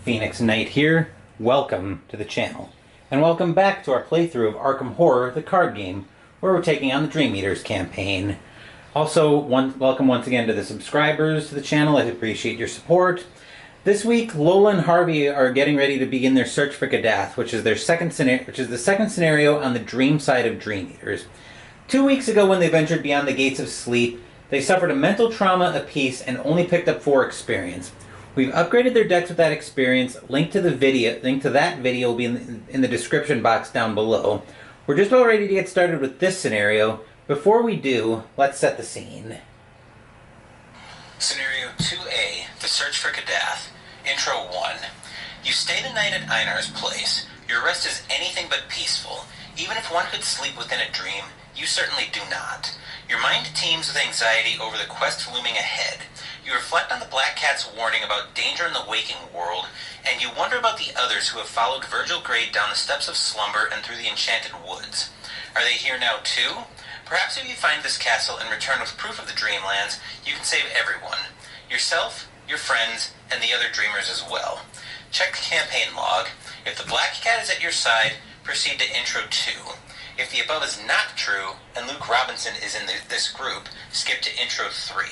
Phoenix Knight here. Welcome to the channel. And welcome back to our playthrough of Arkham Horror, the card game, where we're taking on the Dream Eaters campaign. Also, welcome once again to the subscribers to the channel. I appreciate your support. This week, Lola and Harvey are getting ready to begin their search for Kadath, which is the second scenario on the dream side of Dream Eaters. 2 weeks ago, when they ventured beyond the gates of sleep, they suffered a mental trauma apiece and only picked up 4 experience. We've upgraded their decks with that experience. Link to that video will be in the description box down below. We're just about ready to get started with this scenario. Before we do, let's set the scene. Scenario 2A, The Search for Kadath. Intro 1. You stay the night at Einar's place. Your rest is anything but peaceful. Even if one could sleep within a dream, you certainly do not. Your mind teems with anxiety over the quest looming ahead. You reflect on the Black Cat's warning about danger in the waking world, and you wonder about the others who have followed Virgil Grade down the steps of slumber and through the enchanted woods. Are they here now too? Perhaps if you find this castle and return with proof of the Dreamlands, you can save everyone. Yourself, your friends, and the other dreamers as well. Check the campaign log. If the Black Cat is at your side, proceed to Intro 2. If the above is not true, and Luke Robinson is in this group, skip to Intro 3.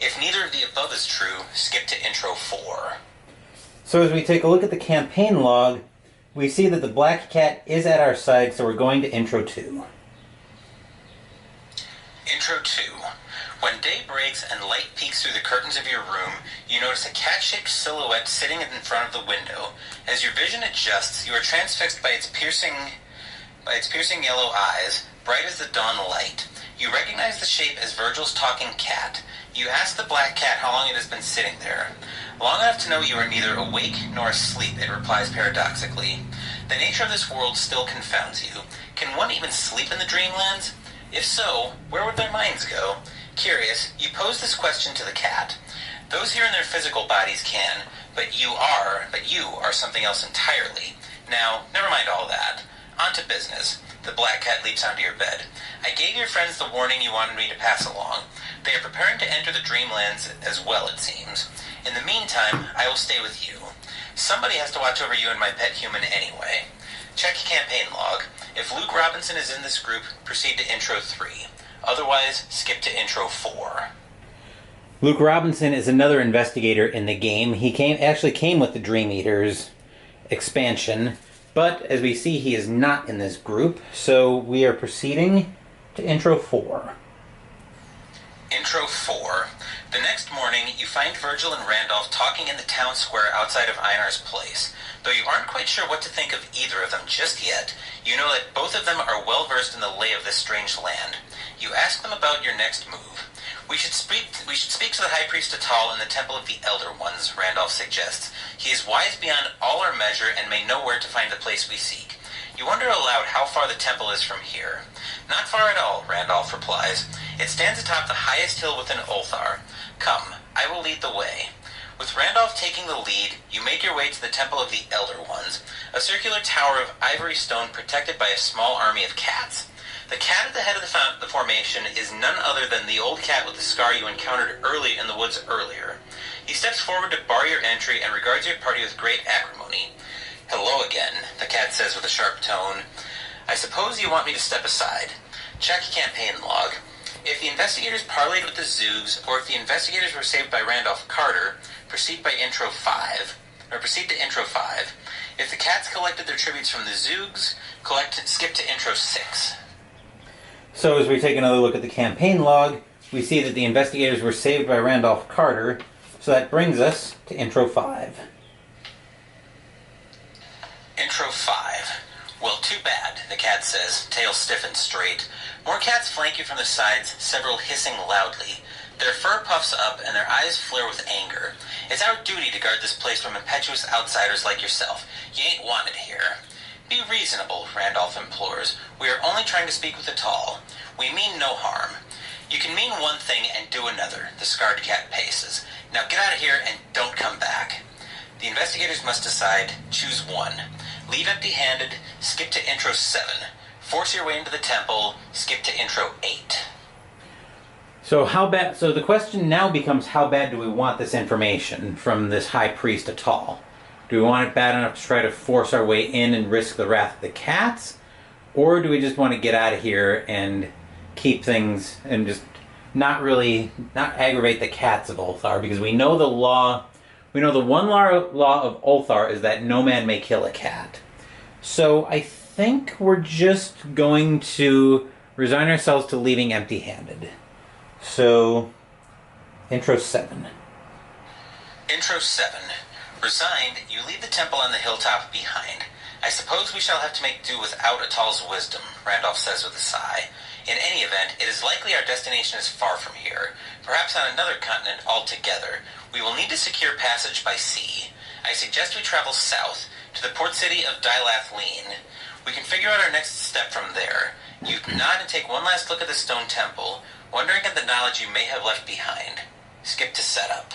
If neither of the above is true, skip to Intro 4. So as we take a look at the campaign log, we see that the Black Cat is at our side, so we're going to Intro 2. Intro 2. When day breaks and light peeks through the curtains of your room, you notice a cat-shaped silhouette sitting in front of the window. As your vision adjusts, you are transfixed by its piercing yellow eyes, bright as the dawn light. You recognize the shape as Virgil's talking cat. You ask the Black Cat how long it has been sitting there. Long enough to know you are neither awake nor asleep, it replies paradoxically. The nature of this world still confounds you. Can one even sleep in the Dreamlands? If so, where would their minds go? Curious, you pose this question to the cat. Those here in their physical bodies can, but you are something else entirely. Now, never mind all that. On to business. The Black Cat leaps onto your bed. I gave your friends the warning you wanted me to pass along. They are preparing to enter the Dreamlands as well, it seems. In the meantime, I will stay with you. Somebody has to watch over you and my pet human anyway. Check campaign log. If Luke Robinson is in this group, proceed to Intro 3. Otherwise, skip to Intro 4. Luke Robinson is another investigator in the game. He actually came with the Dream Eaters expansion, but as we see, he is not in this group, so we are proceeding to Intro 4. Intro 4. The next morning, you find Virgil and Randolph talking in the town square outside of Einar's place. Though you aren't quite sure what to think of either of them just yet, you know that both of them are well versed in the lay of this strange land. You ask them about your next move. We should speak to the High Priest Atal in the Temple of the Elder Ones, Randolph suggests. He is wise beyond all our measure and may know where to find the place we seek. You wonder aloud how far the temple is from here. Not far at all, Randolph replies. It stands atop the highest hill within Ulthar. Come, I will lead the way. With Randolph taking the lead, you make your way to the Temple of the Elder Ones, a circular tower of ivory stone protected by a small army of cats. The cat at the head of the formation is none other than the old cat with the scar you encountered early in the woods earlier. He steps forward to bar your entry and regards your party with great acrimony. Hello again, the cat says with a sharp tone. I suppose you want me to step aside. Check campaign log. If the investigators parlayed with the Zoogs, or if the investigators were saved by Randolph Carter, proceed to Intro 5. If the cats collected their tributes from the Zoogs, skip to Intro 6. So as we take another look at the campaign log, we see that the investigators were saved by Randolph Carter, so that brings us to Intro 5. Intro 5. Well, too bad, the cat says, tail stiff and straight. More cats flank you from the sides, several hissing loudly. Their fur puffs up and their eyes flare with anger. It's our duty to guard this place from impetuous outsiders like yourself. You ain't wanted here. Be reasonable, Randolph implores. We are only trying to speak with Atal. We mean no harm. You can mean one thing and do another, the scarred cat paces. Now get out of here and don't come back. The investigators must decide. Choose one. Leave empty-handed, skip to Intro 7. Force your way into the temple, skip to Intro 8. So the question now becomes, how bad do we want this information from this High Priest Atal? Do we want it bad enough to try to force our way in and risk the wrath of the cats? Or do we just want to get out of here and keep things and just not aggravate the cats of Ulthar? Because we know the one law of Ulthar is that no man may kill a cat. So I think we're just going to resign ourselves to leaving empty-handed. So, Intro 7. Intro 7. Resigned, you leave the temple on the hilltop behind. I suppose we shall have to make do without Atal's wisdom, Randolph says with a sigh. In any event, it is likely our destination is far from here, perhaps on another continent altogether. We will need to secure passage by sea. I suggest we travel south, to the port city of Dilath-Leen. We can figure out our next step from there. You nod and take one last look at the stone temple, wondering at the knowledge you may have left behind. Skip to setup.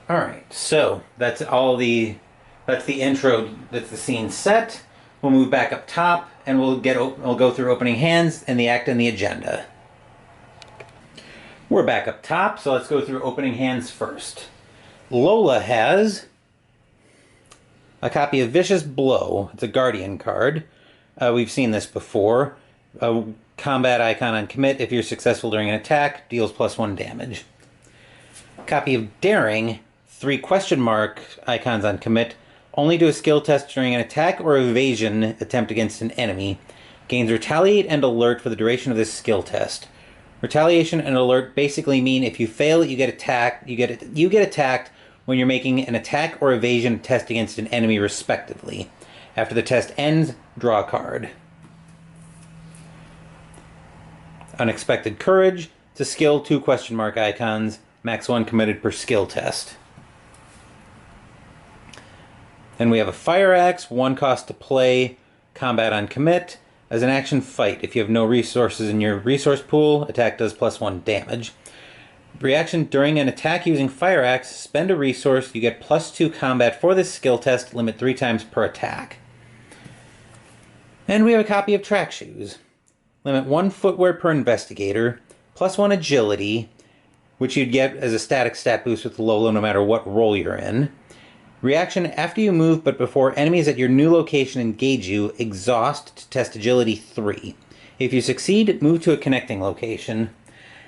Alright, so that's the intro, that's the scene set. We'll move back up top, and we'll go through opening hands and the act and the agenda. We're back up top, so let's go through opening hands first. Lola has a copy of Vicious Blow. It's a Guardian card. We've seen this before. A combat icon on commit. If you're successful during an attack, deals +1 damage. Copy of Daring. 3 question mark icons on commit. Only do a skill test during an attack or evasion attempt against an enemy. Gains Retaliate and Alert for the duration of this skill test. Retaliation and Alert basically mean if you fail, you get attacked. You get attacked when you're making an attack or evasion test against an enemy, respectively. After the test ends, draw a card. Unexpected Courage. It's a skill, 2 question mark icons. Max 1 committed per skill test. Then we have a Fire Axe, 1 cost to play, combat on commit. As an action, fight. If you have no resources in your resource pool, attack does +1 damage. Reaction during an attack using Fire Axe, spend a resource, you get +2 combat for this skill test, limit 3 times per attack. And we have a copy of Track Shoes. Limit 1 footwear per investigator, +1 agility, which you'd get as a static stat boost with Lola no matter what role you're in. Reaction after you move but before enemies at your new location engage you, exhaust to test agility 3. If you succeed, move to a connecting location.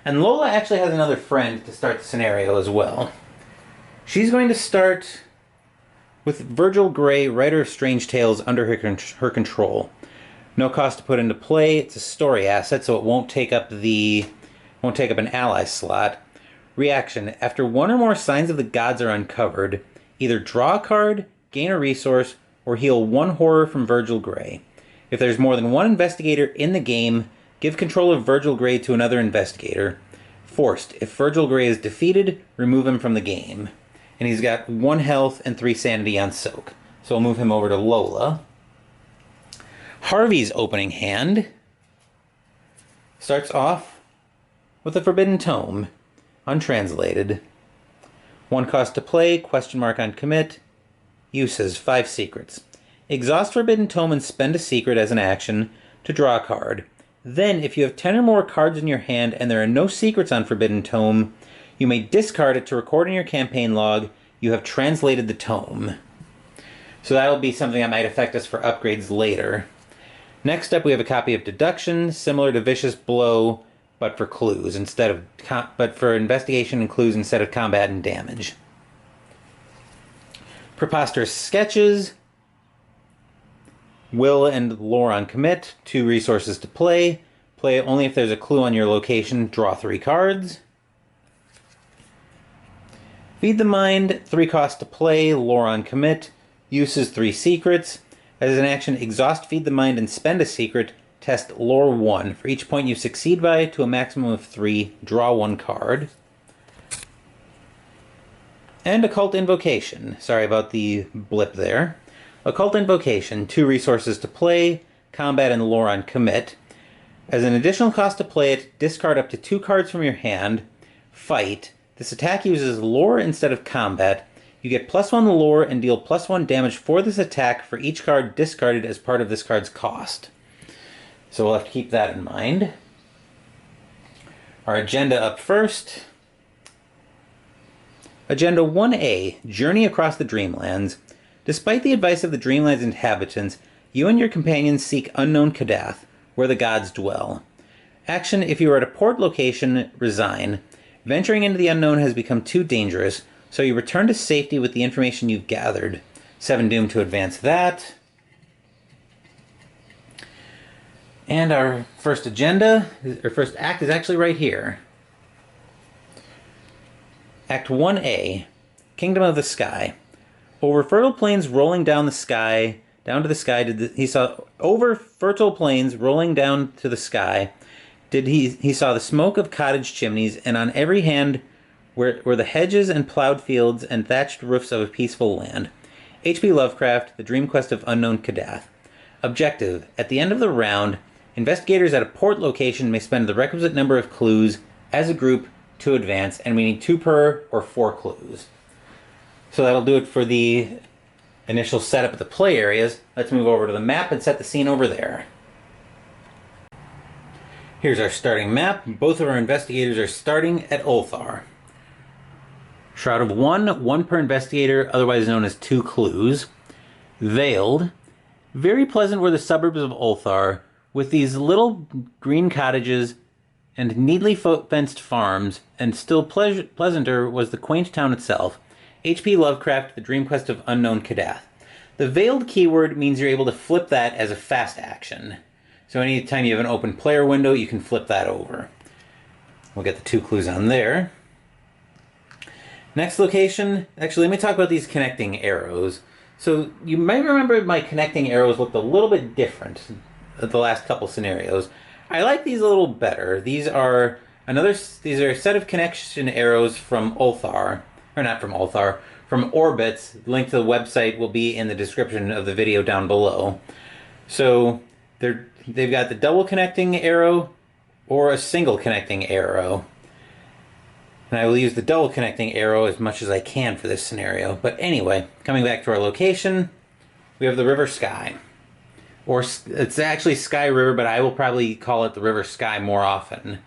And Lola actually has another friend to start the scenario as well. She's going to start with Virgil Gray, writer of Strange Tales, under her control. No cost to put into play. It's a story asset, so it won't take up an ally slot. Reaction: after 1 or more signs of the gods are uncovered, either draw a card, gain a resource, or heal 1 horror from Virgil Gray. If there's more than 1 investigator in the game, give control of Virgil Gray to another investigator. Forced: if Virgil Gray is defeated, remove him from the game. And he's got 1 health and 3 sanity on soak. So we'll move him over to Lola. Harvey's opening hand starts off with a Forbidden Tome, untranslated. 1 cost to play, question mark on commit. Uses: 5 secrets. Exhaust Forbidden Tome and spend a secret as an action to draw a card. Then, if you have 10 or more cards in your hand and there are no secrets on Forbidden Tome, you may discard it to record in your campaign log you have translated the tome. So that'll be something that might affect us for upgrades later. Next up, we have a copy of Deduction, similar to Vicious Blow, but for clues but for investigation and clues instead of combat and damage. Preposterous Sketches. Will and Lore on commit, 2 resources to play. Play only if there's a clue on your location, draw 3 cards. Feed the Mind, 3 cost to play, Lore on commit. Uses: 3 secrets. As an action, exhaust Feed the Mind and spend a secret. Test Lore 1. For each point you succeed by, to a maximum of 3, draw 1 card. And Occult Invocation. Sorry about the blip there. Occult Invocation, 2 resources to play, combat and lore on commit. As an additional cost to play it, discard up to 2 cards from your hand. Fight. This attack uses lore instead of combat. You get +1 lore and deal +1 damage for this attack for each card discarded as part of this card's cost. So we'll have to keep that in mind. Our agenda up first. Agenda 1A, Journey Across the Dreamlands. Despite the advice of the Dreamland's inhabitants, you and your companions seek unknown Kadath, where the gods dwell. Action: if you are at a port location, resign. Venturing into the unknown has become too dangerous, so you return to safety with the information you've gathered. 7 doom to advance that. And our first agenda, our first act is actually right here. Act 1A, Kingdom of the Sky. Over fertile plains rolling down to the sky, he saw over fertile plains rolling down to the sky. He saw the smoke of cottage chimneys, and on every hand were the hedges and plowed fields and thatched roofs of a peaceful land. H.P. Lovecraft, The Dream Quest of Unknown Kadath. Objective: at the end of the round, investigators at a port location may spend the requisite number of clues as a group to advance, and we need 2 per or 4 clues. So that'll do it for the initial setup of the play areas. Let's move over to the map and set the scene over there. Here's our starting map. Both of our investigators are starting at Ulthar. Shroud of 1 per investigator, otherwise known as 2 clues. Veiled. Very pleasant were the suburbs of Ulthar, with these little green cottages and neatly fenced farms, and still pleasanter was the quaint town itself. H.P. Lovecraft, The Dream Quest of Unknown Kadath. The veiled keyword means you're able to flip that as a fast action. So anytime you have an open player window, you can flip that over. We'll get the 2 clues on there. Next location, actually let me talk about these connecting arrows. So you might remember my connecting arrows looked a little bit different at the last couple scenarios. I like these a little better. These are a set of connection arrows from Ulthar, or not from Ulthar, from Orbits. Link to the website will be in the description of the video down below. So they've got the double connecting arrow or a single connecting arrow. And I will use the double connecting arrow as much as I can for this scenario. But anyway, coming back to our location, we have the River Sky. Or it's actually Sky River, but I will probably call it the River Sky more often.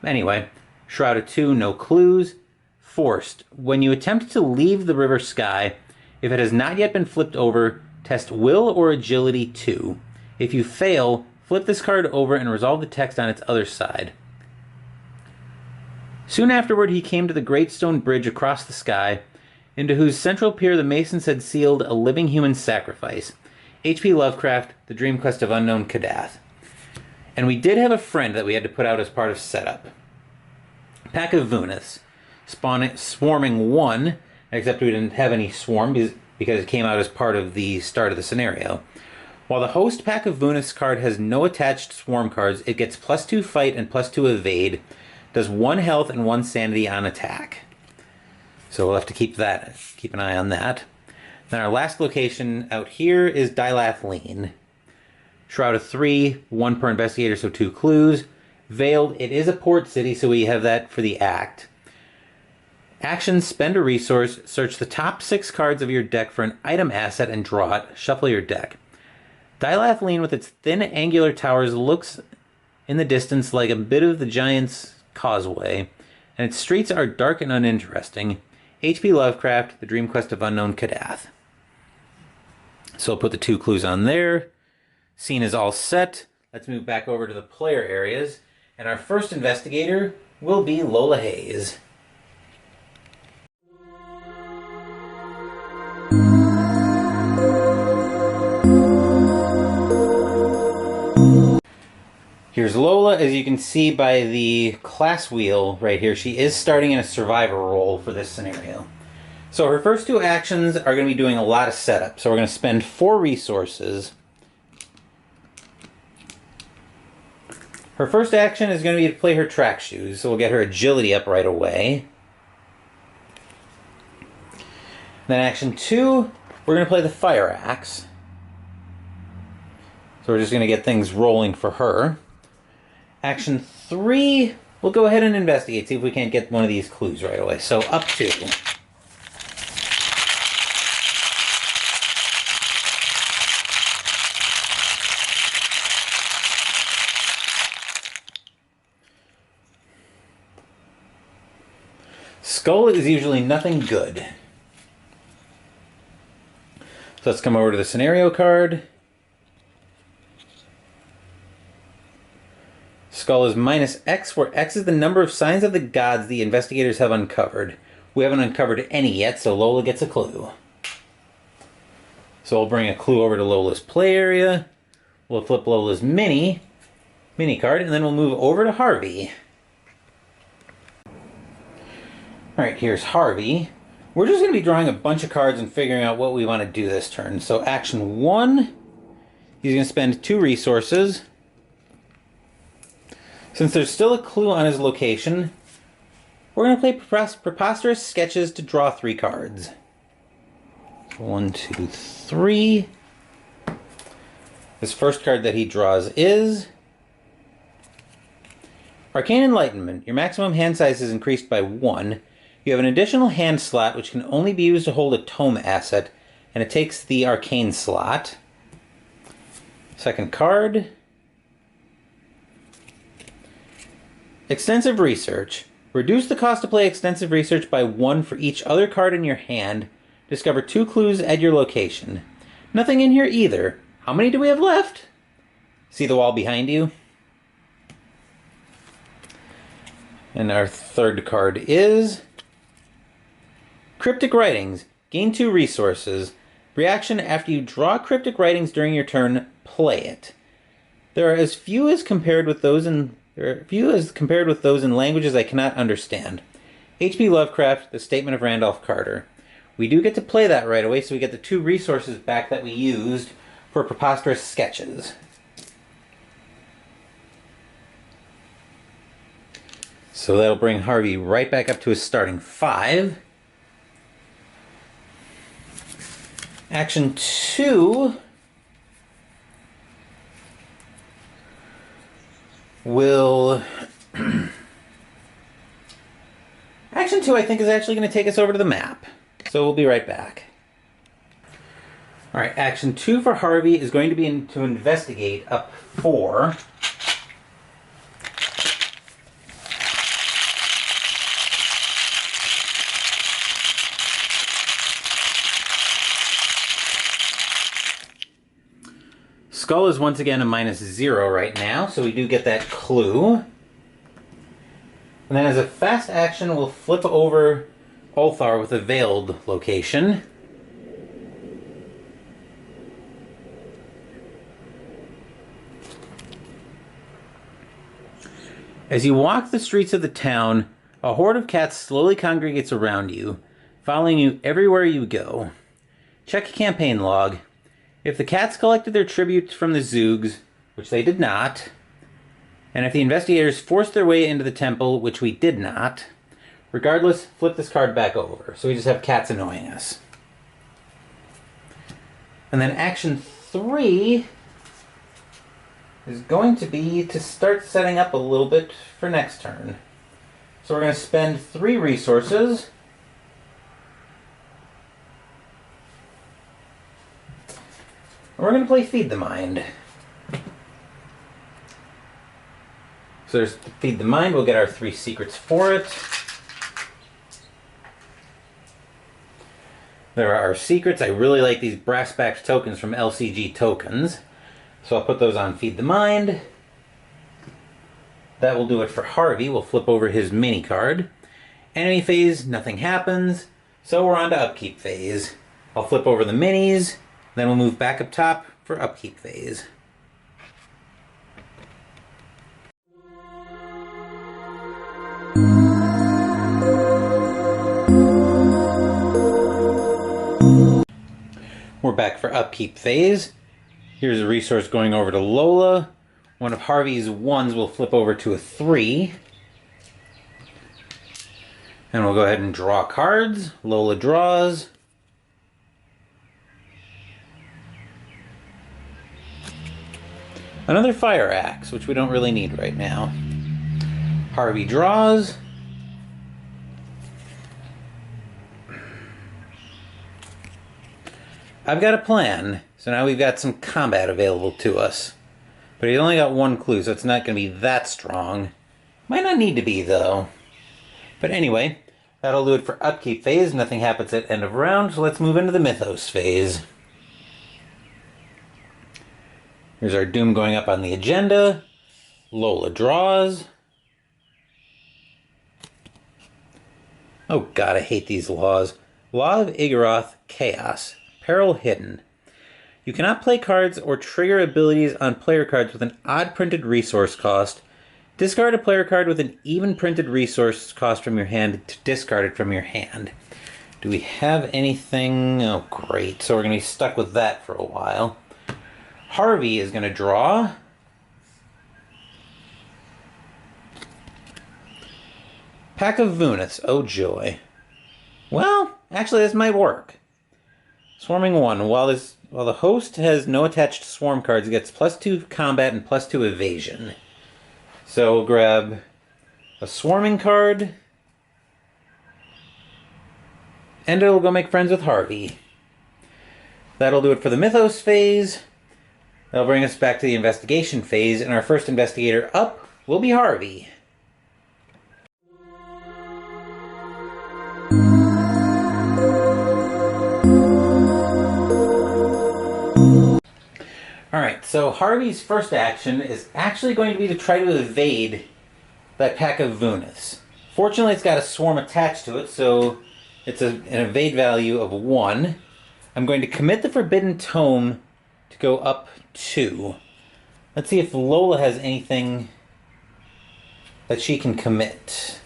Anyway, Shroud of 2, no clues. Forced. When you attempt to leave the River Sky, if it has not yet been flipped over, test Will or Agility 2. If you fail, flip this card over and resolve the text on its other side. Soon afterward he came to the great stone bridge across the sky, into whose central pier the masons had sealed a living human sacrifice. H.P. Lovecraft, The Dream Quest of Unknown Kadath. And we did have a friend that we had to put out as part of setup. Pack of Vunas. Swarming 1, except we didn't have any swarm because it came out as part of the start of the scenario. While the host Pack of Vunas card has no attached swarm cards, it gets +2 fight and +2 evade, does 1 health and 1 sanity on attack. So we'll have to keep an eye on that. Then our last location out here is Dilath-Lean. Shroud of 3, 1 per investigator, so 2 clues. Veiled, it is a port city, so we have that for the act. Action: spend a resource, search the top 6 cards of your deck for an item asset and draw it, shuffle your deck. Dilath-Lean with its thin angular towers looks in the distance like a bit of the Giant's Causeway, and its streets are dark and uninteresting. H.P. Lovecraft, The Dream Quest of Unknown Kadath. So I'll put the 2 clues on there. Scene is all set. Let's move back over to the player areas, and our first investigator will be Lola Hayes. Here's Lola. As you can see by the class wheel right here, she is starting in a survivor role for this scenario. So her first 2 actions are going to be doing a lot of setup. So we're going to spend 4 resources. Her first action is going to be to play her track shoes, so we'll get her agility up right away. Then action 2, we're going to play the fire axe. So we're just going to get things rolling for her. Action 3, we'll go ahead and investigate, see if we can't get one of these clues right away. So up 2. Skull is usually nothing good. So let's come over to the scenario card. Skull is minus X, where X is the number of signs of the gods the investigators have uncovered. We haven't uncovered any yet, so Lola gets a clue. So we'll bring a clue over to Lola's play area. We'll flip Lola's mini card, and then we'll move over to Harvey. Alright, here's Harvey. We're just going to be drawing a bunch of cards and figuring out what we want to do this turn. So action 1, he's going to spend 2 resources. Since there's still a clue on his location, we're going to play Preposterous Sketches to draw 3 cards. So 1, 2, 3. This first card that he draws is Arcane Enlightenment. Your maximum hand size is increased by 1. You have an additional hand slot which can only be used to hold a tome asset, and it takes the arcane slot. Second card. Extensive Research. Reduce the cost to play Extensive Research by 1 for each other card in your hand. Discover 2 clues at your location. Nothing in here either. How many do we have left? See the wall behind you? And our third card is Cryptic Writings. Gain 2 resources. Reaction: after you draw cryptic writings during your turn, play it. There are as few as compared with those in languages I cannot understand. H.P. Lovecraft, The Statement of Randolph Carter. We do get to play that right away, so we get the 2 resources back that we used for Preposterous Sketches. So that'll bring Harvey right back up to his starting 5. Action 2 will... Action 2, I think, is actually going to take us over to the map. So we'll be right back. Alright, Action 2 for Harvey is going to be to investigate up 4. Skull is once again a -0 right now, so we do get that clue. And then as a fast action, we'll flip over Ulthar with a veiled location. As you walk the streets of the town, a horde of cats slowly congregates around you, following you everywhere you go. Check campaign log. If the cats collected their tribute from the Zoogs, which they did not, and if the investigators forced their way into the temple, which we did not, regardless, flip this card back over. So we just have cats annoying us. And then action 3 is going to be to start setting up a little bit for next turn. So we're going to spend 3 resources. We're going to play Feed the Mind. So there's Feed the Mind. We'll get our 3 secrets for it. There are our secrets. I really like these brass-backed tokens from LCG Tokens. So I'll put those on Feed the Mind. That will do it for Harvey. We'll flip over his mini card. Enemy phase, nothing happens. So we're on to Upkeep Phase. I'll flip over the minis. Then we'll move back up top for Upkeep Phase. We're back for Upkeep Phase. Here's a resource going over to Lola. One of Harvey's 1s will flip over to a 3. And we'll go ahead and draw cards. Lola draws. Another fire axe, which we don't really need right now. Harvey draws. I've got a plan, so now we've got some combat available to us. But he's only got 1 clue, so it's not going to be that strong. Might not need to be, though. But anyway, that'll do it for Upkeep Phase. Nothing happens at end of round, so let's move into the Mythos Phase. Here's our doom going up on the agenda. Lola draws. Oh god, I hate these laws. Law of Igoroth, Chaos. Peril hidden. You cannot play cards or trigger abilities on player cards with an odd printed resource cost. Discard a player card with an even printed resource cost from your hand to discard it from your hand. Do we have anything? Oh, great. So we're going to be stuck with that for a while. Harvey is going to draw. Pack of Vunis. Oh, joy. Well, actually, this might work. Swarming 1. While the host has no attached swarm cards, it gets +2 combat and +2 evasion. So we'll grab a swarming card. And it'll go make friends with Harvey. That'll do it for the Mythos phase. That'll bring us back to the investigation phase, and our first investigator up will be Harvey. Alright, so Harvey's first action is actually going to be to try to evade that pack of Vunis. Fortunately, it's got a swarm attached to it, so it's an evade value of 1. I'm going to commit the Forbidden Tome to go up 2. Let's see if Lola has anything that she can commit.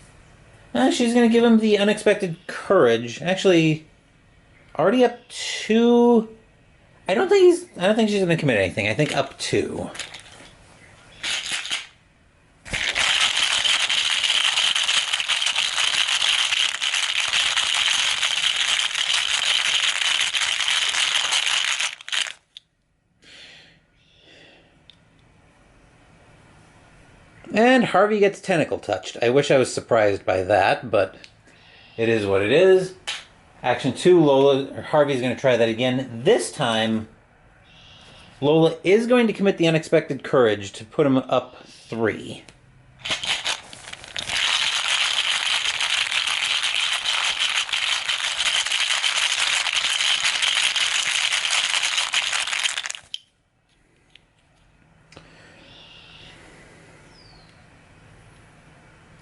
She's going to give him the Unexpected Courage. Actually, already up 2. I don't think she's going to commit anything. I think up 2. And Harvey gets tentacle touched. I wish I was surprised by that, but it is what it is. Action 2, Harvey's going to try that again. This time, Lola is going to commit the Unexpected Courage to put him up 3.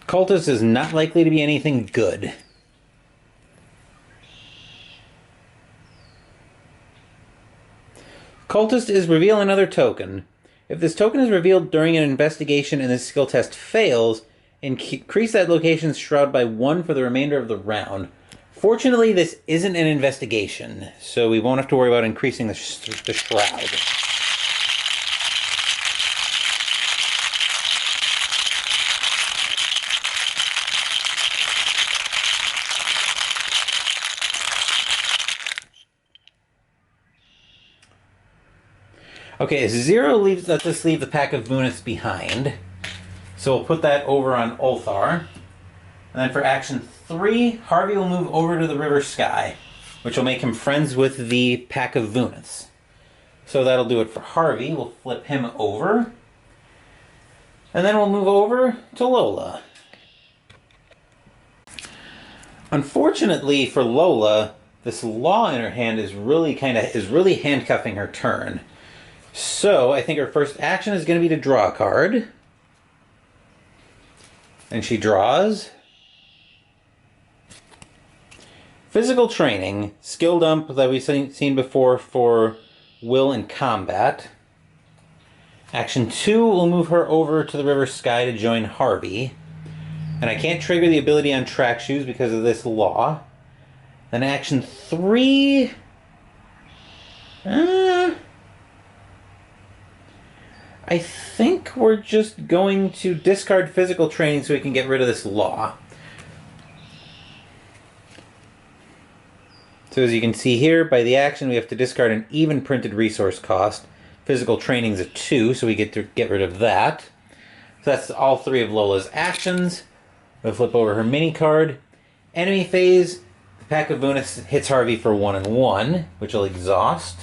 Cultist is not likely to be anything good. Cultist is reveal another token. If this token is revealed during an investigation and this skill test fails, increase that location's shroud by 1 for the remainder of the round. Fortunately, this isn't an investigation, so we won't have to worry about increasing the shroud. Okay, 0 lets us leave the pack of Vunis behind. So we'll put that over on Ulthar. And then for action 3, Harvey will move over to the River Sky, which will make him friends with the pack of Vunis. So that'll do it for Harvey. We'll flip him over. And then we'll move over to Lola. Unfortunately for Lola, this law in her hand is really handcuffing her turn. So, I think her first action is going to be to draw a card. And she draws. Physical Training, skill dump that we've seen before for Will and Combat. Action 2 will move her over to the River Sky to join Harvey. And I can't trigger the ability on Track Shoes because of this law. Then action 3... I think we're just going to discard Physical Training so we can get rid of this law. So as you can see here, by the action we have to discard an even printed resource cost. Physical Training's a 2, so we get to get rid of that. So that's all 3 of Lola's actions. We'll flip over her mini card. Enemy phase, the pack of Vunis hits Harvey for 1 and 1, which will exhaust.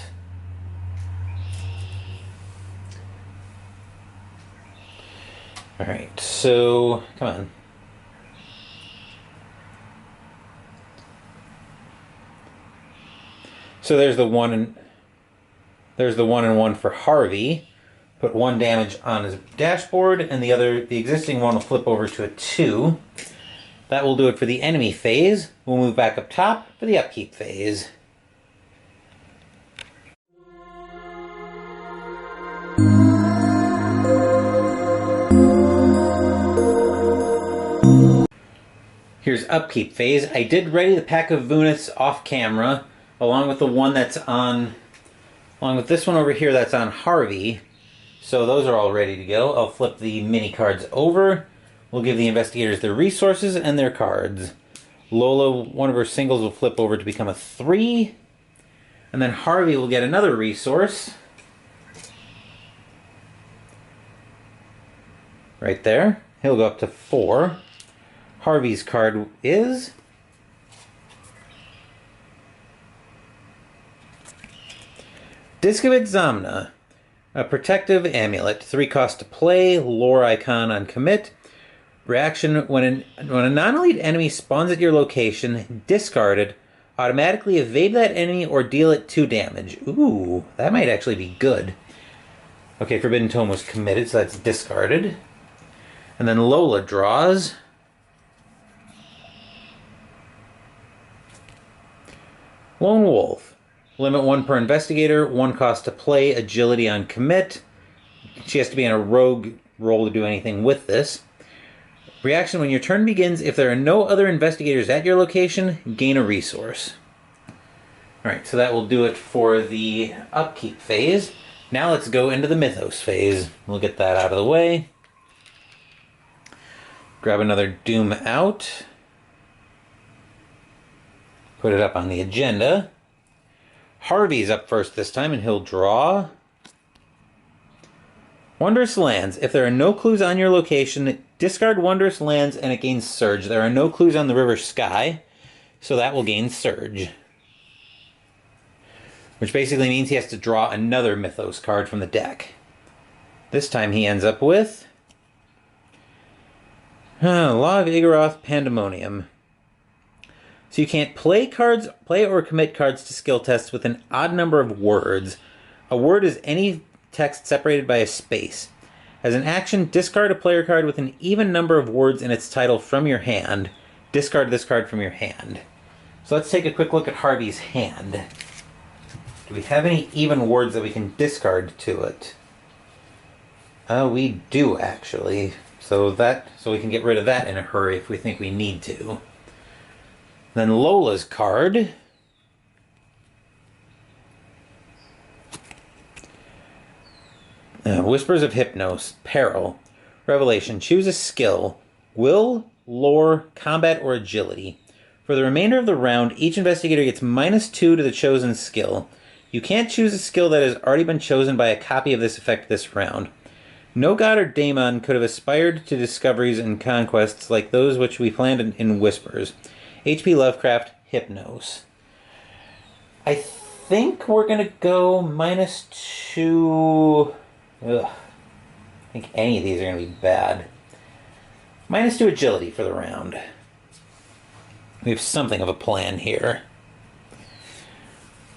Alright, so come on. So there's the 1 and 1 for Harvey. put 1 damage on his dashboard, and the existing one will flip over to a 2. That will do it for the enemy phase. We'll move back up top for the upkeep phase. Here's upkeep phase. I did ready the pack of Vunis off camera, along with the one that's on, along with this one over here that's on Harvey. So those are all ready to go. I'll flip the mini cards over. We'll give the investigators their resources and their cards. Lola, one of her singles, will flip over to become a 3. And then Harvey will get another resource. Right there. He'll go up to 4. Harvey's card is Discovit Zamna, a protective amulet. 3 cost to play, lore icon on commit. Reaction, when a non-elite enemy spawns at your location, discard it, automatically evade that enemy or deal it 2 damage. Ooh, that might actually be good. Okay, Forbidden Tome was committed, so that's discarded. And then Lola draws. Lone Wolf. Limit 1 per investigator, 1 cost to play, agility on commit. She has to be in a rogue roll to do anything with this. Reaction, when your turn begins, if there are no other investigators at your location, gain a resource. Alright, so that will do it for the upkeep phase. Now let's go into the Mythos phase. We'll get that out of the way. Grab another Doom out. Put it up on the agenda. Harvey's up first this time, and he'll draw. Wondrous Lands. If there are no clues on your location, discard Wondrous Lands and it gains Surge. There are no clues on the River Sky, so that will gain Surge. Which basically means he has to draw another Mythos card from the deck. This time he ends up with Law of Igoroth Pandemonium. So you can't play or commit cards to skill tests with an odd number of words. A word is any text separated by a space. As an action, discard a player card with an even number of words in its title from your hand. Discard this card from your hand. So let's take a quick look at Harvey's hand. Do we have any even words that we can discard to it? We do, actually. So we can get rid of that in a hurry if we think we need to. Then Lola's card. Whispers of Hypnos. Peril. Revelation. Choose a skill. Will, lore, combat, or agility. For the remainder of the round, each investigator gets -2 to the chosen skill. You can't choose a skill that has already been chosen by a copy of this effect this round. No god or daemon could have aspired to discoveries and conquests like those which we planned in Whispers. H.P. Lovecraft, Hypnos. I think we're going to go -2... Ugh. I think any of these are going to be bad. -2 agility for the round. We have something of a plan here.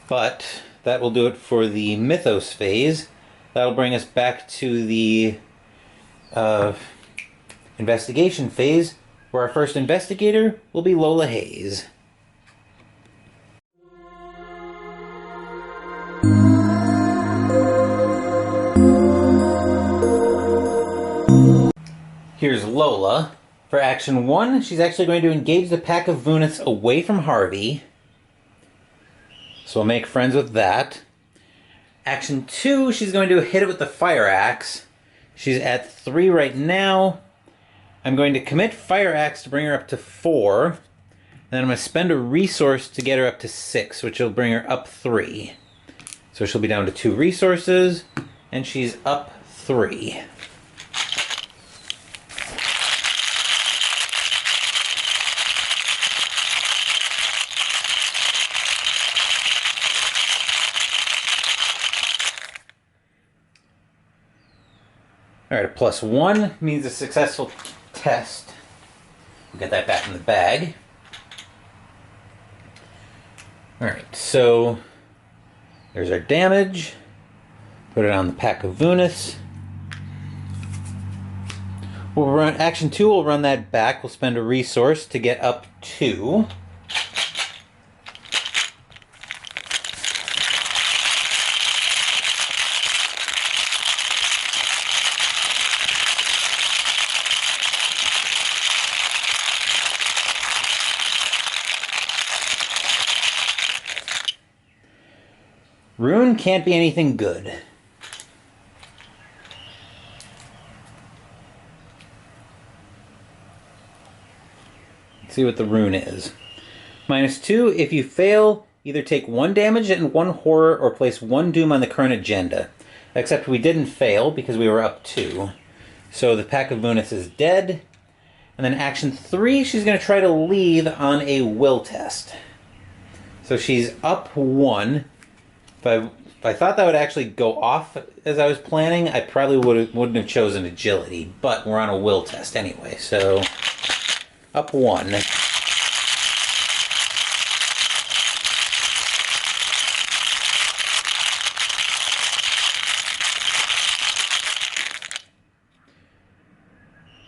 But that will do it for the Mythos phase. That'll bring us back to the investigation phase, where our first investigator will be Lola Hayes. Here's Lola. For action 1, she's actually going to engage the pack of Vunis away from Harvey. So we'll make friends with that. Action 2, she's going to hit it with the Fire Axe. She's at 3 right now. I'm going to commit Fire Axe to bring her up to 4. Then I'm going to spend a resource to get her up to 6, which will bring her up 3. So she'll be down to 2 resources, and she's up 3. Alright, a +1 means a successful test. We'll get that back in the bag. Alright, so there's our damage. Put it on the pack of Vunis. We'll run action 2. We'll run that back. We'll spend a resource to get up 2. Rune can't be anything good. Let's see what the rune is. -2, if you fail, either take 1 damage and 1 horror or place 1 doom on the current agenda. Except we didn't fail because we were up 2. So the Pack of Munis is dead. And then action 3, she's going to try to leave on a will test. So she's up 1. If I thought that would actually go off as I was planning, I probably wouldn't have chosen agility. But we're on a will test anyway, so up 1.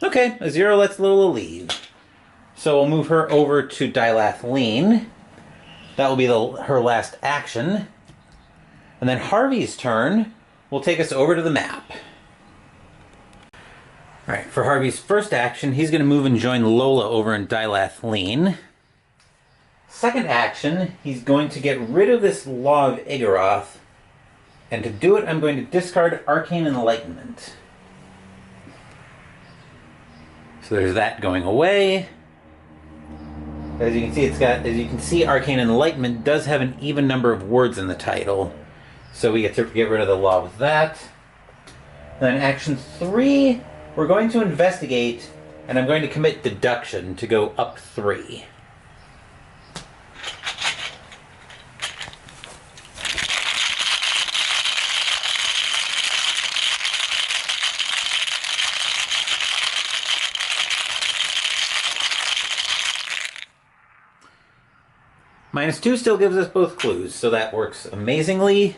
Okay, a 0 lets Lola leave. So we'll move her over to Dilathleen. That will be her last action. And then Harvey's turn will take us over to the map. Alright, for Harvey's first action, he's going to move and join Lola over in Dilathleen. Second action, he's going to get rid of this Law of Igoroth. And to do it, I'm going to discard Arcane Enlightenment. So there's that going away. As you can see, Arcane Enlightenment does have an even number of words in the title. So we get to get rid of the law with that. Then action 3, we're going to investigate, and I'm going to commit deduction to go up 3. -2 still gives us both clues, so that works amazingly.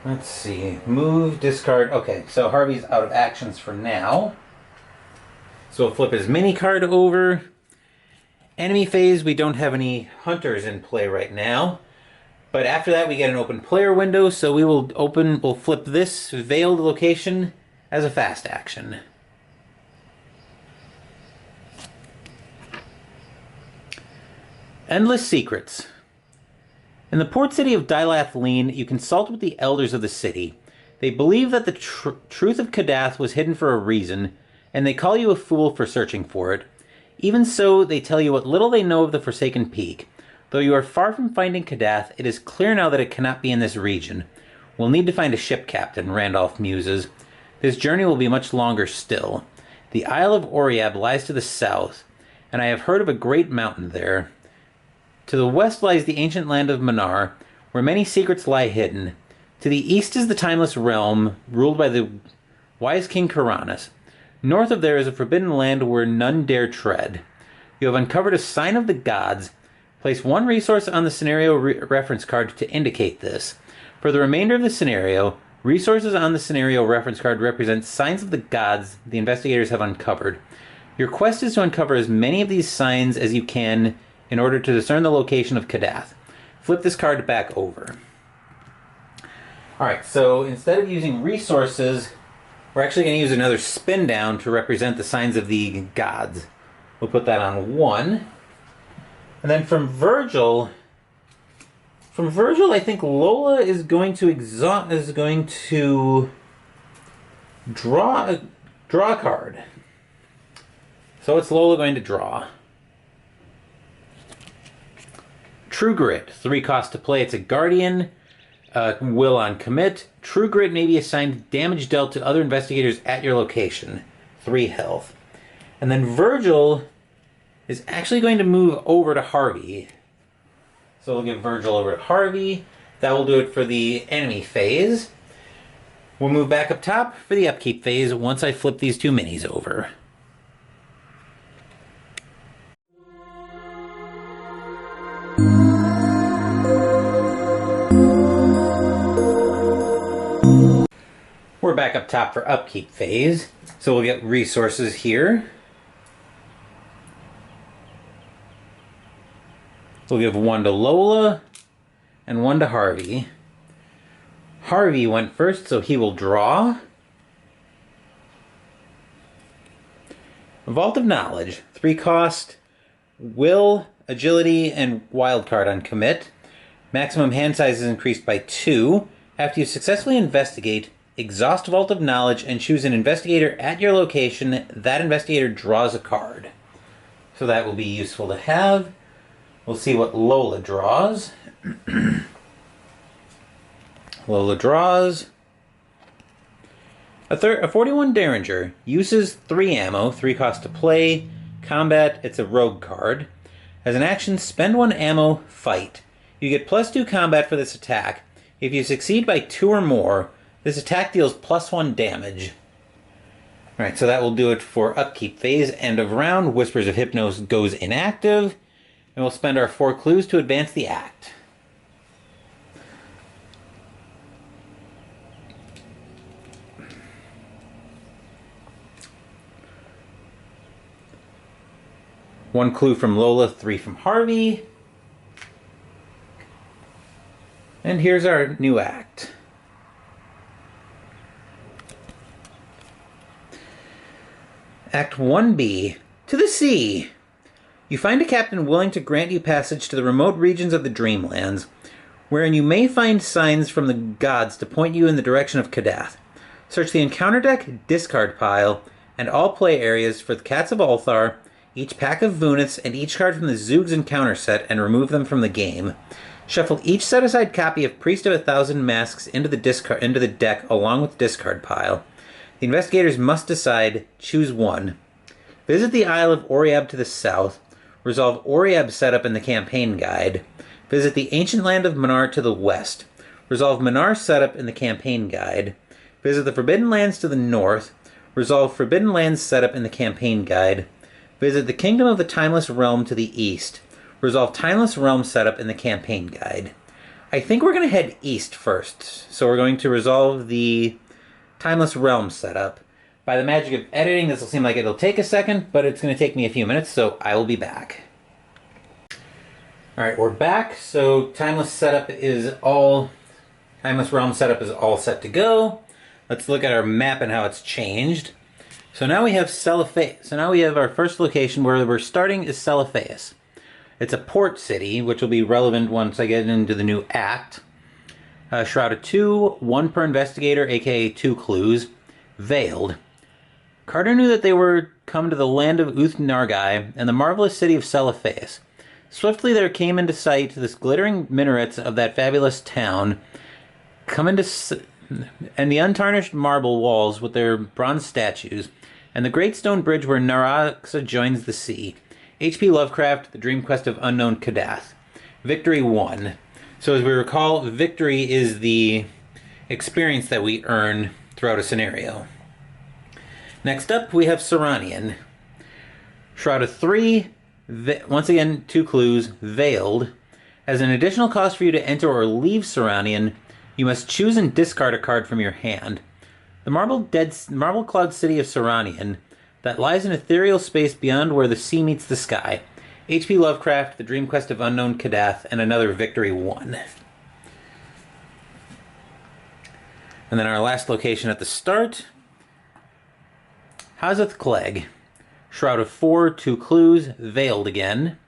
Let's see. Move, discard. Okay, so Harvey's out of actions for now. So we'll flip his mini card over. Enemy phase, we don't have any hunters in play right now. But after that, we get an open player window, so we'll flip this veiled location as a fast action. Endless Secrets. In the port city of Dilathleen, you consult with the elders of the city. They believe that the truth of Kadath was hidden for a reason, and they call you a fool for searching for it. Even so, they tell you what little they know of the Forsaken Peak. Though you are far from finding Kadath, it is clear now that it cannot be in this region. We'll need to find a ship captain, Randolph muses. This journey will be much longer still. The Isle of Oriab lies to the south, and I have heard of a great mountain there. To the west lies the ancient land of Manar, where many secrets lie hidden. To the east is the Timeless Realm, ruled by the wise King Karanis. North of there is a forbidden land where none dare tread. You have uncovered a sign of the gods. Place 1 resource on the scenario reference card to indicate this. For the remainder of the scenario, resources on the scenario reference card represent signs of the gods the investigators have uncovered. Your quest is to uncover as many of these signs as you can in order to discern the location of Kadath. Flip this card back over. Alright, so instead of using resources, we're actually going to use another spin down to represent the signs of the gods. We'll put that on 1. And then from Virgil, I think Lola is going to draw a card. So what's Lola going to draw? True Grit, 3 cost to play. It's a Guardian, will on commit. True Grit may be assigned damage dealt to other investigators at your location, 3 health. And then Virgil is actually going to move over to Harvey. So we'll give Virgil over to Harvey. That will do it for the enemy phase. We'll move back up top for the upkeep phase once I flip these 2 minis over. We're back up top for Upkeep Phase. So we'll get resources here. We'll give one to Lola and one to Harvey. Harvey went first, so he will draw. Vault of Knowledge. 3 cost. Will, Agility, and Wildcard on commit. Maximum hand size is increased by 2. After you successfully investigate, exhaust Vault of Knowledge and choose an investigator at your location. That investigator draws a card. So that will be useful to have. We'll see what Lola draws. Lola draws a 41 Derringer. Uses 3 ammo, 3 cost to play. Combat, it's a rogue card. As an action, spend 1 ammo, fight. You get +2 combat for this attack. If you succeed by 2 or more, this attack deals +1 damage. Alright, so that will do it for Upkeep Phase. End of round. Whispers of Hypnos goes inactive. And we'll spend our 4 clues to advance the act. One clue from Lola, 3 from Harvey. And here's our new act. Act 1B, To the Sea. You find a captain willing to grant you passage to the remote regions of the Dreamlands, wherein you may find signs from the gods to point you in the direction of Kadath. Search the encounter deck, discard pile, and all play areas for the Cats of Ulthar, each pack of Vuniths, and each card from the Zoogs encounter set, and remove them from the game. Shuffle each set-aside copy of Priest of 1,000 Masks into the deck along with discard pile. The investigators must decide. Choose one. Visit the Isle of Oriab to the south. Resolve Oriab setup in the campaign guide. Visit the ancient land of Manar to the west. Resolve Manar setup in the campaign guide. Visit the Forbidden Lands to the north. Resolve Forbidden Lands setup in the campaign guide. Visit the Kingdom of the Timeless Realm to the east. Resolve Timeless Realm setup in the campaign guide. I think we're going to head east first. So we're going to resolve the Timeless Realm setup. By the magic of editing, this will seem like it'll take a second, but it's going to take me a few minutes, so I will be back. Alright, we're back. So Timeless Realm setup is all set to go. Let's look at our map and how it's changed. So now we have Celiphaeus. So now we have our first location where we're starting is Celiphaeus. It's a port city, which will be relevant once I get into the new act. Shroud of 2, 1 per investigator, aka 2 clues. Veiled. Carter knew that they were come to the land of Uth-Nargai and the marvelous city of Celiphaeus. Swiftly there came into sight the glittering minarets of that fabulous town, and the untarnished marble walls with their bronze statues, and the great stone bridge where Naraxa joins the sea. H.P. Lovecraft, The Dream Quest of Unknown Kadath. Victory 1. So as we recall, victory is the experience that we earn throughout a scenario. Next up, we have Saranian. Shroud of 3, once again, 2 clues, Veiled. As an additional cost for you to enter or leave Saranian, you must choose and discard a card from your hand. The marble cloud city of Saranian that lies in ethereal space beyond where the sea meets the sky. H.P. Lovecraft, The Dream Quest of Unknown Kadath, and another Victory 1. And then our last location at the start, Hazeth Clegg. Shroud of 4, 2 clues, Veiled again.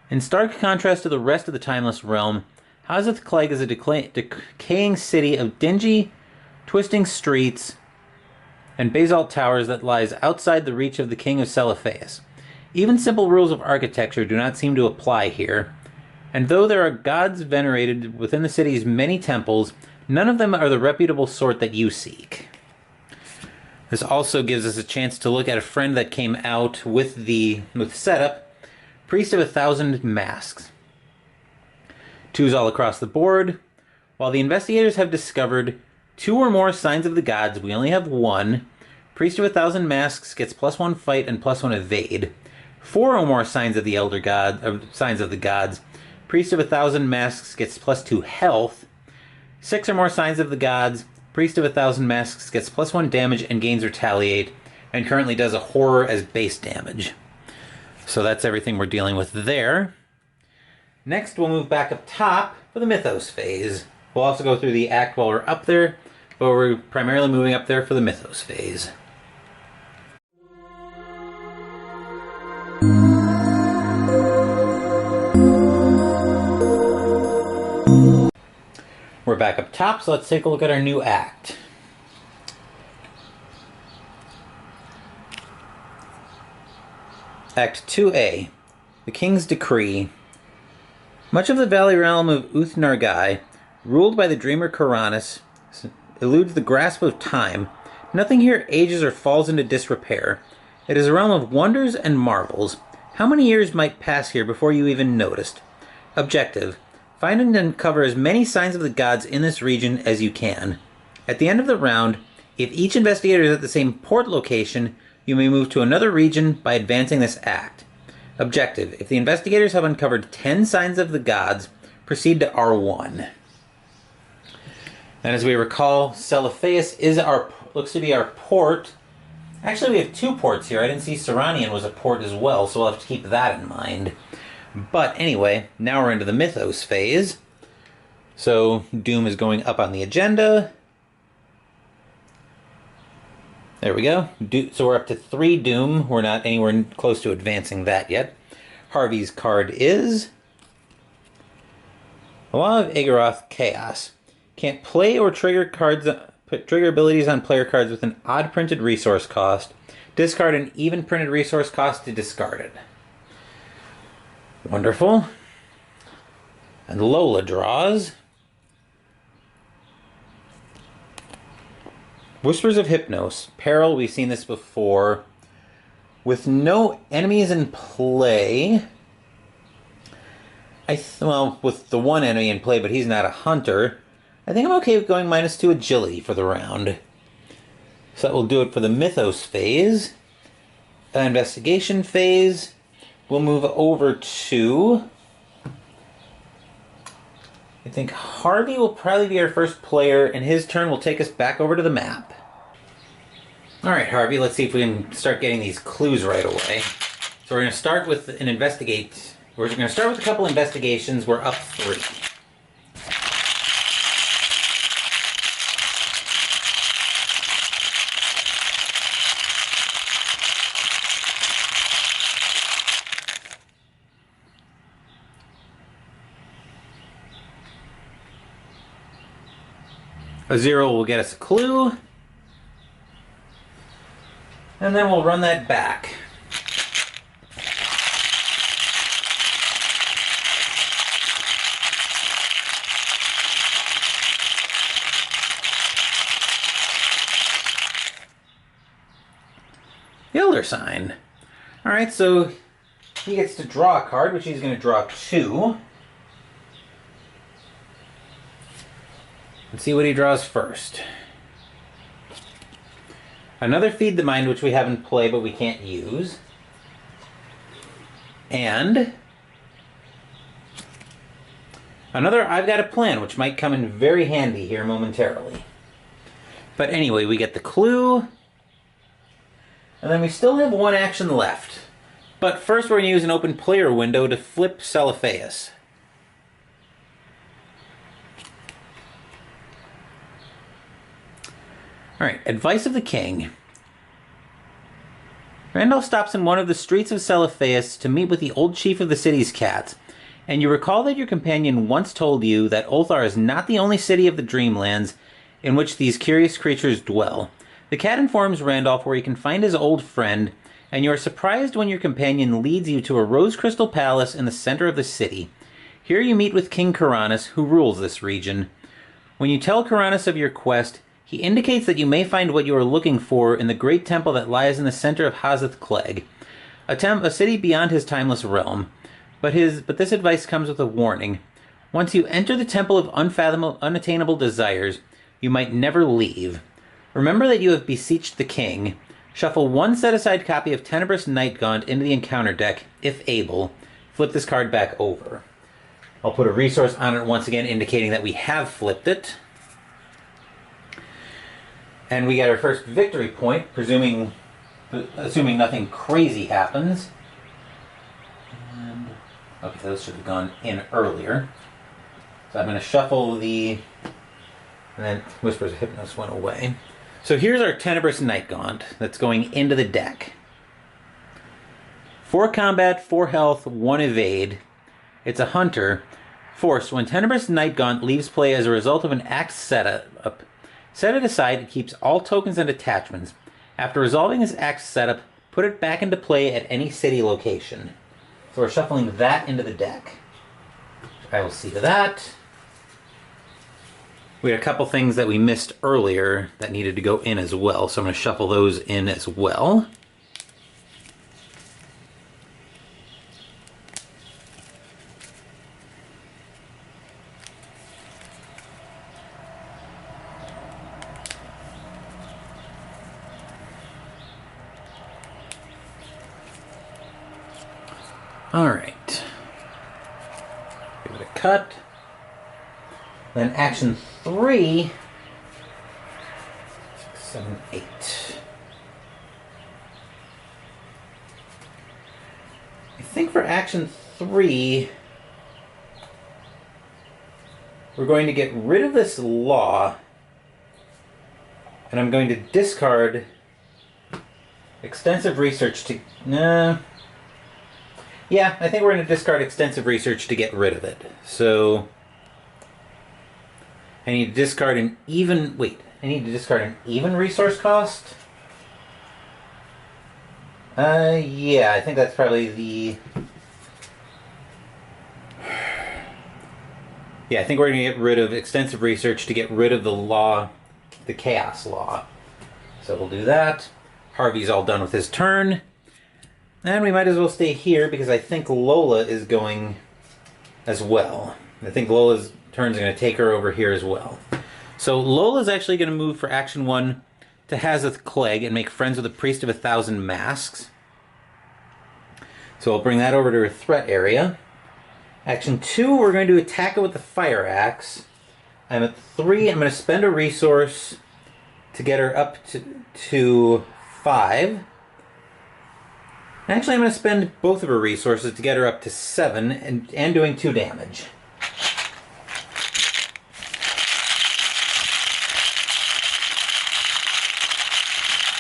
In stark contrast to the rest of the Timeless Realm, Hazeth Clegg is a decaying city of dingy, twisting streets and basalt towers that lies outside the reach of the King of Celiphaeus. Even simple rules of architecture do not seem to apply here, and though there are gods venerated within the city's many temples, none of them are the reputable sort that you seek. This also gives us a chance to look at a friend that came out with setup, Priest of 1,000 Masks. 2s all across the board. While the investigators have discovered 2 or more signs of the gods, we only have 1. Priest of 1,000 Masks gets +1 fight and +1 evade. 4 or more signs of the signs of the gods. Priest of 1,000 Masks gets +2 health. 6 or more signs of the gods. Priest of 1,000 Masks gets +1 damage and gains Retaliate, and currently does a horror as base damage. So that's everything we're dealing with there. Next, we'll move back up top for the Mythos Phase. We'll also go through the act while we're up there, but we're primarily moving up there for the Mythos Phase. We're back up top, so let's take a look at our new act. Act 2A, The King's Decree. Much of the valley realm of Uth-Nargai, ruled by the dreamer Karanis, eludes the grasp of time. Nothing here ages or falls into disrepair. It is a realm of wonders and marvels. How many years might pass here before you even noticed? Objective: find and uncover as many signs of the gods in this region as you can. At the end of the round, if each investigator is at the same port location, you may move to another region by advancing this act. Objective: if the investigators have uncovered 10 signs of the gods, proceed to R1. And as we recall, Celiphaeus is looks to be our port. Actually, we have 2 ports here. I didn't see Seranian was a port as well, so we'll have to keep that in mind. But anyway, now we're into the Mythos Phase. So Doom is going up on the agenda. There we go. So we're up to 3 Doom. We're not anywhere close to advancing that yet. Harvey's card is Law of Agaroth Chaos. Can't play or trigger abilities on player cards with an odd printed resource cost. Discard an even printed resource cost to discard it. Wonderful. And Lola draws Whispers of Hypnos. Peril, we've seen this before. With no enemies in play, well, with the one enemy in play, but he's not a hunter, I think I'm okay with going -2 agility for the round. So that will do it for the Mythos Phase. Investigation Phase. We'll move over to, I think Harvey will probably be our first player, and his turn will take us back over to the map. Alright, Harvey, let's see if we can start getting these clues right away. So we're going to start with an investigate. We're going to start with a couple investigations. We're up 3. A 0 will get us a clue. And then we'll run that back. The Elder Sign. Alright, so he gets to draw a card, which he's going to draw 2. Let's see what he draws first. Another Feed the Mind, which we have in play, but we can't use. And another I've Got a Plan, which might come in very handy here momentarily. But anyway, we get the clue. And then we still have 1 action left. But first we're going to use an open player window to flip Celiphaeus. Alright, Advice of the King. Randolph stops in one of the streets of Celiphaeus to meet with the old chief of the city's cats, and you recall that your companion once told you that Ulthar is not the only city of the Dreamlands in which these curious creatures dwell. The cat informs Randolph where he can find his old friend, and you are surprised when your companion leads you to a rose crystal palace in the center of the city. Here you meet with King Karanis, who rules this region. When you tell Karanis of your quest, he indicates that you may find what you are looking for in the great temple that lies in the center of Hazeth Clegg, a city beyond his timeless realm. But this advice comes with a warning. Once you enter the temple of unattainable desires, you might never leave. Remember that you have beseeched the king. Shuffle 1 set-aside copy of Tenebrous Nightgaunt into the encounter deck, if able. Flip this card back over. I'll put a resource on it once again, indicating that we have flipped it. And we get our first victory point, assuming nothing crazy happens. And, okay, those should have gone in earlier. So I'm going to shuffle the... And then Whispers of Hypnos went away. So here's our Tenebrous Night Gaunt that's going into the deck. 4 combat, 4 health, 1 evade. It's a hunter. Force. When Tenebrous Night Gaunt leaves play as a result of an axe setup, set it aside. It keeps all tokens and attachments. After resolving this axe setup, put it back into play at any city location. So we're shuffling that into the deck. I will see to that. We had a couple things that we missed earlier that needed to go in as well, so I'm going to shuffle those in as well. All right. Give it a cut. Then action 3, 6, 7, 8. I think for action 3, we're going to get rid of this law, and I'm going to discard extensive research to... Yeah, I think we're going to discard extensive research to get rid of it. So... I need to discard an even... Wait, I need to discard an even resource cost? Yeah, I think that's probably the... Yeah, I think we're going to get rid of extensive research to get rid of the law, the chaos law. So we'll do that. Harvey's all done with his turn. And we might as well stay here because I think Lola is going as well. I think Lola's turn's going to take her over here as well. So Lola's actually going to move for action 1 to Hazeth Clegg and make friends with a Priest of 1,000 Masks. So I'll bring that over to her threat area. Action 2, we're going to attack it with the Fire Axe. I'm at 3. I'm going to spend a resource to get her up to 5. Actually, I'm going to spend both of her resources to get her up to 7 and doing 2 damage.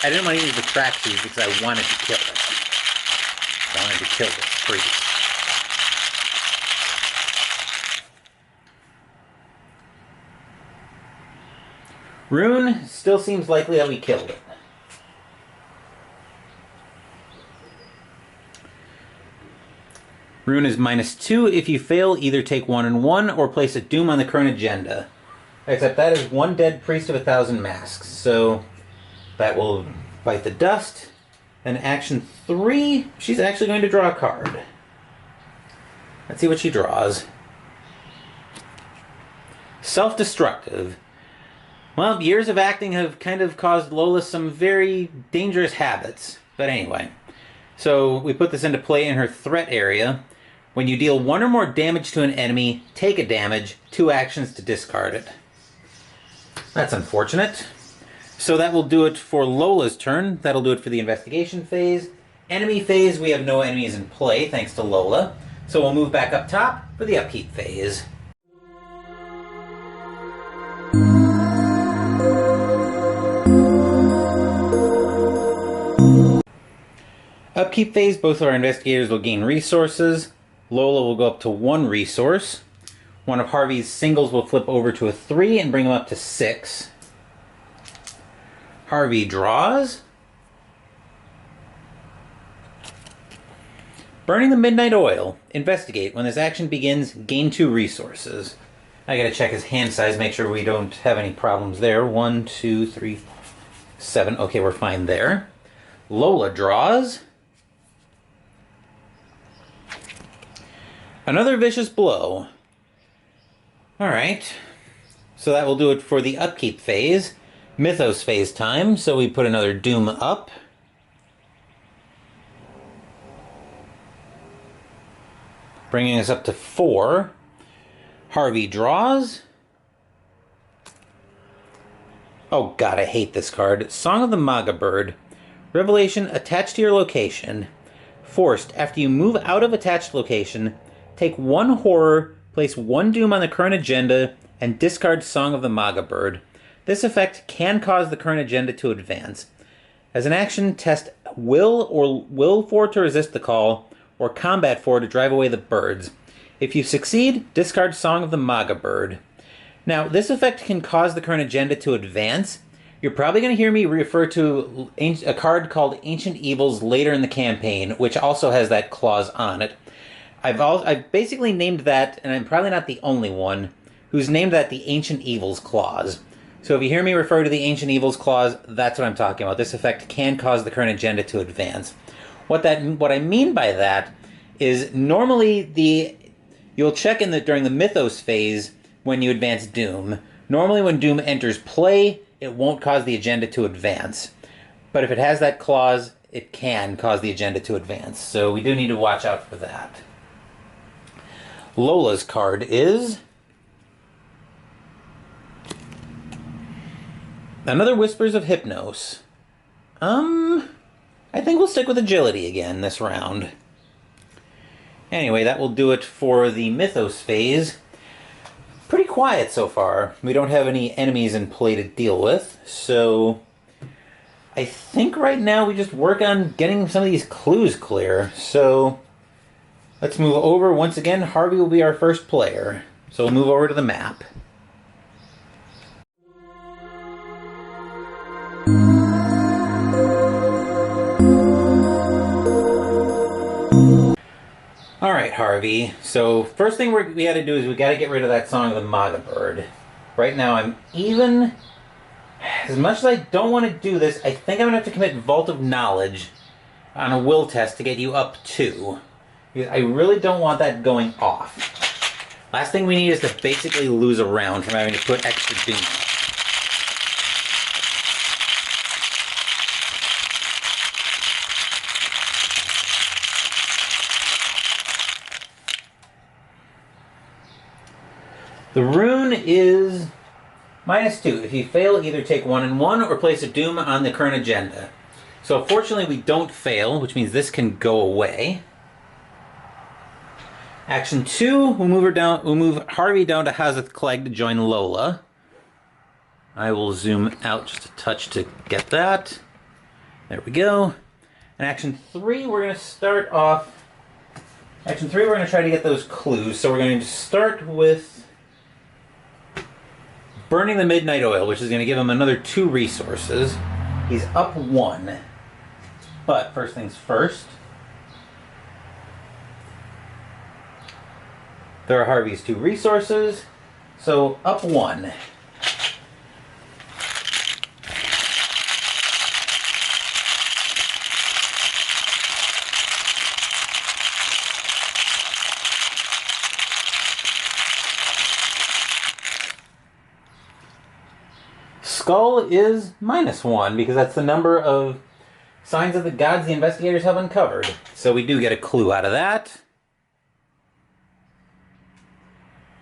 I didn't want to use the track shoes because I wanted to kill it. I wanted to kill this priest. Rune still seems likely that we killed it. Rune is -2. If you fail, either take 1 and 1 or place a doom on the current agenda. Except that is 1 dead Priest of 1,000 Masks. So that will bite the dust. And action 3, she's actually going to draw a card. Let's see what she draws. Self-destructive. Well, years of acting have kind of caused Lola some very dangerous habits. But anyway. So we put this into play in her threat area. When you deal 1 or more damage to an enemy, take a damage, 2 actions to discard it. That's unfortunate. So that will do it for Lola's turn. That'll do it for the investigation phase. Enemy phase, we have no enemies in play, thanks to Lola. So we'll move back up top for the upkeep phase. Upkeep phase, both our investigators will gain resources. Lola will go up to 1 resource. One of Harvey's singles will flip over to a 3 and bring him up to 6. Harvey draws. Burning the Midnight Oil. Investigate. When this action begins, gain 2 resources. I gotta check his hand size, make sure we don't have any problems there. 1, 2, 3, 7. Okay, we're fine there. Lola draws. Another vicious blow. Alright. So that will do it for the upkeep phase. Mythos phase time, so we put another doom up. Bringing us up to 4. Harvey draws. Oh god, I hate this card. Song of the Maga Bird. Revelation attached to your location. Forced, after you move out of attached location, take one horror, place one doom on the current agenda, and discard Song of the Maga Bird. This effect can cause the current agenda to advance. As an action, test will for to resist the call, or combat for to drive away the birds. If you succeed, discard Song of the Maga Bird. Now, this effect can cause the current agenda to advance. You're probably going to hear me refer to a card called Ancient Evils later in the campaign, which also has that clause on it. I've basically named that, and I'm probably not the only one, who's named that the Ancient Evils clause. So if you hear me refer to the Ancient Evils clause, that's what I'm talking about. This effect can cause the current agenda to advance. What I mean by that is normally you'll check during the Mythos phase when you advance Doom. Normally when Doom enters play, it won't cause the agenda to advance. But if it has that clause, it can cause the agenda to advance. So we do need to watch out for that. Lola's card is another Whispers of Hypnos. I think we'll stick with Agility again this round. Anyway, that will do it for the Mythos phase. Pretty quiet so far. We don't have any enemies in play to deal with, so I think right now we just work on getting some of these clues clear. So let's move over. Once again, Harvey will be our first player. So we'll move over to the map. Alright, Harvey. So, first thing we gotta do is we gotta get rid of that Song of the Maga Bird. Right now I'm even... As much as I don't want to do this, I think I'm gonna have to commit Vault of Knowledge on a will test to get you up 2. Because I really don't want that going off. Last thing we need is to basically lose a round from having to put extra doom. The rune is -2. If you fail, either take 1 and 1 or place a doom on the current agenda. So fortunately we don't fail, which means this can go away. Action 2, we'll move Harvey down to Hazeth Clegg to join Lola. I will zoom out just a touch to get that. There we go. And action 3, we're going to start off... Action 3, we're going to try to get those clues. So we're going to start with burning the Midnight Oil, which is going to give him another 2 resources. He's up 1. But first things first, there are Harvey's 2 resources. So up 1. Skull is -1 because that's the number of signs of the gods the investigators have uncovered. So we do get a clue out of that.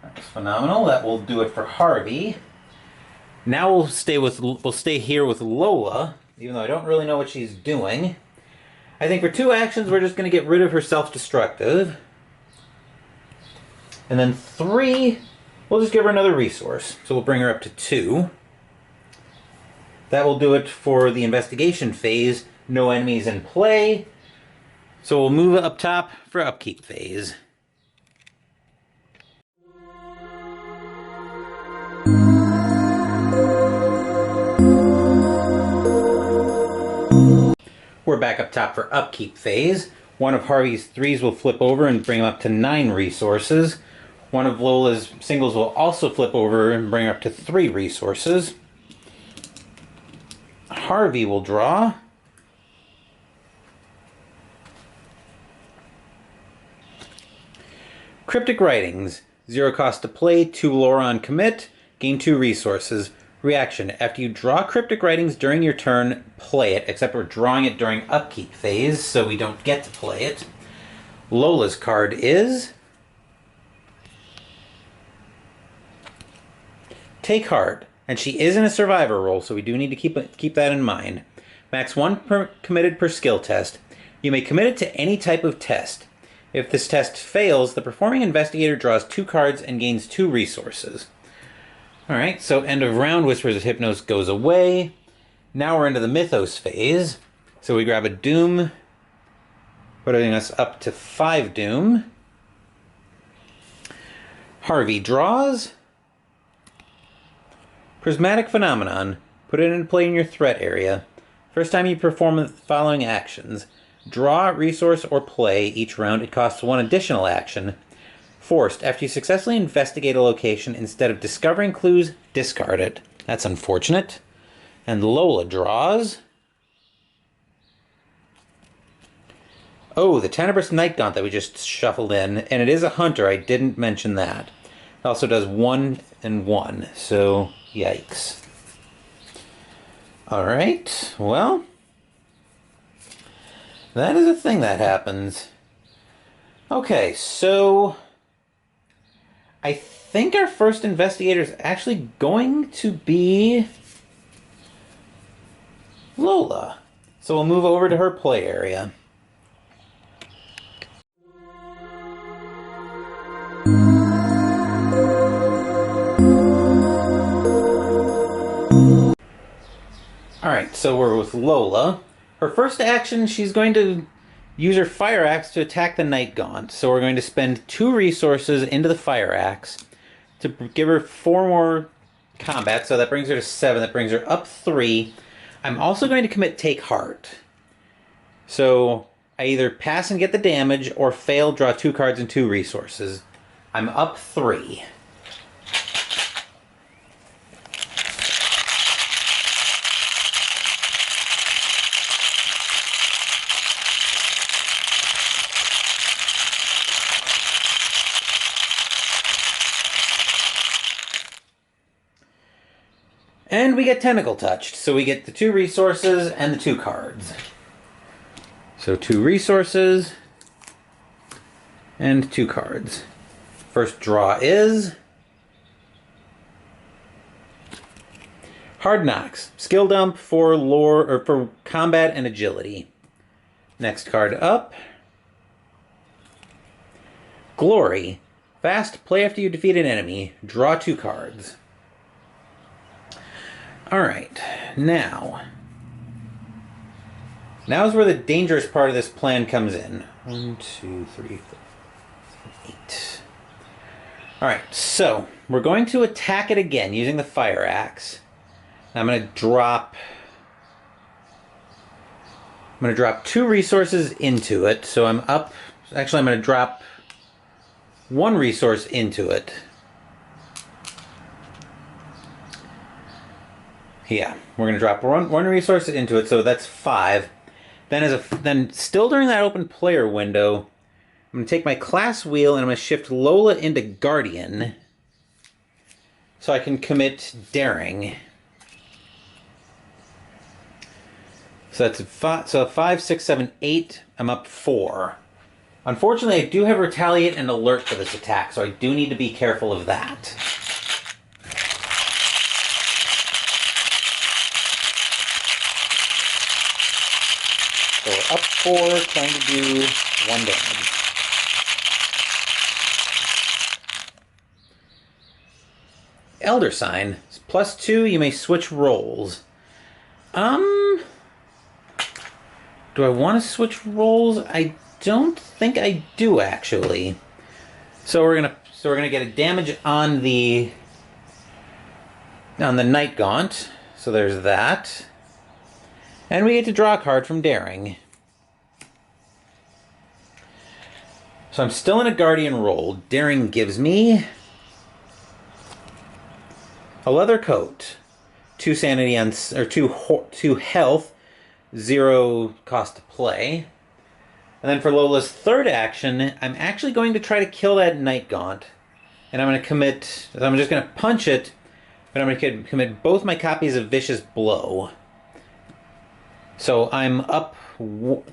That's phenomenal. That will do it for Harvey. Now we'll stay here with Lola, even though I don't really know what she's doing. I think for 2 actions we're just going to get rid of her self-destructive. And then 3, we'll just give her another resource. So we'll bring her up to 2. That will do it for the investigation phase. No enemies in play. So we'll move up top for Upkeep Phase. We're back up top for Upkeep Phase. One of Harvey's 3s will flip over and bring him up to 9 resources. One of Lola's singles will also flip over and bring her up to 3 resources. Harvey will draw. Cryptic Writings. 0 cost to play, 2 lore on commit, gain 2 resources. Reaction. After you draw Cryptic Writings during your turn, play it, except we're drawing it during Upkeep Phase, so we don't get to play it. Lola's card is Take Heart. And she is in a survivor role, so we do need to keep that in mind. Max 1 committed per skill test. You may commit it to any type of test. If this test fails, the performing investigator draws 2 cards and gains 2 resources. Alright, so end of round, Whispers of Hypnos goes away. Now we're into the Mythos phase. So we grab a Doom, putting us up to 5 Doom. Harvey draws. Prismatic Phenomenon. Put it into play in your threat area. First time you perform the following actions. Draw, resource, or play. Each round it costs 1 additional action. Forced. After you successfully investigate a location, instead of discovering clues, discard it. That's unfortunate. And Lola draws. Oh, the Tenebrous Night Gaunt that we just shuffled in. And it is a hunter. I didn't mention that. It also does 1 and 1. So, yikes. Alright, well, that is a thing that happens. Okay, so I think our first investigator is actually going to be Lola. So we'll move over to her play area. Alright, so we're with Lola. Her first action, she's going to use her Fire Axe to attack the Night Gaunt. So we're going to spend 2 resources into the Fire Axe to give her 4 more combat. So that brings her to 7. That brings her up 3. I'm also going to commit Take Heart. So I either pass and get the damage or fail, draw 2 cards and 2 resources. I'm up 3. And we get Tentacle Touched, so we get the 2 resources and the 2 cards. So 2 resources and 2 cards. First draw is Hard Knocks. Skill dump for lore or for combat and agility. Next card up. Glory. Fast, play after you defeat an enemy. Draw 2 cards. Alright, now is where the dangerous part of this plan comes in. 1, 2, 3, 4, 8. Alright, so we're going to attack it again using the Fire Axe. I'm going to drop 2 resources into it, so I'm up. Actually, I'm going to drop 1 resource into it. Yeah, we're going to drop one resource into it, so that's 5. Then still during that open player window, I'm going to take my class wheel and I'm going to shift Lola into Guardian so I can commit Daring. So that's 5, 6, 7, 8. I'm up 4. Unfortunately, I do have Retaliate and Alert for this attack, so I do need to be careful of that. So we're up 4, trying to do 1 damage. Elder Sign. +2, you may switch roles. Do I want to switch roles? I don't think I do, actually. So we're gonna get a damage on the Night Gaunt. So there's that. And we get to draw a card from Daring. So I'm still in a Guardian role. Daring gives me a leather coat, 2 sanity on, or 2 health, 0 cost to play. And then for Lola's third action, I'm actually going to try to kill that Night Gaunt. And I'm going to commit, I'm just going to punch it, but I'm going to commit both my copies of Vicious Blow. So I'm up 1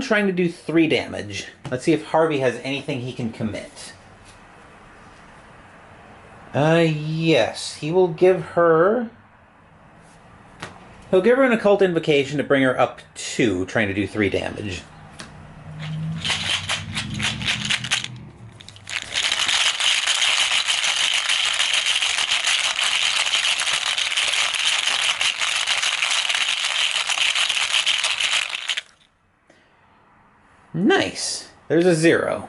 trying to do 3 damage. Let's see if Harvey has anything he can commit. Yes. He'll give her an occult invocation to bring her up 2, trying to do 3 damage. Nice. There's a 0.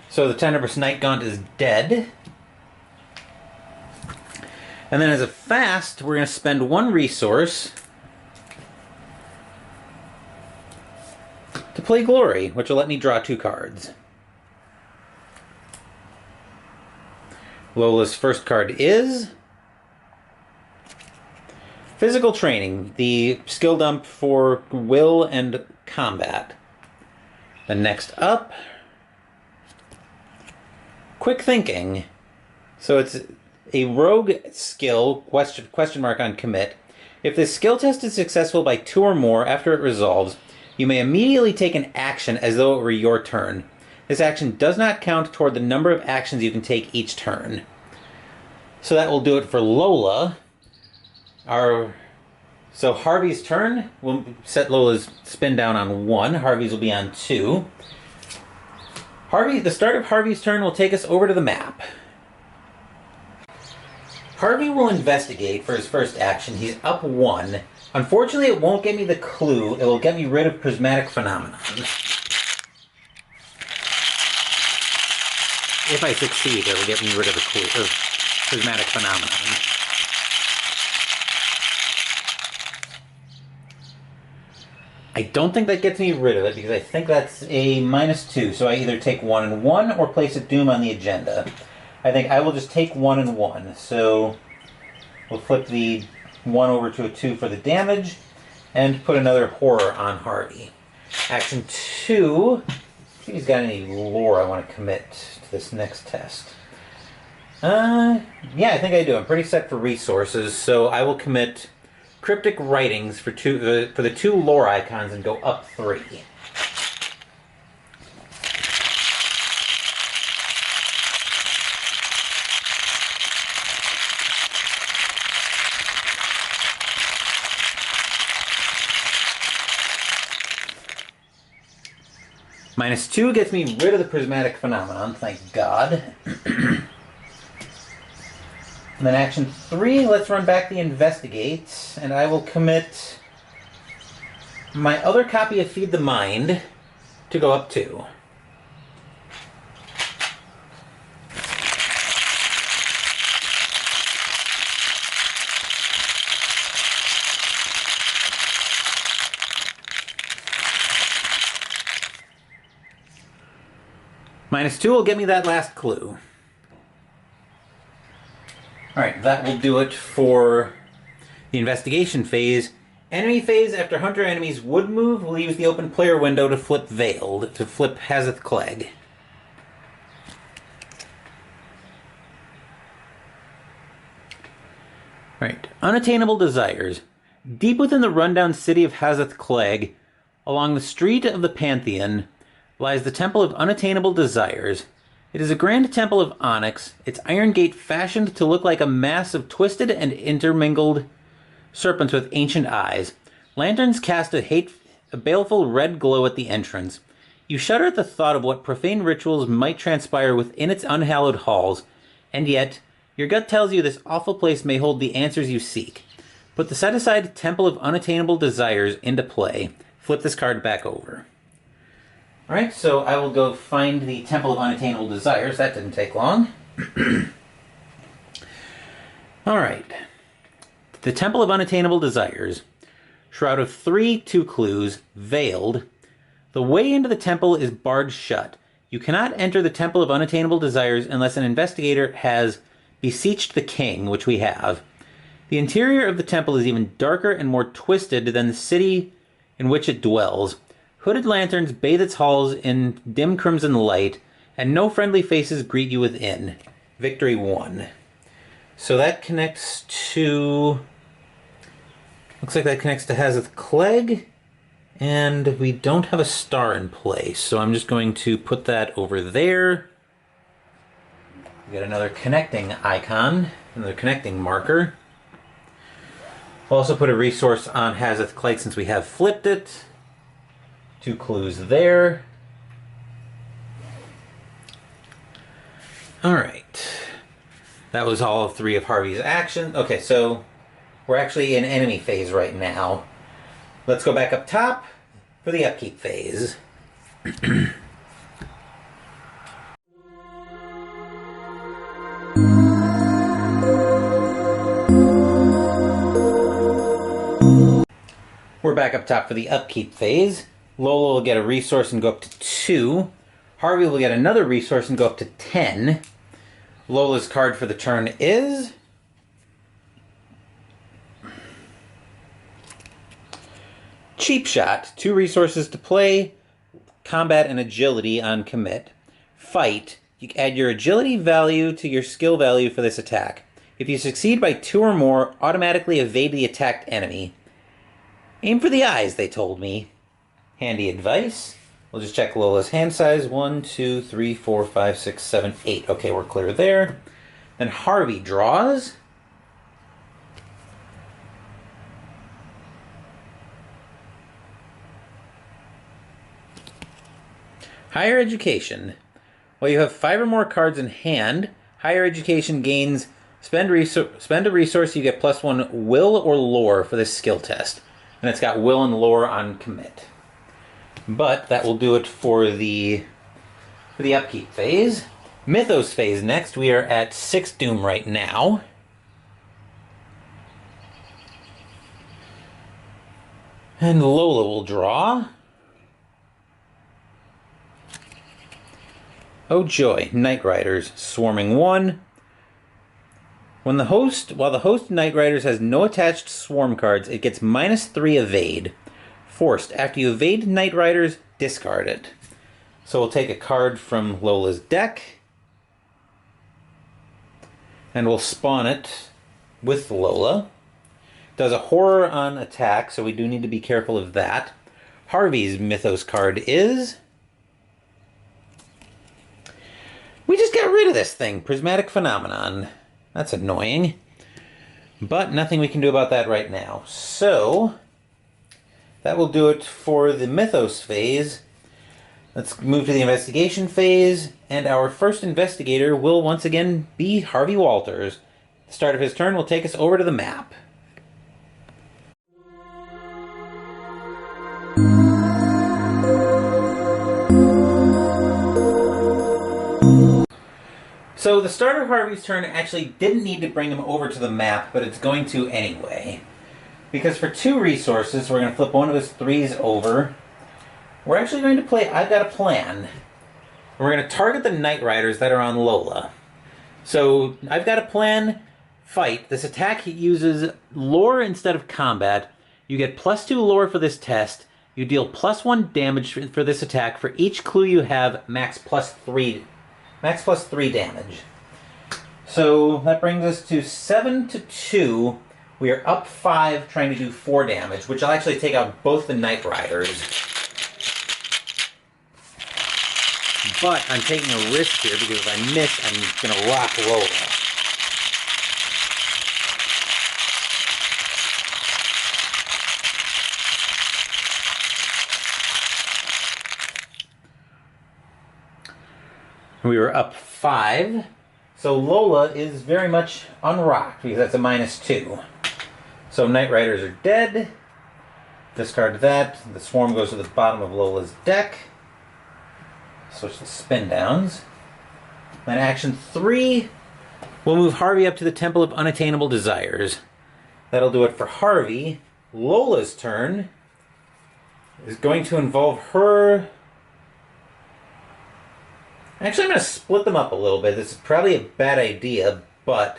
So the Tenebrous Night Gaunt is dead. And then as a fast, we're going to spend 1 resource to play Glory, which will let me draw 2 cards. Lola's first card is Physical Training, the skill dump for Will and Combat. Then next up, Quick Thinking. So it's a rogue skill, question mark on commit. If the skill test is successful by 2 or more after it resolves, you may immediately take an action as though it were your turn. This action does not count toward the number of actions you can take each turn. So that will do it for Lola. So Harvey's turn, we'll set Lola's spin down on 1. Harvey's will be on 2. The start of Harvey's turn will take us over to the map. Harvey will investigate for his first action. He's up 1. Unfortunately, it won't get me the clue. It will get me rid of Prismatic Phenomenon. If I succeed, it will get me rid of the clue of Prismatic Phenomenon. I don't think that gets me rid of it, because I think that's a -2, so I either take 1 and 1 or place a Doom on the agenda. I think I will just take 1 and 1, so we'll flip the 1 over to a 2 for the damage, and put another Horror on Harvey. Action 2, see if he's got any lore I want to commit to this next test. Yeah, I think I do. I'm pretty set for resources, so I will commit Cryptic Writings for the 2 lore icons and go up 3. -2 gets me rid of the Prismatic Phenomenon, thank God. And then action 3, let's run back the Investigate, and I will commit my other copy of Feed the Mind to go up 2. -2 will get me that last clue. Alright, that will do it for the investigation phase. Enemy phase, after Hunter enemies would move, leaves the open player window to flip Veiled, to flip Hazeth Clegg. Alright, Unattainable Desires. Deep within the rundown city of Hazeth Clegg, along the street of the Pantheon, lies the Temple of Unattainable Desires. It is a grand temple of onyx, its iron gate fashioned to look like a mass of twisted and intermingled serpents with ancient eyes. Lanterns cast a baleful red glow at the entrance. You shudder at the thought of what profane rituals might transpire within its unhallowed halls, and yet, your gut tells you this awful place may hold the answers you seek. Put the set-aside Temple of Unattainable Desires into play. Flip this card back over. Alright, so I will go find the Temple of Unattainable Desires. That didn't take long. Alright. The Temple of Unattainable Desires. Shroud of 3, 2 clues. Veiled. The way into the temple is barred shut. You cannot enter the Temple of Unattainable Desires unless an investigator has beseeched the king, which we have. The interior of the temple is even darker and more twisted than the city in which it dwells. Hooded lanterns bathe its halls in dim crimson light, and no friendly faces greet you within. Victory 1. So that connects to... looks like that connects to Hazeth Clegg, and we don't have a star in place, so I'm just going to put that over there. We got another connecting icon, another connecting marker. We'll also put a resource on Kadath Clyde since we have flipped it. 2 clues there. Alright. That was all 3 of Harvey's actions. Okay, so we're actually in enemy phase right now. Let's go back up top for the upkeep phase. We're back up top for the upkeep phase. Lola will get a resource and go up to 2. Harvey will get another resource and go up to 10. Lola's card for the turn is... Cheap Shot. 2 resources to play. Combat and agility on commit. Fight. You add your agility value to your skill value for this attack. If you succeed by 2 or more, automatically evade the attacked enemy. Aim for the eyes, they told me. Handy advice. We'll just check Lola's hand size. 1, 2, 3, 4, 5, 6, 7, 8. Okay, we're clear there. Then Harvey draws. Higher education. While you have 5 or more cards in hand, higher education gains spend a resource, you get +1 will or lore for this skill test. And it's got will and lore on commit. But that will do it for the upkeep phase. Mythos phase next. We are at 6 doom right now. And Lola will draw. Oh joy, Night Riders, swarming 1. While the host Night Riders has no attached swarm cards, it gets -3 evade. Forced. After you evade Night Riders, discard it. So we'll take a card from Lola's deck. And we'll spawn it with Lola. Does a horror on attack, so we do need to be careful of that. Harvey's Mythos card is... We just got rid of this thing. Prismatic Phenomenon. That's annoying. But nothing we can do about that right now. So, that will do it for the Mythos phase. Let's move to the investigation phase. And our first investigator will once again be Harvey Walters. The start of his turn will take us over to the map. So the start of Harvey's turn actually didn't need to bring him over to the map, but it's going to anyway. Because for 2 resources, we're going to flip one of his 3s over. We're actually going to play I've Got a Plan. We're going to target the Night Riders that are on Lola. So I've Got a Plan, fight. This attack uses lore instead of combat. You get +2 lore for this test. You deal +1 damage for this attack. For each clue you have, max +3 damage. So that brings us to 7-2. We are up 5 trying to do 4 damage, which will actually take out both the Night Riders. But I'm taking a risk here because if I miss, I'm going to rock Lola. We were up 5, so Lola is very much unrocked because that's a -2. So Night Riders are dead. Discard that. The swarm goes to the bottom of Lola's deck. Switch the spin downs. Then action 3, we'll move Harvey up to the Temple of Unattainable Desires. That'll do it for Harvey. Lola's turn is going to involve her... Actually, I'm going to split them up a little bit. This is probably a bad idea, but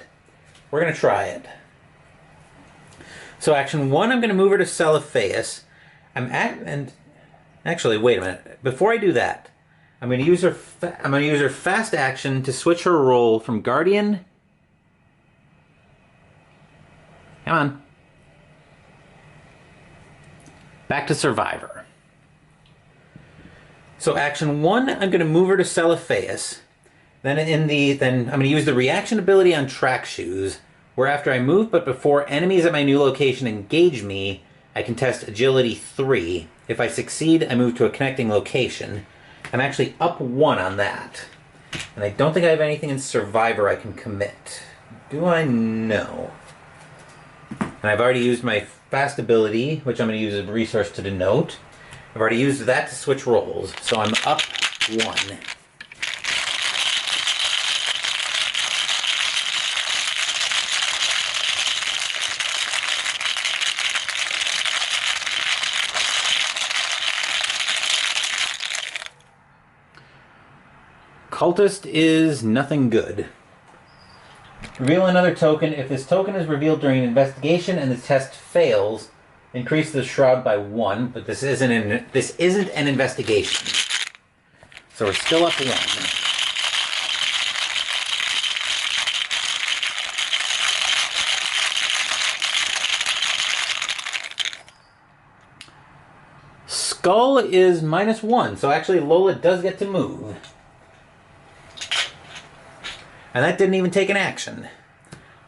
we're going to try it. So action 1, I'm going to move her to Celiphaeus. Actually, wait a minute. Before I do that, I'm going to use her fast action to switch her role from Guardian. Come on. Back to Survivor. So action 1, I'm going to move her to Celiphaeus. Then I'm going to use the reaction ability on track shoes, where after I move but before enemies at my new location engage me, I can test agility 3. If I succeed, I move to a connecting location. I'm actually up 1 on that. And I don't think I have anything in Survivor I can commit. Do I? No. And I've already used my fast ability, which I'm going to use as a resource to denote. I've already used that to switch roles, so I'm up 1. Cultist is nothing good. Reveal another token. If this token is revealed during an investigation and the test fails, increase the shroud by 1, but this isn't an investigation. So we're still up 1. Skull is -1, so actually Lola does get to move. And that didn't even take an action.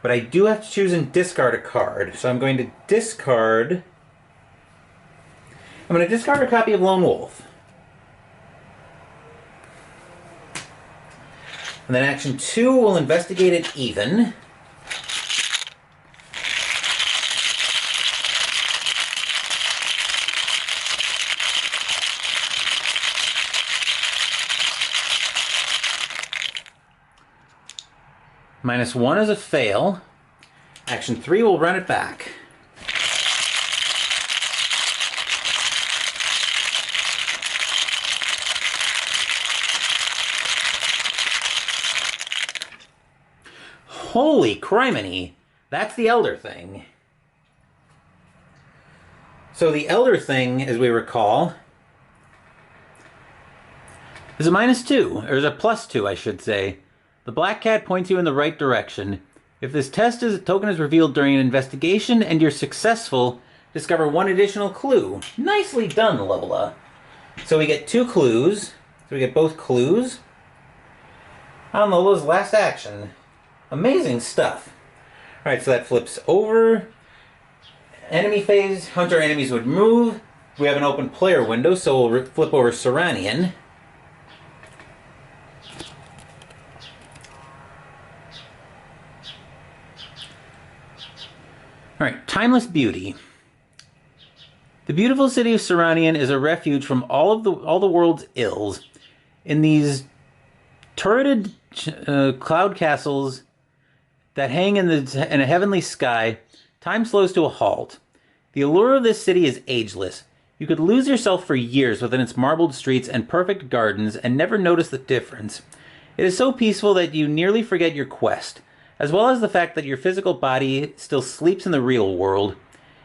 But I do have to choose and discard a card. So I'm going to discard... I'm going to discard a copy of Lone Wolf. And then action 2 will investigate it even. -1 is a fail. Action 3 will run it back. Holy criminy! That's the Elder Thing. So the Elder Thing, as we recall, is a -2, or is a +2, I should say. The black cat points you in the right direction. If this token is revealed during an investigation and you're successful, discover 1 additional clue. Nicely done, Lola. So we get 2 clues. So we get both clues on Lola's last action. Amazing stuff. Alright, so that flips over. Enemy phase, hunter enemies would move. We have an open player window, so we'll flip over Seranian. Alright, Timeless Beauty. The beautiful city of Seranian is a refuge from all the world's ills. In these turreted cloud castles that hang in a heavenly sky, time slows to a halt. The allure of this city is ageless. You could lose yourself for years within its marbled streets and perfect gardens and never notice the difference. It is so peaceful that you nearly forget your quest, as well as the fact that your physical body still sleeps in the real world.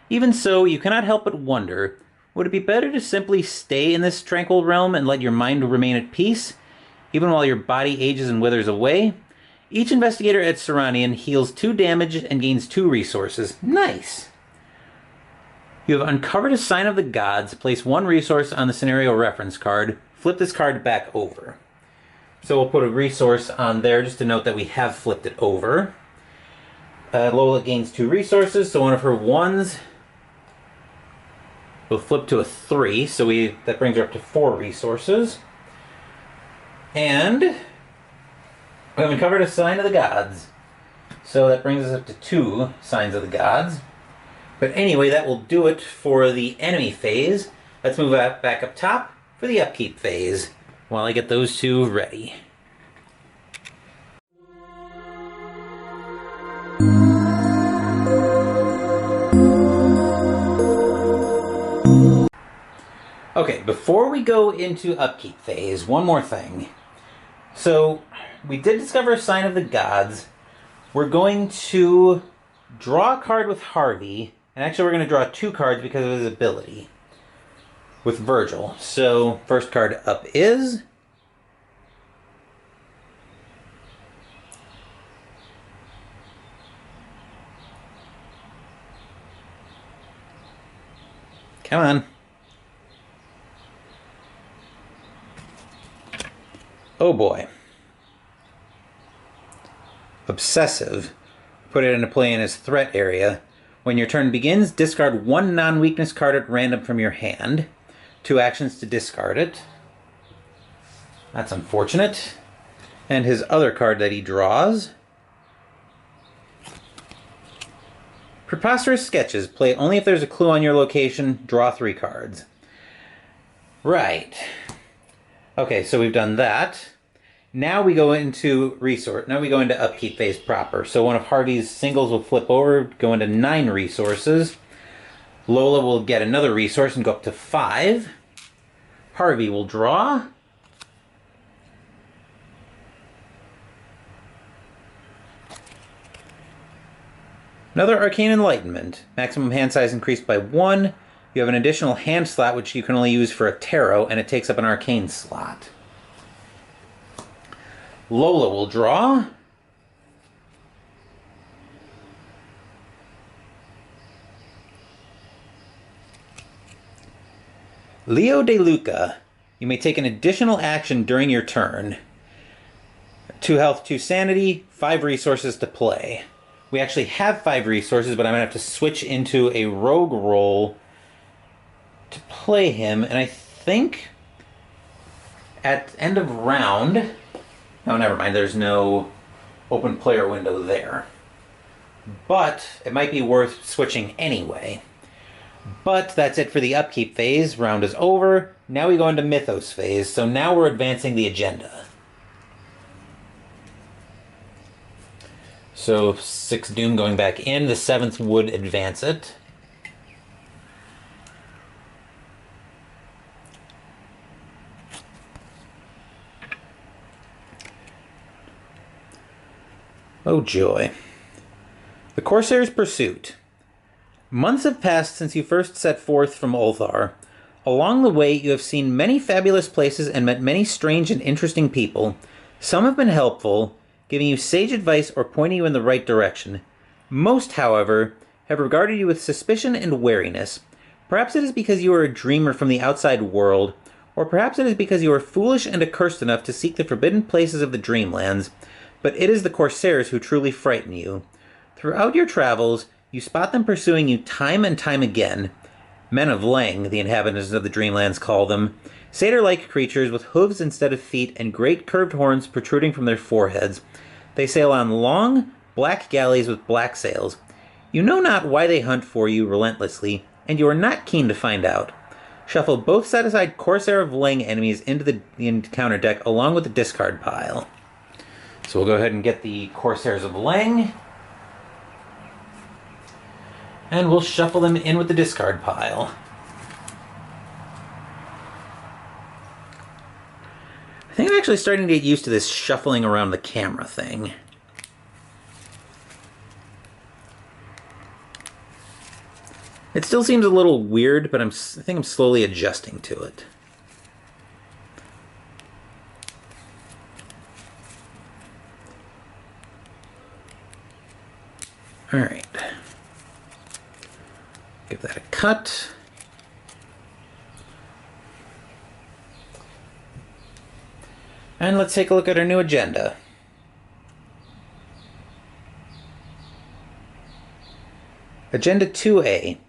Even so, you cannot help but wonder, would it be better to simply stay in this tranquil realm and let your mind remain at peace, even while your body ages and withers away? Each investigator at Seranian heals 2 damage and gains 2 resources. Nice! You have uncovered a sign of the gods. Place 1 resource on the scenario reference card. Flip this card back over. So we'll put a resource on there just to note that we have flipped it over. Lola gains 2 resources, so one of her 1s will flip to a 3, so that brings her up to 4 resources. And we have uncovered a sign of the gods. So that brings us up to 2 signs of the gods. But anyway, that will do it for the enemy phase. Let's move back up top for the upkeep phase while I get those 2 ready. Okay, before we go into upkeep phase, one more thing. So, we did discover a sign of the gods. We're going to draw a card with Harvey, and actually we're going to draw 2 cards because of his ability with Virgil. So, first card up is... Come on. Oh boy. Obsessive. Put it into play in his threat area. When your turn begins, discard one non-weakness card at random from your hand. 2 actions to discard it. That's unfortunate. And his other card that he draws. Preposterous Sketches. Play only if there's a clue on your location. Draw 3 cards. Right. Okay, so we've done that. Now we go into Upkeep Phase proper. So one of Harvey's singles will flip over, go into 9 resources. Lola will get another resource and go up to 5. Harvey will draw. Another Arcane Enlightenment. Maximum hand size increased by 1. You have an additional hand slot which you can only use for a tarot, and it takes up an arcane slot. Lola will draw. Leo De Luca. You may take an additional action during your turn. 2 health, 2 sanity, 5 resources to play. We actually have 5 resources, but I'm going to have to switch into a rogue role to play him. And I think at end of round... No, never mind. There's no open player window there. But it might be worth switching anyway. But that's it for the Upkeep Phase. Round is over. Now we go into Mythos Phase. So now we're advancing the agenda. So 6 Doom going back in. The 7th would advance it. Oh joy. The Corsair's Pursuit. Months have passed since you first set forth from Ulthar. Along the way, you have seen many fabulous places and met many strange and interesting people. Some have been helpful, giving you sage advice or pointing you in the right direction. Most, however, have regarded you with suspicion and wariness. Perhaps it is because you are a dreamer from the outside world, or perhaps it is because you are foolish and accursed enough to seek the forbidden places of the Dreamlands. But it is the Corsairs who truly frighten you. Throughout your travels, you spot them pursuing you time and time again. Men of Lang, the inhabitants of the Dreamlands call them. Satyr-like creatures with hooves instead of feet and great curved horns protruding from their foreheads. They sail on long, black galleys with black sails. You know not why they hunt for you relentlessly, and you are not keen to find out. Shuffle both set-aside Corsair of Lang enemies into the encounter deck along with the discard pile. So we'll go ahead and get the Corsairs of Lang. And we'll shuffle them in with the discard pile. I think I'm actually starting to get used to this shuffling around the camera thing. It still seems a little weird, but I think I'm slowly adjusting to it. All right. Give that a cut. And let's take a look at our new agenda. Agenda 2A.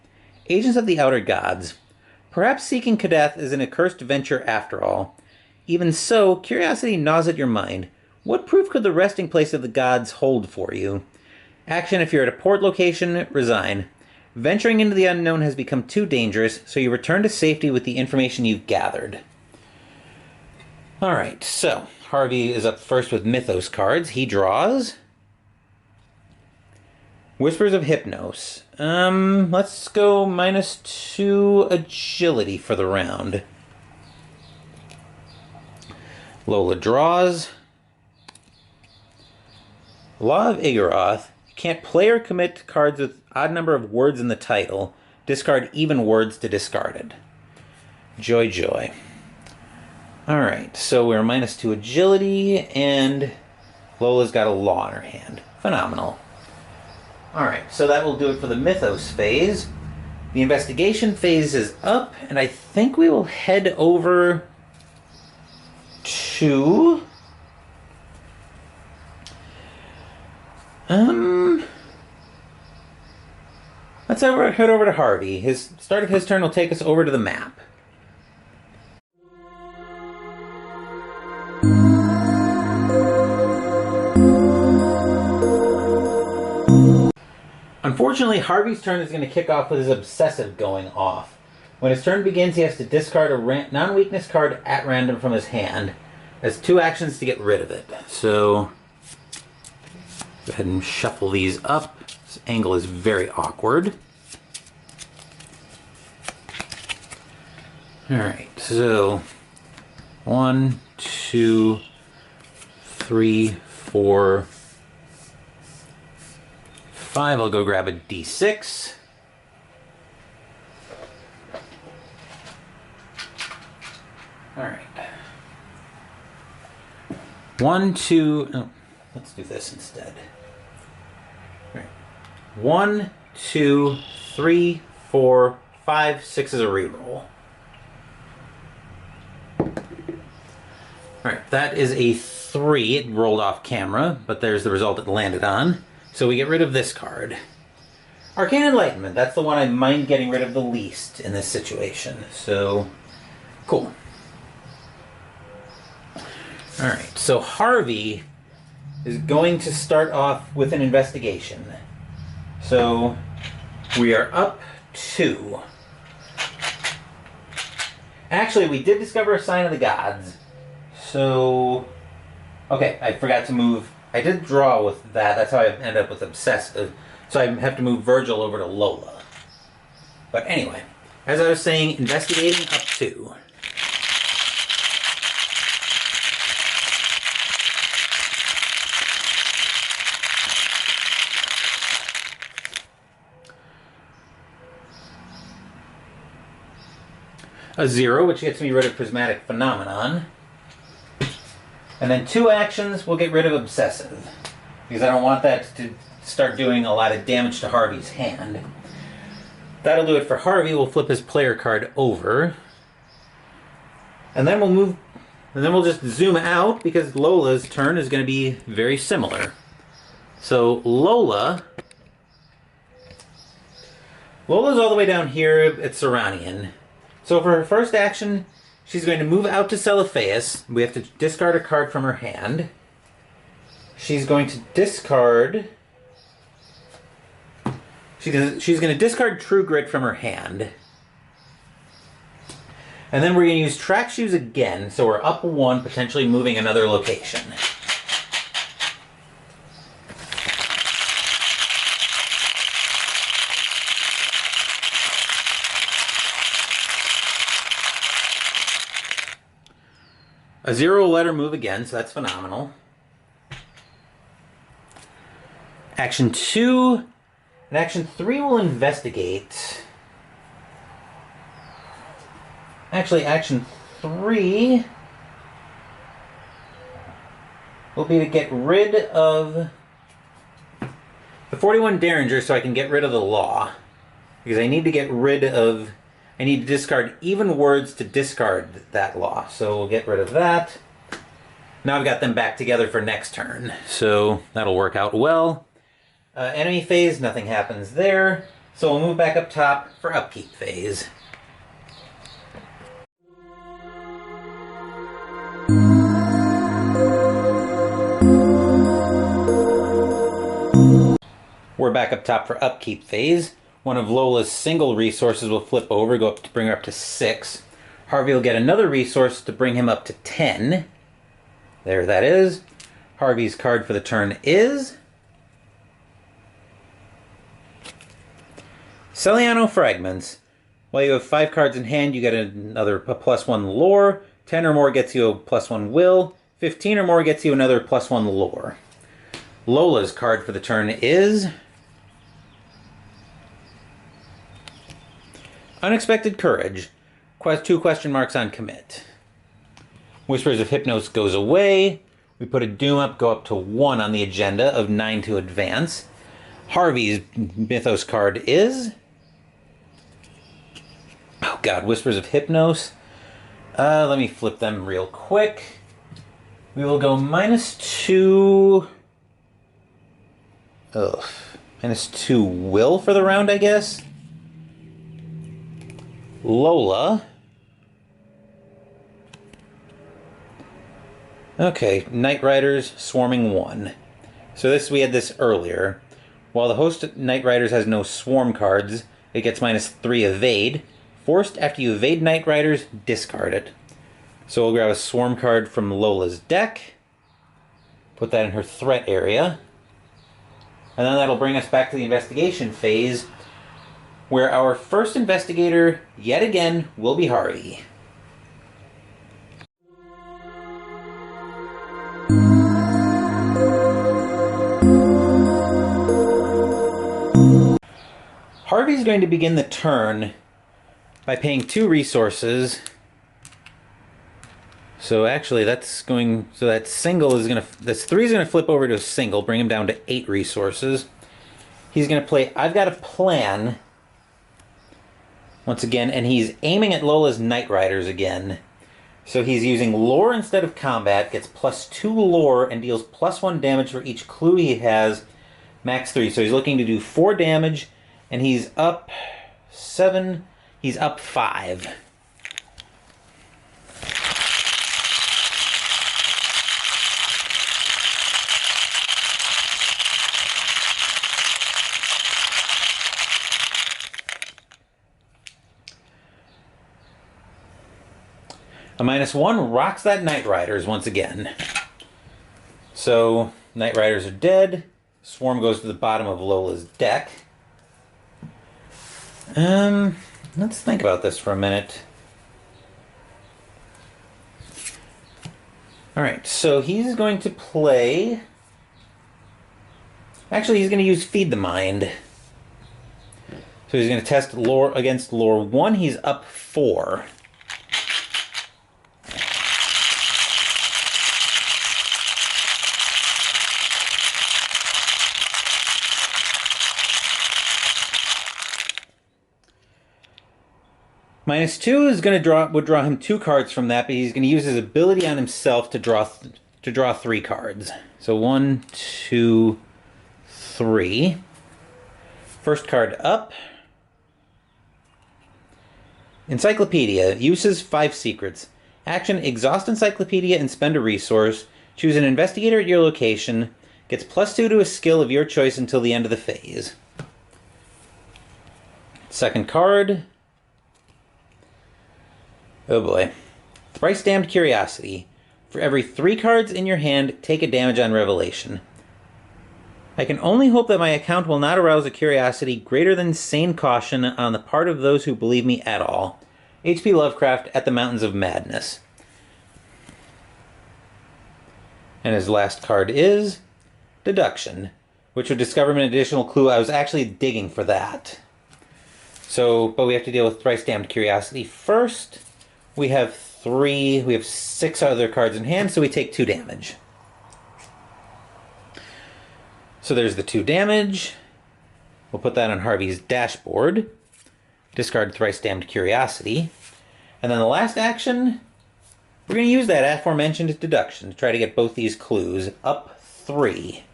Agents of the Outer Gods. Perhaps seeking Kadath is an accursed venture after all. Even so, curiosity gnaws at your mind. What proof could the resting place of the gods hold for you? Action: if you're at a port location, resign. Venturing into the unknown has become too dangerous, so you return to safety with the information you've gathered. Alright, so Harvey is up first with Mythos cards. He draws Whispers of Hypnos. Let's go -2 agility for the round. Lola draws Law of Igoroth. Can't play or commit cards with odd number of words in the title. Discard even words to discarded. Joy, joy. Alright, so we're -2 agility, and Lola's got a law in her hand. Phenomenal. Alright, so that will do it for the Mythos phase. The investigation phase is up, and I think we will head over to Let's head over to Harvey. His start of his turn will take us over to the map. Unfortunately, Harvey's turn is going to kick off with his obsessive going off. When his turn begins, he has to discard a non-weakness card at random from his hand. Has 2 actions to get rid of it. So, go ahead and shuffle these up. This angle is very awkward. Alright, so 1, 2, 3, 4, 5. I'll go grab a D6. Alright. 1, 2, oh, let's do this instead. All right. 1, 2, 3, 4, 5, 6 is a reroll. Alright, that is a 3. It rolled off camera, but there's the result it landed on. So we get rid of this card. Arcane Enlightenment, that's the one I mind getting rid of the least in this situation. So, cool. Alright, so Harvey is going to start off with an investigation. So, we are up 2. Actually, we did discover a sign of the gods. So, okay, I forgot to move. I did draw with that. That's how I ended up with obsessive. So I have to move Virgil over to Lola. But anyway, as I was saying, investigating up 2. A 0, which gets me rid of Prismatic Phenomenon. And then 2 actions will get rid of Obsessive, because I don't want that to start doing a lot of damage to Harvey's hand. That'll do it for Harvey. We'll flip his player card over. And then we'll move, and then we'll just zoom out, because Lola's turn is going to be very similar. So Lola's all the way down here at Seranian. So for her first action, she's going to move out to Celiphaeus. We have to discard a card from her hand. She's going to discard... She's going to discard True Grit from her hand. And then we're going to use Track Shoes again, so we're up 1, potentially moving another location. A 0 will let her move again, so that's phenomenal. Action 2 and Action 3 will investigate. Actually, Action 3 will be to get rid of the 41 Derringer so I can get rid of the Law. Because I need to get rid of... I need to discard even words to discard that Law. So we'll get rid of that. Now I've got them back together for next turn. So that'll work out well. Enemy phase, nothing happens there. So we'll move back up top for Upkeep Phase. We're back up top for Upkeep Phase. One of Lola's single resources will flip over, go up to bring her up to 6. Harvey will get another resource to bring him up to 10. There that is. Harvey's card for the turn is... Celiano Fragments. While you have 5 cards in hand, you get another +1 lore. 10 or more gets you a +1 will. 15 or more gets you another +1 lore. Lola's card for the turn is... Unexpected Courage. 2 question marks on commit. Whispers of Hypnos goes away. We put a Doom up, go up to 1 on the agenda of 9 to advance. Harvey's Mythos card is... Oh god, Whispers of Hypnos. Let me flip them real quick. We will go -2... Ugh. -2 will for the round, I guess. Lola. Okay, Night Riders swarming 1. So we had this earlier. While the host Night Riders has no swarm cards, it gets -3 evade. Forced after you evade Night Riders, discard it. So we'll grab a swarm card from Lola's deck. Put that in her threat area. And then that'll bring us back to the investigation phase, where our first investigator, yet again, will be Harvey. Harvey's going to begin the turn by paying 2 resources. So actually that single is going to, this 3 is going to flip over to a single, bring him down to 8 resources. He's going to play I've Got a Plan once again, and he's aiming at Lola's Night Riders again. So he's using lore instead of combat, gets +2 lore, and deals +1 damage for each clue he has, max 3. So he's looking to do 4 damage, and he's up 7, he's up 5. A -1 rocks that Night Riders once again. So, Night Riders are dead. Swarm goes to the bottom of Lola's deck. Let's think about this for a minute. Alright, so he's going to play... Actually, he's going to use Feed the Mind. So he's going to test lore against lore 1. He's up 4. -2 is going to would draw him 2 cards from that, but he's going to use his ability on himself to draw 3 cards. So 1, 2, 3. First card up. Encyclopedia. Uses 5 secrets. Action: exhaust Encyclopedia and spend a resource. Choose an investigator at your location. Gets +2 to a skill of your choice until the end of the phase. Second card. Oh boy. Thrice Damned Curiosity. For every 3 cards in your hand, take a damage on revelation. I can only hope that my account will not arouse a curiosity greater than sane caution on the part of those who believe me at all. H.P. Lovecraft at the Mountains of Madness. And his last card is Deduction, which would discover an additional clue. I was actually digging for that. So, but we have to deal with Thrice Damned Curiosity first. We have 6 other cards in hand, so we take 2 damage. So there's the 2 damage. We'll put that on Harvey's dashboard. Discard Thrice Damned Curiosity. And then the last action, we're going to use that aforementioned deduction to try to get both these clues up 3.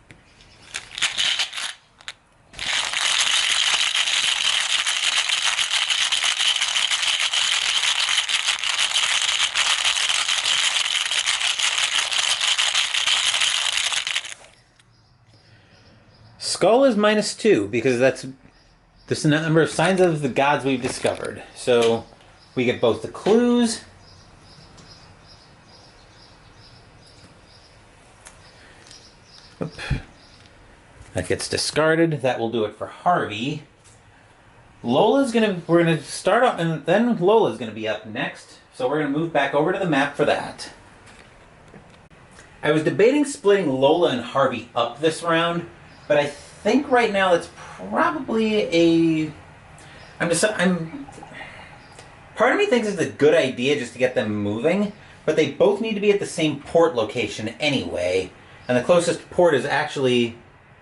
Skull is -2 because that's the number of signs of the gods we've discovered. So we get both the clues. Oop. That gets discarded. That will do it for Harvey. We're gonna start up, and then Lola's gonna be up next. So we're gonna move back over to the map for that. I was debating splitting Lola and Harvey up this round, but I think right now it's probably part of me thinks it's a good idea just to get them moving, but they both need to be at the same port location anyway, and the closest port is actually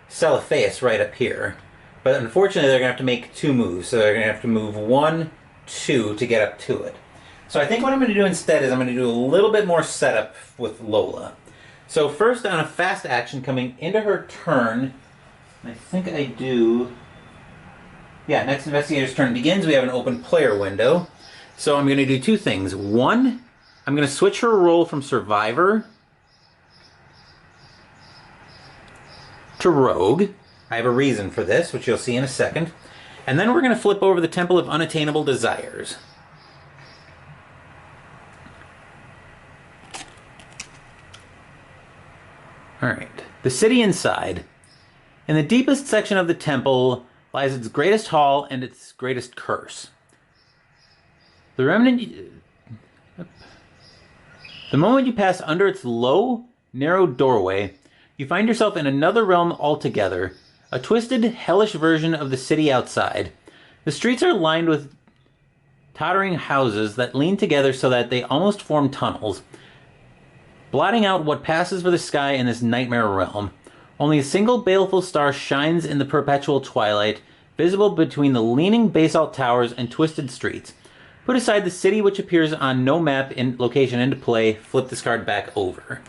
Celiphaeus right up here. But unfortunately they're going to have to make 2 moves, so they're going to have to move 1, 2 to get up to it. So I think what I'm going to do instead is I'm going to do a little bit more setup with Lola. So first, on a fast action coming into her turn, I think I do. Yeah, next investigator's turn begins. We have an open player window. So I'm going to do two things. One, I'm going to switch her role from Survivor to Rogue. I have a reason for this, which you'll see in a second. And then we're going to flip over the Temple of Unattainable Desires. Alright. The city inside. In the deepest section of the temple lies its greatest hall and its greatest curse. The moment you pass under its low, narrow doorway, you find yourself in another realm altogether, a twisted, hellish version of the city outside. The streets are lined with tottering houses that lean together so that they almost form tunnels, blotting out what passes for the sky in this nightmare realm. Only a single baleful star shines in the perpetual twilight, visible between the leaning basalt towers and twisted streets. Put aside the city which appears on no map in location into play. Flip this card back over.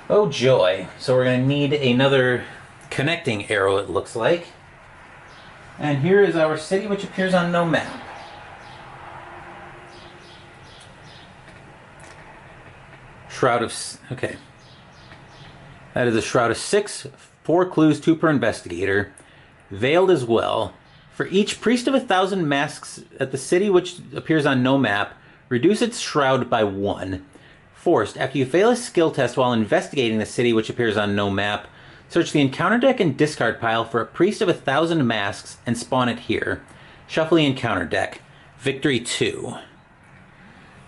Oh joy. So we're going to need another connecting arrow, it looks like. And here is our city which appears on no map. Shroud of... okay. That is a Shroud of 6, 4 clues, 2 per investigator. Veiled as well. For each Priest of 1,000 masks at the city which appears on no map, reduce its shroud by 1. Forced, after you fail a skill test while investigating the city which appears on no map, search the encounter deck and discard pile for a Priest of 1,000 masks and spawn it here. Shuffle the encounter deck. Victory 2.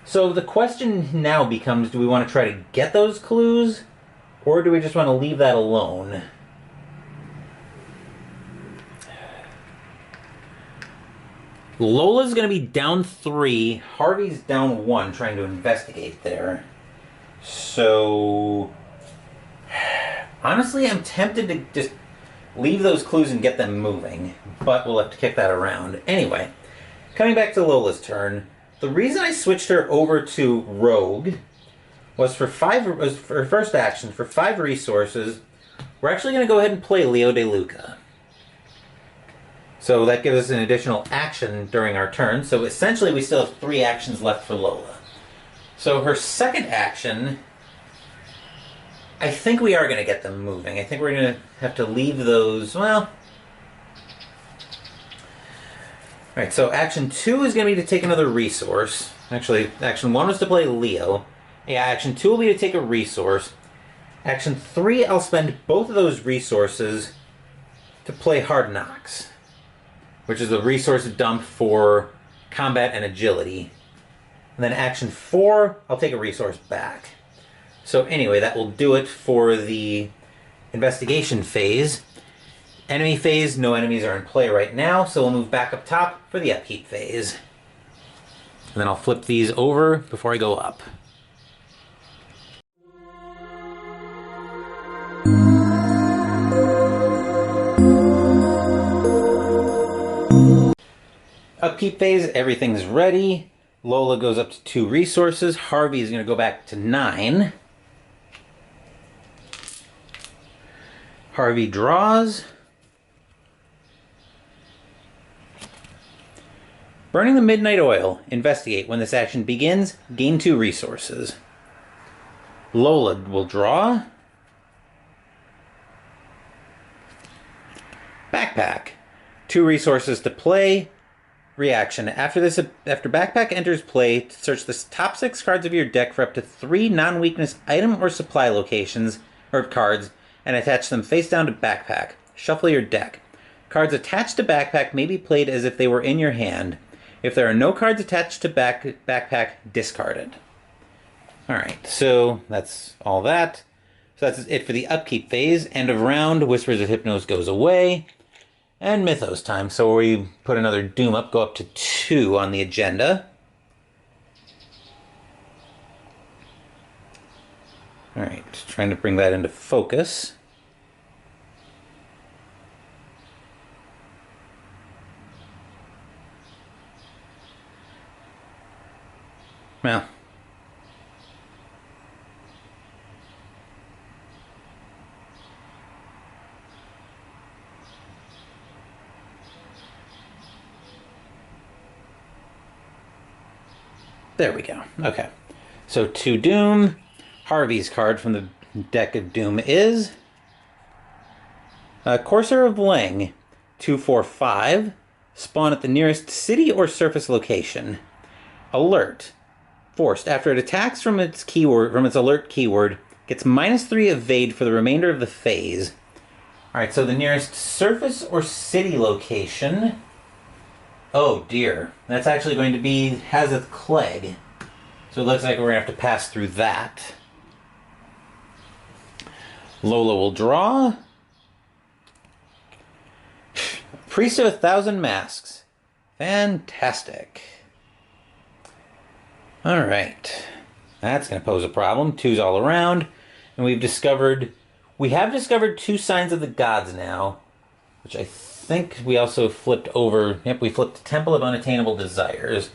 So the question now becomes, do we want to try to get those clues? Or do we just want to leave that alone? Lola's going to be down 3. Harvey's down 1 trying to investigate there. So... honestly, I'm tempted to just leave those clues and get them moving. But we'll have to kick that around. Anyway, coming back to Lola's turn. The reason I switched her over to Rogue was for her first action, for 5 resources. We're actually going to go ahead and play Leo De Luca. So that gives us an additional action during our turn. So essentially we still have 3 actions left for Lola. So her second action, I think we are going to get them moving. I think we're going to have to leave those, well... Alright, so action 2 is going to be to take another resource. Actually, action 1 was to play Leo. Yeah, action 2 will be to take a resource. Action 3, I'll spend both of those resources to play Hard Knocks, which is a resource dump for combat and agility. And then action 4, I'll take a resource back. So anyway, that will do it for the investigation phase. Enemy phase, no enemies are in play right now, so we'll move back up top for the upkeep phase. And then I'll flip these over before I go up. Upkeep phase, everything's ready. Lola goes up to 2 resources. Harvey is going to go back to 9. Harvey draws. Burning the Midnight Oil. Investigate. When this action begins, gain 2 resources. Lola will draw. Backpack. 2 resources to play. Reaction. After Backpack enters play, search the top 6 cards of your deck for up to 3 non-weakness item or supply locations, or cards, and attach them face down to Backpack. Shuffle your deck. Cards attached to Backpack may be played as if they were in your hand. If there are no cards attached to Backpack, discard it. Alright, so that's all that. So that's it for the upkeep phase. End of round, Whispers of Hypnos goes away. And Mythos time, so we put another Doom up, go up to 2 on the agenda. Alright, trying to bring that into focus. Well. There we go. Okay. So 2 Doom. Harvey's card from the deck of Doom is Courser of Lang. 2/4/5. Spawn at the nearest city or surface location. Alert. Forced. After it attacks from its alert keyword, gets -3 evade for the remainder of the phase. Alright, so the nearest surface or city location. Oh dear. That's actually going to be Hazeth Clegg. So it looks like we're going to have to pass through that. Lola will draw. Priest of 1,000 Masks. Fantastic. Alright. That's going to pose a problem. 2's all around. And we have discovered 2 Signs of the Gods now. Which I think we also flipped over. Yep, we flipped Temple of Unattainable Desires.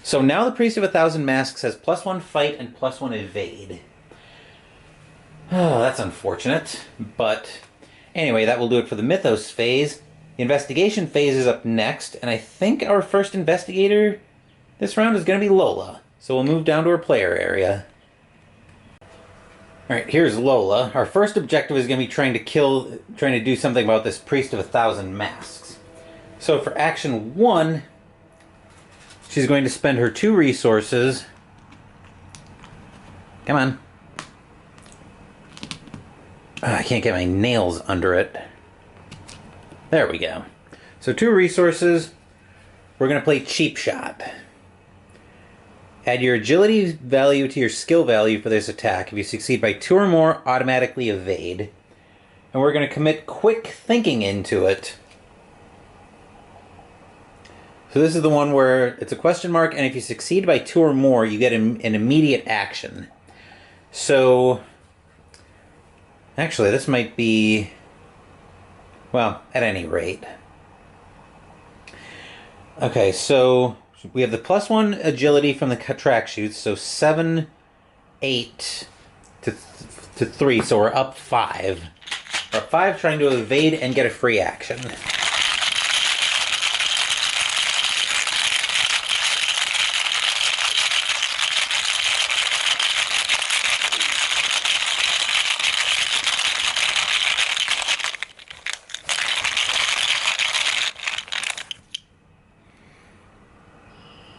So now the Priest of 1,000 Masks has +1 fight and +1 evade. Oh, that's unfortunate. But anyway, that will do it for the Mythos phase. The Investigation phase is up next, and I think our first investigator this round is going to be Lola. So we'll move down to our player area. Alright, here's Lola. Our first objective is going to be trying to do something about this Priest of 1,000 Masks. So for action 1, she's going to spend her 2 resources. Come on. I can't get my nails under it. There we go. So 2 resources. We're going to play Cheap Shot. Add your agility value to your skill value for this attack. If you succeed by 2 or more, automatically evade. And we're going to commit Quick Thinking into it. So this is the one where it's a question mark, and if you succeed by 2 or more, you get an immediate action. So actually, this might be, well, at any rate. Okay, so we have the +1 agility from the track shoots, so 7, 8 to 3, so we're up 5. We're up 5 trying to evade and get a free action.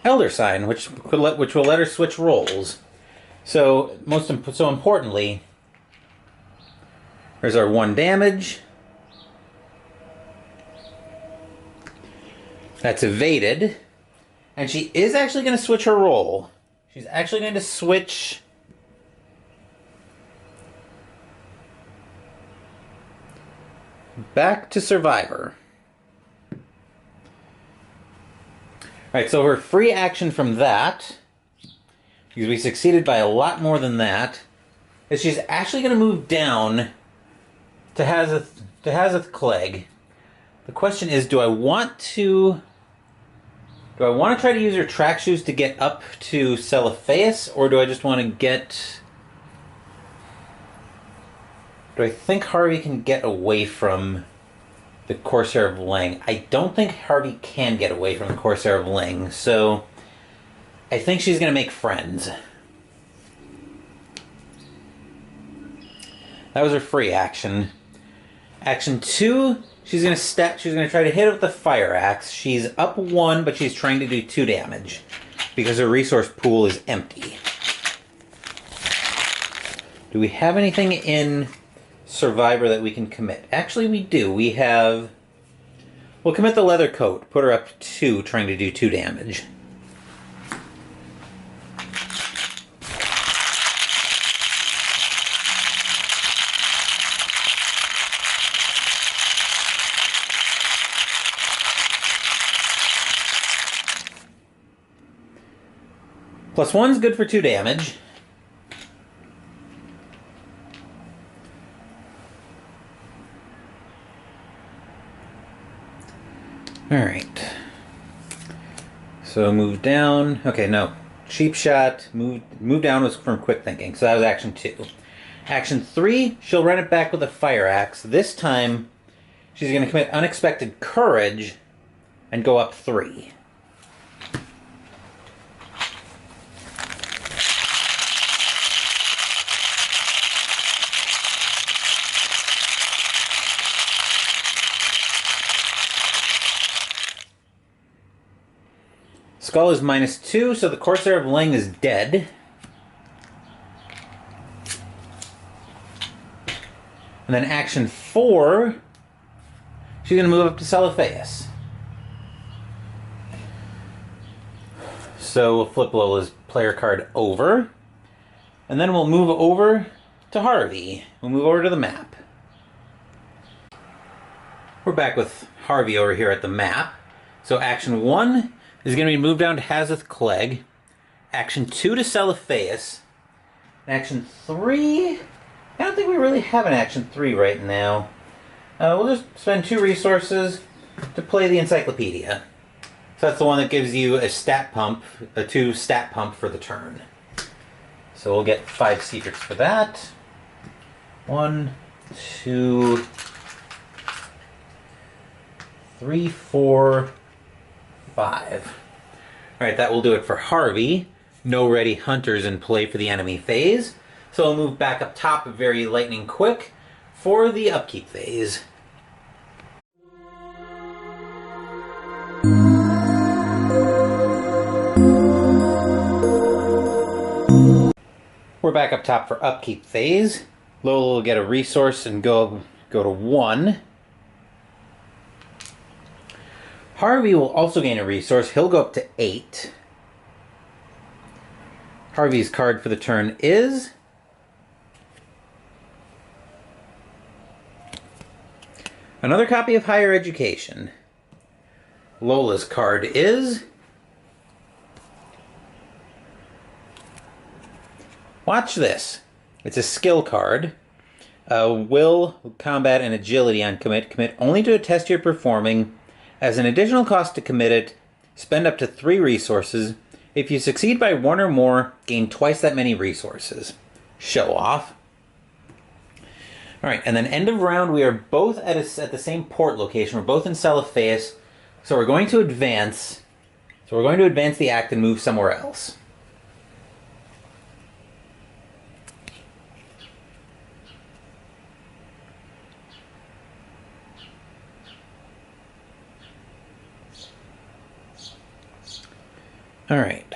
Elder Sign, which will let her switch roles. So importantly, there's our 1 damage. That's evaded, and she is actually going to switch her role. She's actually going to switch back to Survivor. Alright, so her free action from that, because we succeeded by a lot more than that, is she's actually going to move down to Hazeth Clegg. The question is, do I want to try to use her track shoes to get up to Celiphaeus, or do I just want to get... Do I think Harvey can get away from the Corsair of Lang? I don't think Harvey can get away from the Corsair of Lang, so I think she's going to make friends. That was her free action. Action 2, she's going to try to hit it with the fire axe. She's up 1, but she's trying to do 2 damage because her resource pool is empty. Do we have anything in Survivor that we can commit? Actually, we do. We'll commit the leather coat. Put her up 2, trying to do 2 damage. +1's good for 2 damage. Alright. So move down. Okay, no. Cheap Shot. Move down was from Quick Thinking. So that was action 2. Action 3, she'll run it back with a fire axe. This time, she's going to commit Unexpected Courage and go up 3. Skull is -2, so the Corsair of Ling is dead. And then action 4, she's going to move up to Celiphaeus. So we'll flip Lola's player card over. And then we'll move over to Harvey. We'll move over to the map. We're back with Harvey over here at the map. So action 1 is going to be moved down to Hazeth Clegg. Action 2 to Celiphaeus. Action 3... I don't think we really have an action 3 right now. We'll just spend 2 resources to play the Encyclopedia. So that's the one that gives you a stat pump, a 2 stat pump for the turn. So we'll get 5 secrets for that. 1, 2, 3, 4, 5. Alright, that will do it for Harvey. No ready hunters in play for the enemy phase. So we'll move back up top very lightning quick for the Upkeep Phase. We're back up top for Upkeep Phase. Lola will get a resource and go to 1. Harvey will also gain a resource. He'll go up to 8. Harvey's card for the turn is... another copy of Higher Education. Lola's card is... watch this. It's a skill card. Will, combat, and agility on commit. Commit only to a test you're performing. As an additional cost to commit it, spend up to 3 resources. If you succeed by 1 or more, gain twice that many resources. Show off. Alright, and then end of round, we are both at the same port location. We're both in Celiphaeus. So we're going to advance. So we're going to advance the act and move somewhere else. Alright.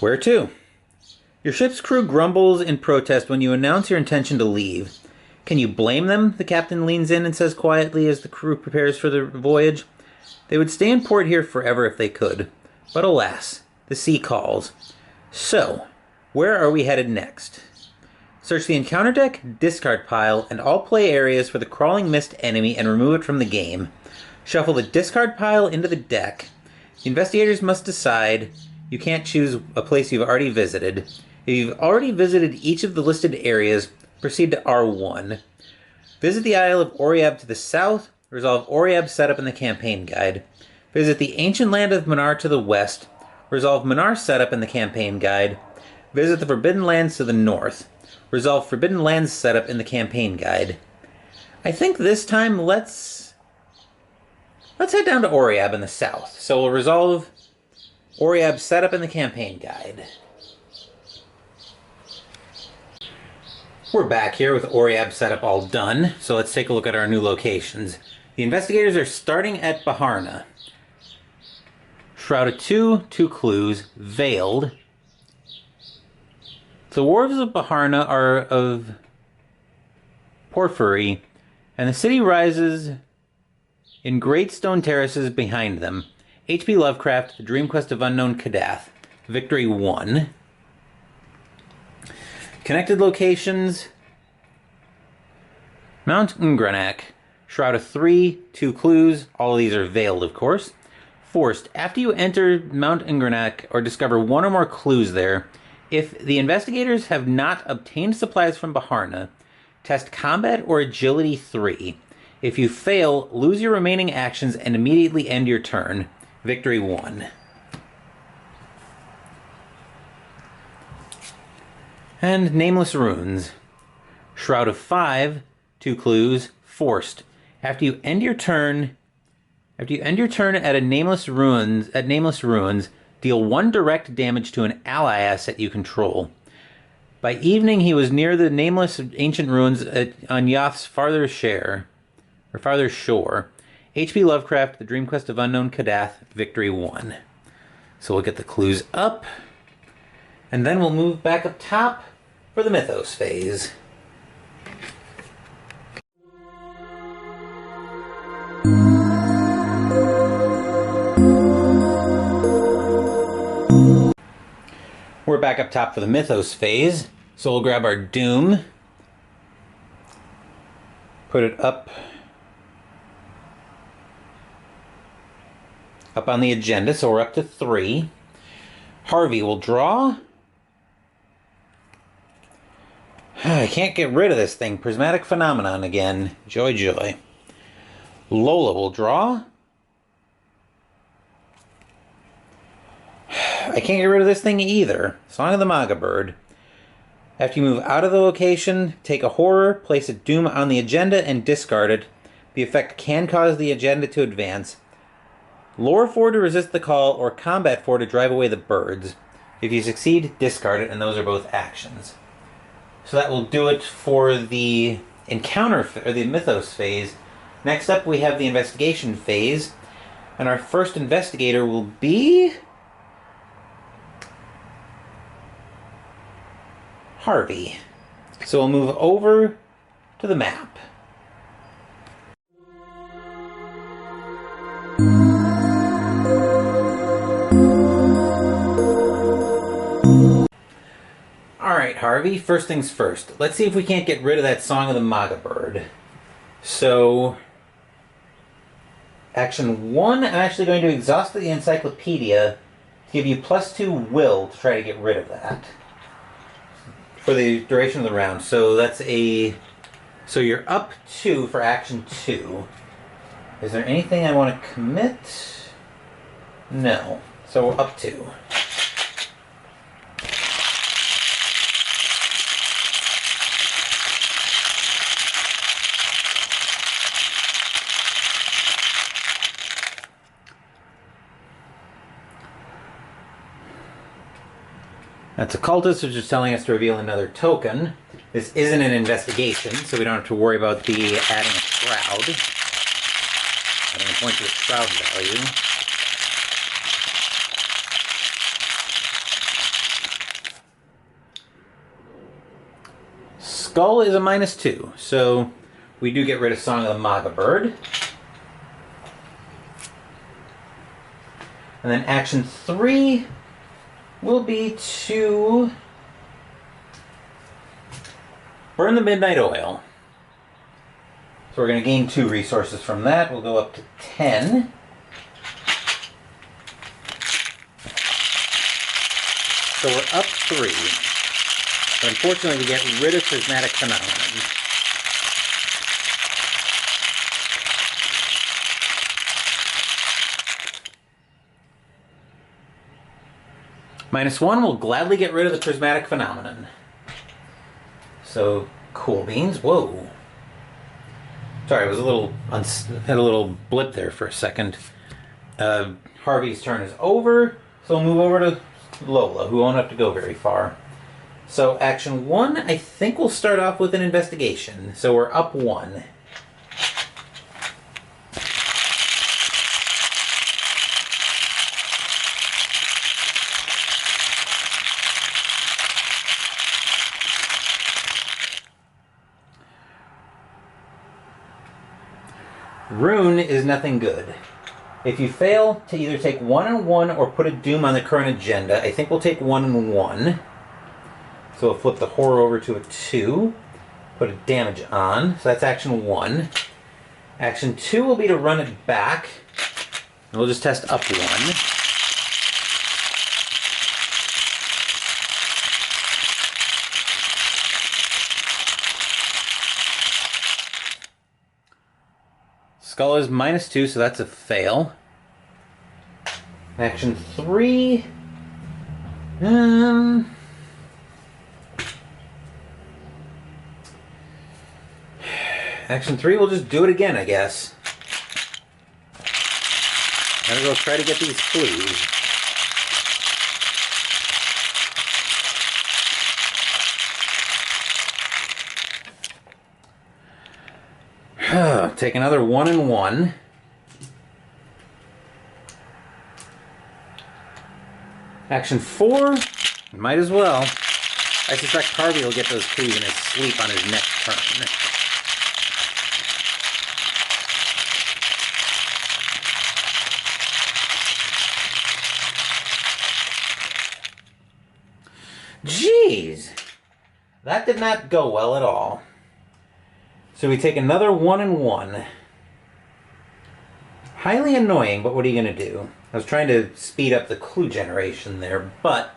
Where to? Your ship's crew grumbles in protest when you announce your intention to leave. Can you blame them? The captain leans in and says quietly as the crew prepares for the voyage. They would stay in port here forever if they could. But alas, the sea calls. So, where are we headed next? Search the encounter deck, discard pile, and all play areas for the crawling mist enemy and remove it from the game. Shuffle the discard pile into the deck. The investigators must decide. You can't choose a place you've already visited. If you've already visited each of the listed areas, proceed to R1. Visit the Isle of Oriab to the south. Resolve Oriab's setup in the campaign guide. Visit the ancient land of Minar to the west. Resolve Minar's setup in the campaign guide. Visit the Forbidden Lands to the north. Resolve Forbidden Lands setup in the campaign guide. I think this time let's head down to Oriab in the south. So we'll resolve Oriab's setup in the campaign guide. We're back here with Oriab setup all done, so let's take a look at our new locations. The investigators are starting at Baharna. Shroud of 2 clues, Veiled. The wharves of Baharna are of porphyry, and the city rises in great stone terraces behind them. H.P. Lovecraft, The Dream Quest of Unknown Kadath. Victory 1. Connected locations. Mount Ungranak. Shroud of 3, 2 clues. All of these are veiled, of course. Forced. After you enter Mount Ungranak or discover 1 or more clues there, if the investigators have not obtained supplies from Baharna, test combat or agility 3. If you fail, lose your remaining actions and immediately end your turn. Victory 1. And Nameless Runes. Shroud of 5, 2 clues, Forced. After you end your turn at Nameless Ruins, deal 1 direct damage to an ally asset you control. By evening, he was near the nameless ancient ruins on Yoth's farther shore. H.P. Lovecraft, The Dream Quest of Unknown Kadath, Victory 1. So we'll get the clues up, and then we'll move back up top for the Mythos phase. We're back up top for the Mythos phase, so we'll grab our Doom, put it up on the agenda, so we're up to 3. Harvey will draw. I can't get rid of this thing. Prismatic Phenomenon again. Joy, joy. Lola will draw. I can't get rid of this thing either. Song of the Maga Bird. After you move out of the location, take a horror, place a Doom on the agenda, and discard it. The effect can cause the agenda to advance. Lore 4 to resist the call, or Combat 4 to drive away the birds. If you succeed, discard it, and those are both actions. So that will do it for the encounter, or the Mythos phase. Next up, we have the investigation phase, and our first investigator will be Harvey. So we'll move over to the map. Alright, Harvey, first things first. Let's see if we can't get rid of that Song of the Maga Bird. So, action 1, I'm actually going to exhaust the encyclopedia to give you +2 will to try to get rid of that for the duration of the round. So that's so you're up 2 for action 2. Is there anything I want to commit? No. So we're up 2. That's Occultist, which is telling us to reveal another token. This isn't an investigation, so we don't have to worry about the adding a shroud. Adding a point to the shroud value. Skull is a -2, so we do get rid of Song of the Maga Bird. And then action 3 will be to burn the Midnight Oil. So we're going to gain 2 resources from that. We'll go up to 10. So we're up 3. But unfortunately, we get rid of Prismatic Phenomenon. -1 will gladly get rid of the Prismatic Phenomenon. So, cool beans. Whoa. Sorry, I was had a little blip there for a second. Harvey's turn is over, so we'll move over to Lola, who won't have to go very far. So, action 1, I think we'll start off with an investigation. So we're up 1. Rune is nothing good. If you fail to either take 1 and 1 or put a Doom on the current agenda, I think we'll take 1 and 1. So we'll flip the horror over to a 2. Put a damage on. So that's action 1. Action 2 will be to run it back. And we'll just test up 1. Skull is -2, so that's a fail. Action 3. Action 3, we'll just do it again, I guess. Gotta go try to get these clues. Take another 1 and 1. Action 4, might as well. I suspect Harvey will get those clues in his sleep on his next turn. Jeez! That did not go well at all. So we take another 1 and 1. Highly annoying, but what are you going to do? I was trying to speed up the clue generation there, but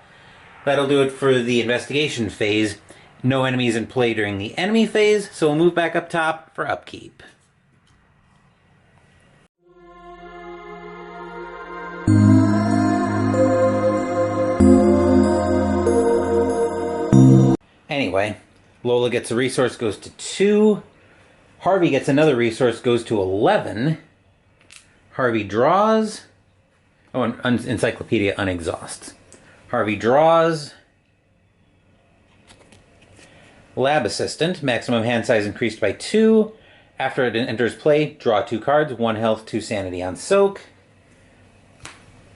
that'll do it for the investigation phase. No enemies in play during the enemy phase, so we'll move back up top for upkeep. Anyway, Lola gets a resource, goes to 2. Harvey gets another resource, goes to 11. Harvey draws. Oh, and Encyclopedia unexhausts. Harvey draws. Lab Assistant, maximum hand size increased by 2. After it enters play, draw 2 cards, 1 health, 2 sanity on soak.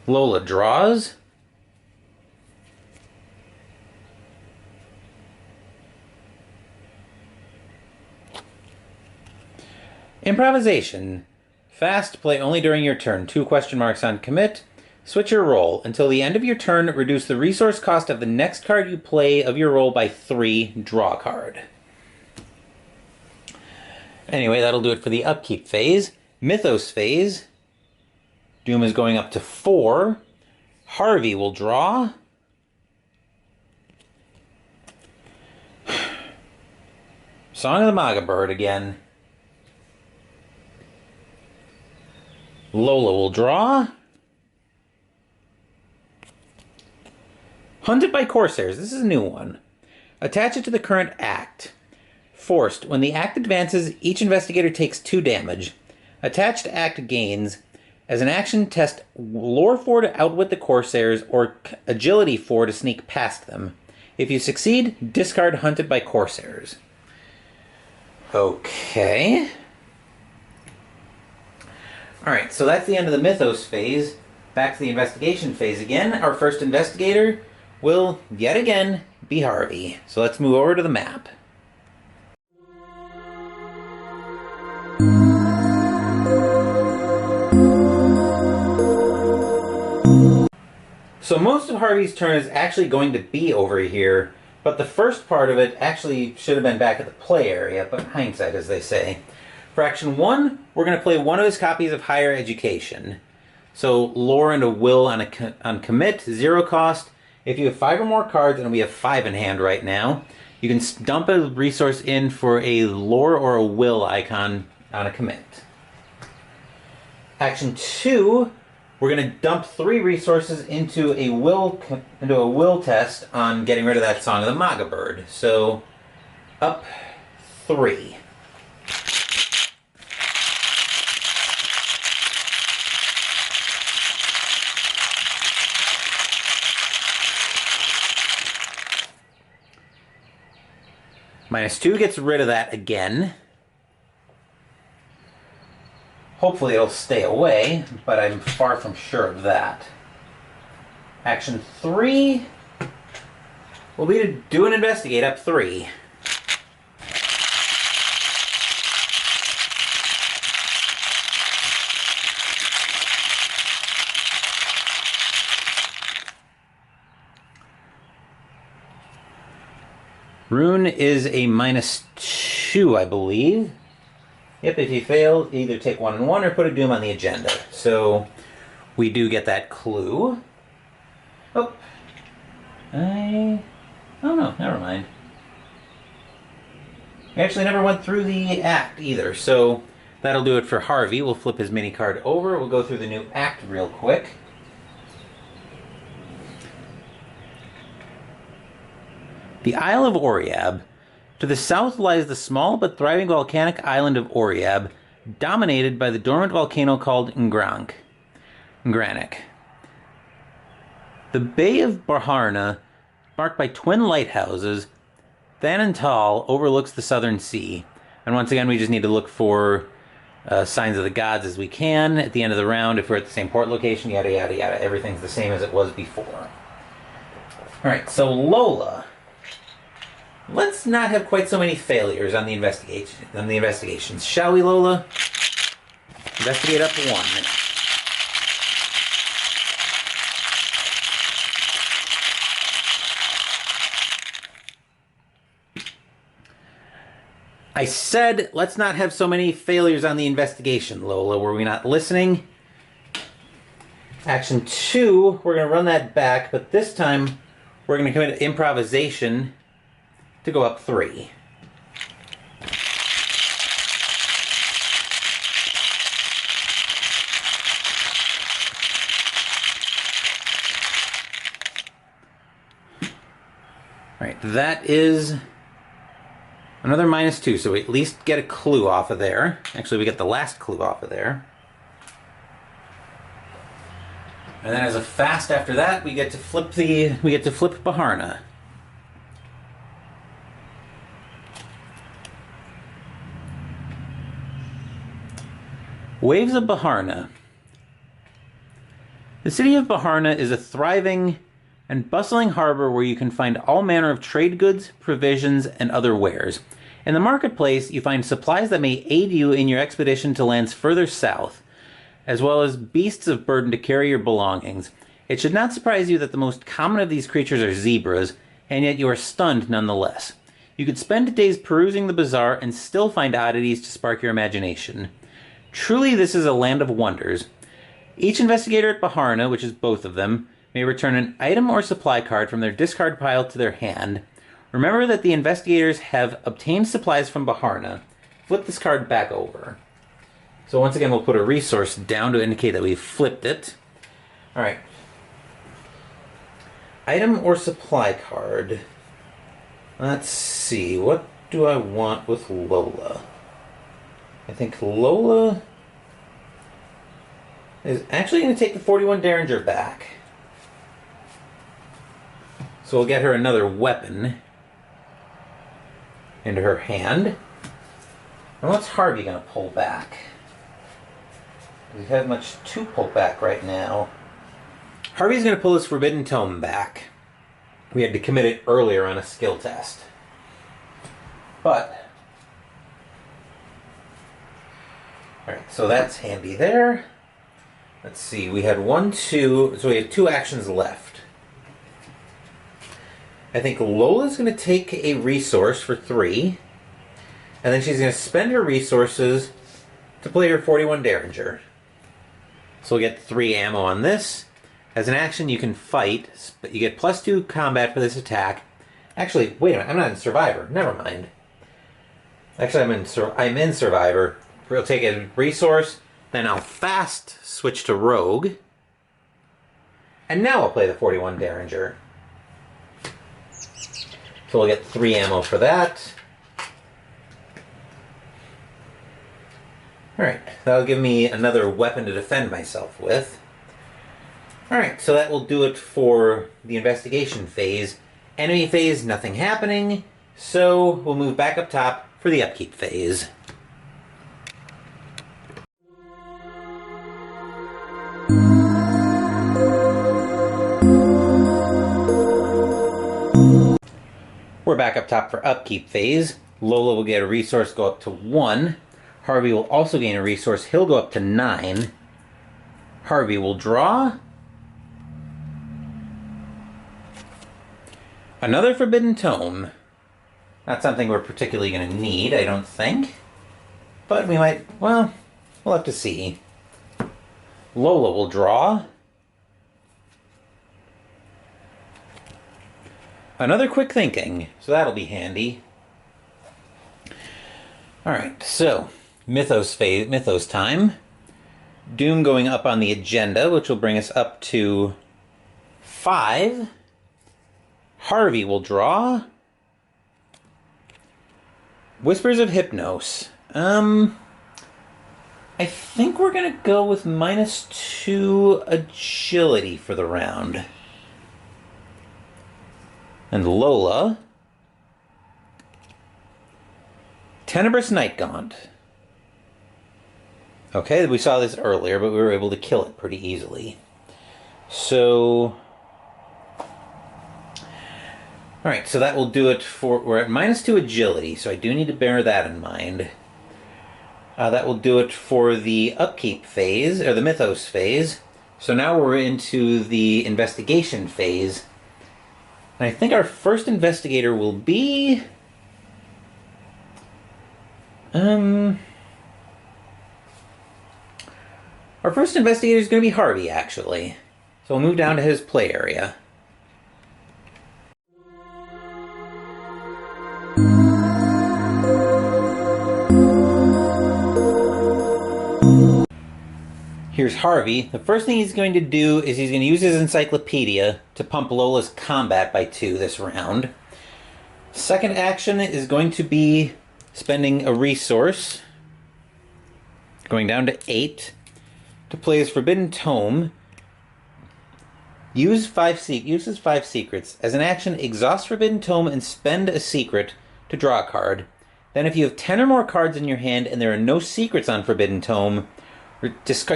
Lola draws. Improvisation. Fast, play only during your turn. 2 question marks on commit. Switch your roll. Until the end of your turn, reduce the resource cost of the next card you play of your roll by 3. Draw a card. Anyway, that'll do it for the upkeep phase. Mythos phase. Doom is going up to 4. Harvey will draw. Song of the Maga Bird again. Lola will draw. Hunted by Corsairs. This is a new one. Attach it to the current act. Forced. When the act advances, each investigator takes 2 damage. Attached act gains. As an action, test Lore 4 to outwit the Corsairs or Agility 4 to sneak past them. If you succeed, discard Hunted by Corsairs. Okay. Alright, so that's the end of the Mythos phase. Back to the investigation phase again. Our first investigator will, yet again, be Harvey. So let's move over to the map. So most of Harvey's turn is actually going to be over here, but the first part of it actually should have been back at the play area, but hindsight, as they say. For action 1, we're going to play one of his copies of Higher Education. So lore and a will on commit, 0 cost. If you have 5 or more cards, and we have 5 in hand right now, you can dump a resource in for a lore or a will icon on a commit. Action 2, we're going to dump 3 resources into a will test on getting rid of that Song of the Maga Bird. So up 3. -2 gets rid of that again. Hopefully it'll stay away, but I'm far from sure of that. Action 3 will be to do an investigate up 3. Rune is a -2, I believe. Yep, if you fail, either take 1 and 1 or put a doom on the agenda. So we do get that clue. Oh. Oh no, never mind. We actually never went through the act either, so that'll do it for Harvey. We'll flip his mini card over. We'll go through the new act real quick. The Isle of Oriab. To the south lies the small but thriving volcanic island of Oriab, dominated by the dormant volcano called Ngrank. The Bay of Barharna, marked by twin lighthouses, thin and tall, overlooks the southern sea. And once again, we just need to look for signs of the gods as we can at the end of the round. If we're at the same port location, yada yada yada, everything's the same as it was before. Alright, so Lola. Let's not have quite so many failures on the investigations. Shall we, Lola? Investigate up 1. I said, let's not have so many failures on the investigation, Lola. Were we not listening? Action 2, we're going to run that back, but this time we're going to commit improvisation to go up 3. Alright, that is another -2, so we at least get a clue off of there. Actually, we get the last clue off of there. And then as a fast after that, we get to flip Baharna. Waves of Baharna. The city of Baharna is a thriving and bustling harbor where you can find all manner of trade goods, provisions, and other wares. In the marketplace, you find supplies that may aid you in your expedition to lands further south, as well as beasts of burden to carry your belongings. It should not surprise you that the most common of these creatures are zebras, and yet you are stunned nonetheless. You could spend days perusing the bazaar and still find oddities to spark your imagination. Truly, this is a land of wonders. Each investigator at Baharna, which is both of them, may return an item or supply card from their discard pile to their hand. Remember that the investigators have obtained supplies from Baharna. Flip this card back over. So once again, we'll put a resource down to indicate that we've flipped it. Alright. Item or supply card. Let's see. What do I want with Lola? I think Lola is actually going to take the 41 Derringer back. So we'll get her another weapon into her hand. And what's Harvey going to pull back? We have much to pull back right now. Harvey's going to pull his Forbidden Tome back. We had to commit it earlier on a skill test. But, alright, so that's handy there. Let's see, we had 1, 2, so we have 2 actions left. I think Lola's going to take a resource for 3. And then she's going to spend her resources to play her 41 Derringer. So we'll get 3 ammo on this. As an action, you can fight, but you get +2 combat for this attack. Actually, wait a minute, I'm not in Survivor. Never mind. Actually, I'm in Survivor. We'll take a resource, then I'll fast switch to Rogue. And now I'll play the 41 Derringer. So we'll get 3 ammo for that. Alright, that'll give me another weapon to defend myself with. Alright, so that will do it for the investigation phase. Enemy phase, nothing happening. So we'll move back up top for the upkeep phase. We're back up top for upkeep phase. Lola will get a resource, go up to 1. Harvey will also gain a resource. He'll go up to 9. Harvey will draw another Forbidden Tome. Not something we're particularly going to need, I don't think. But we might, well, we'll have to see. Lola will draw another Quick Thinking, so that'll be handy. Alright, so Mythos phase, Mythos time. Doom going up on the agenda, which will bring us up to 5. Harvey will draw Whispers of Hypnos. I think we're going to go with -2 agility for the round. And Lola, Tenebrous Nightgaunt. Okay, we saw this earlier, but we were able to kill it pretty easily. So Alright, so that will do it for... We're at -2 agility, so I do need to bear that in mind. That will do it for the Upkeep Phase, or the Mythos Phase. So now we're into the Investigation Phase. And I think our first investigator will be... Our first investigator is going to be Harvey, actually. So we'll move down to his play area. Here's Harvey. The first thing he's going to do is he's going to use his encyclopedia to pump Lola's combat by 2 this round. Second action is going to be spending a resource, going down to 8, to play his Forbidden Tome. Uses 5 secrets. As an action, exhaust Forbidden Tome and spend a secret to draw a card. Then if you have 10 or more cards in your hand and there are no secrets on Forbidden Tome,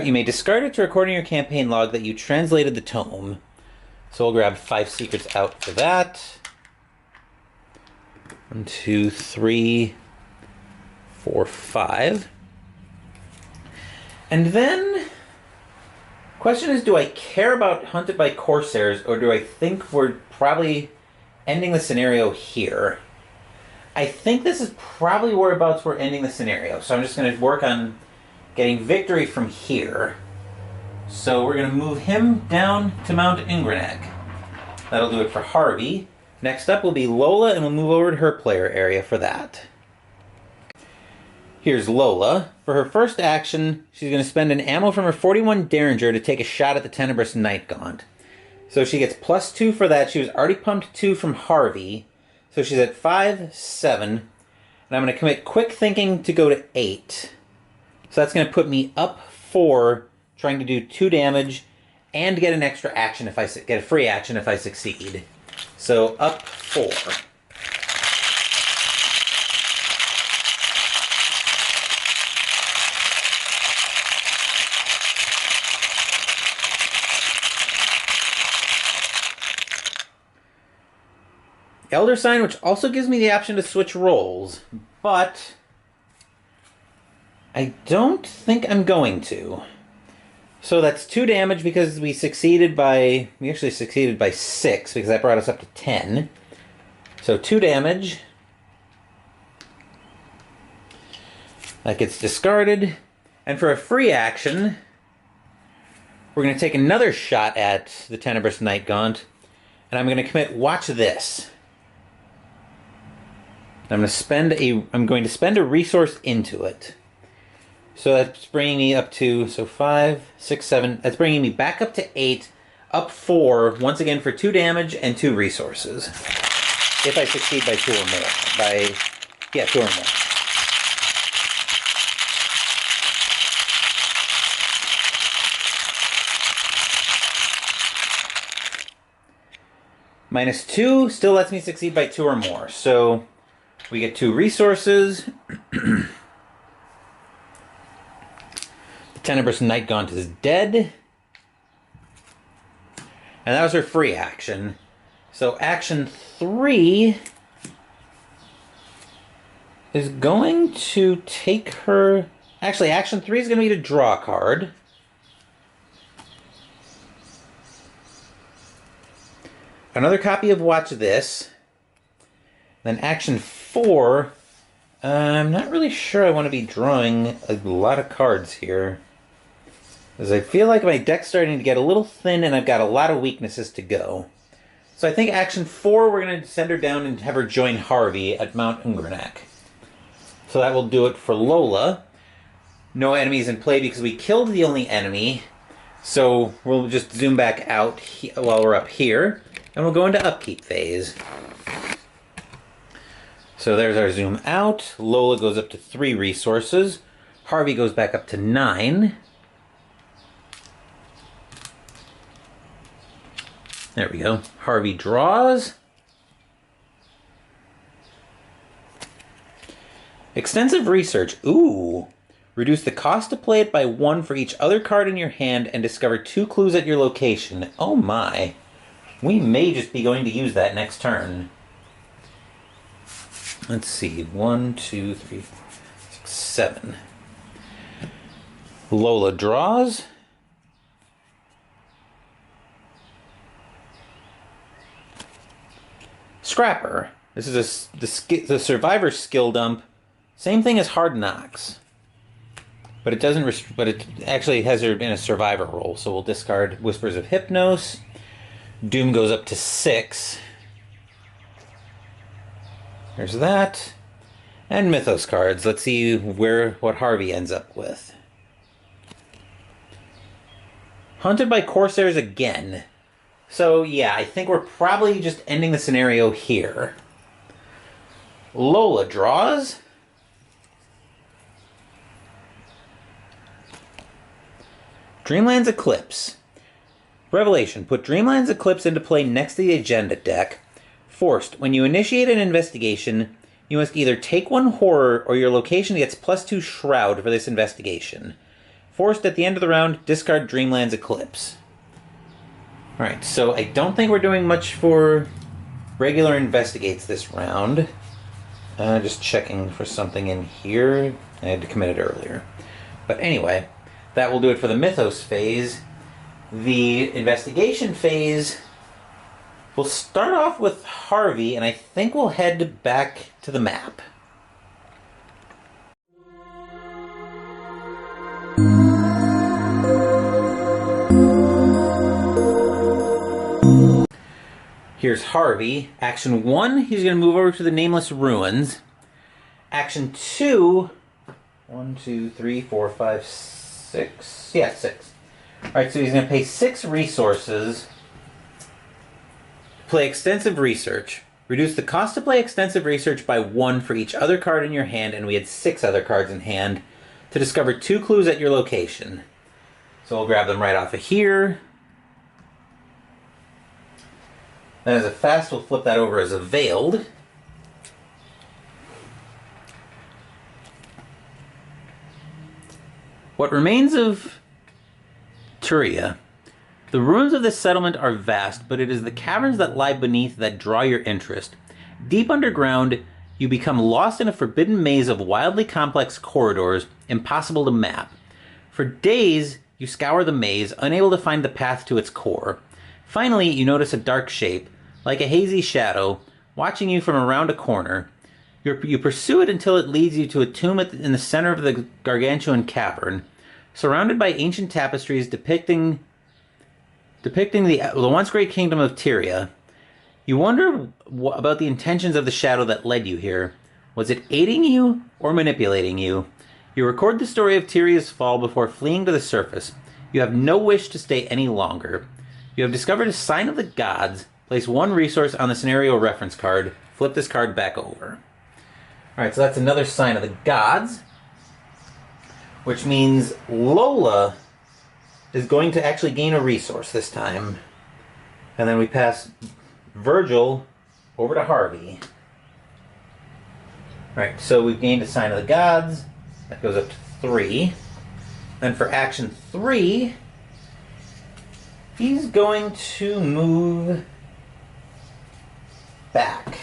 you may discard it to record in your campaign log that you translated the tome. So we'll grab 5 secrets out for that. 1, 2, 3, 4, 5. And then, question is, do I care about Hunted by Corsairs, or do I think we're probably ending the scenario here? I think this is probably whereabouts we're ending the scenario, so I'm just going to work on getting victory from here. So we're going to move him down to Mount Ingrenek. That'll do it for Harvey. Next up will be Lola, and we'll move over to her player area for that. Here's Lola. For her first action, she's going to spend an ammo from her 41 Derringer to take a shot at the Tenebrous Night Gaunt. So she gets +2 for that. She was already pumped 2 from Harvey. So she's at 5, 7. And I'm going to commit Quick Thinking to go to 8. So that's going to put me up 4, trying to do 2 damage, and get an extra action if I get a free action if I succeed. So up 4. Elder Sign, which also gives me the option to switch roles, but I don't think I'm going to. So that's 2 damage because we actually succeeded by 6 because that brought us up to 10. So 2 damage. That gets discarded. And for a free action, we're going to take another shot at the Tenebrous Night Gaunt. And I'm going to commit Watch This. I'm going to spend a resource into it. So that's bringing me up to, 5, 6, 7. That's bringing me back up to 8, up 4, once again for 2 damage and 2 resources. If I succeed by 2 or more. 2 or more. -2 still lets me succeed by 2 or more. So we get 2 resources. Tenebrous Night Gaunt is dead. And that was her free action. So action 3 is going to take her... Actually, action 3 is going to be to draw a card. Another copy of Watch This. Then action 4... I'm not really sure I want to be drawing a lot of cards here. Because I feel like my deck's starting to get a little thin and I've got a lot of weaknesses to go. So I think action 4, we're going to send her down and have her join Harvey at Mount Ingrenek. So that will do it for Lola. No enemies in play because we killed the only enemy. So we'll just zoom back out while we're up here. And we'll go into Upkeep Phase. So there's our zoom out. Lola goes up to 3 resources. Harvey goes back up to 9. There we go. Harvey draws. Extensive research. Ooh. Reduce the cost to play it by 1 for each other card in your hand and discover 2 clues at your location. Oh my. We may just be going to use that next turn. Let's see. 1, 2, 3, 4, 5, 6, 7. Lola draws. Scrapper. This is the survivor skill dump. Same thing as Hard Knocks. But it doesn't. But it actually has her in a survivor role. So we'll discard Whispers of Hypnos. Doom goes up to 6. There's that. And Mythos cards. Let's see what Harvey ends up with. Hunted by Corsairs again. So yeah, I think we're probably just ending the scenario here. Lola draws. Dreamland's Eclipse. Revelation. Put Dreamland's Eclipse into play next to the agenda deck. Forced. When you initiate an investigation, you must either take one horror or your location gets +2 Shroud for this investigation. Forced at the end of the round, discard Dreamland's Eclipse. Alright, so I don't think we're doing much for regular investigates this round. Just checking for something in here. I had to commit it earlier. But anyway, that will do it for the Mythos phase. The investigation phase will start off with Harvey, and I think we'll head back to the map. Here's Harvey. Action 1, he's going to move over to the Nameless Ruins. Action 2, 1, 2, 3, 4, 5, 6. Yeah, 6. Alright, so he's going to pay 6 resources. Play Extensive Research. Reduce the cost to play Extensive Research by 1 for each other card in your hand, and we had 6 other cards in hand, to discover 2 clues at your location. So we'll grab them right off of here. Then as a fast, we'll flip that over as a Veiled. What remains of Turia. The ruins of this settlement are vast, but it is the caverns that lie beneath that draw your interest. Deep underground, you become lost in a forbidden maze of wildly complex corridors, impossible to map. For days, you scour the maze, unable to find the path to its core. Finally, you notice a dark shape, like a hazy shadow, watching you from around a corner. You pursue it until it leads you to a tomb in the center of the gargantuan cavern, surrounded by ancient tapestries depicting the once great kingdom of Tyria. You wonder about the intentions of the shadow that led you here. Was it aiding you or manipulating you? You record the story of Tyria's fall before fleeing to the surface. You have no wish to stay any longer. You have discovered a sign of the gods. Place 1 resource on the scenario reference card. Flip this card back over. Alright, so that's another sign of the gods, which means Lola is going to actually gain a resource this time. And then we pass Virgil over to Harvey. Alright, so we've gained a sign of the gods. That goes up to 3. Then for action 3, he's going to move back.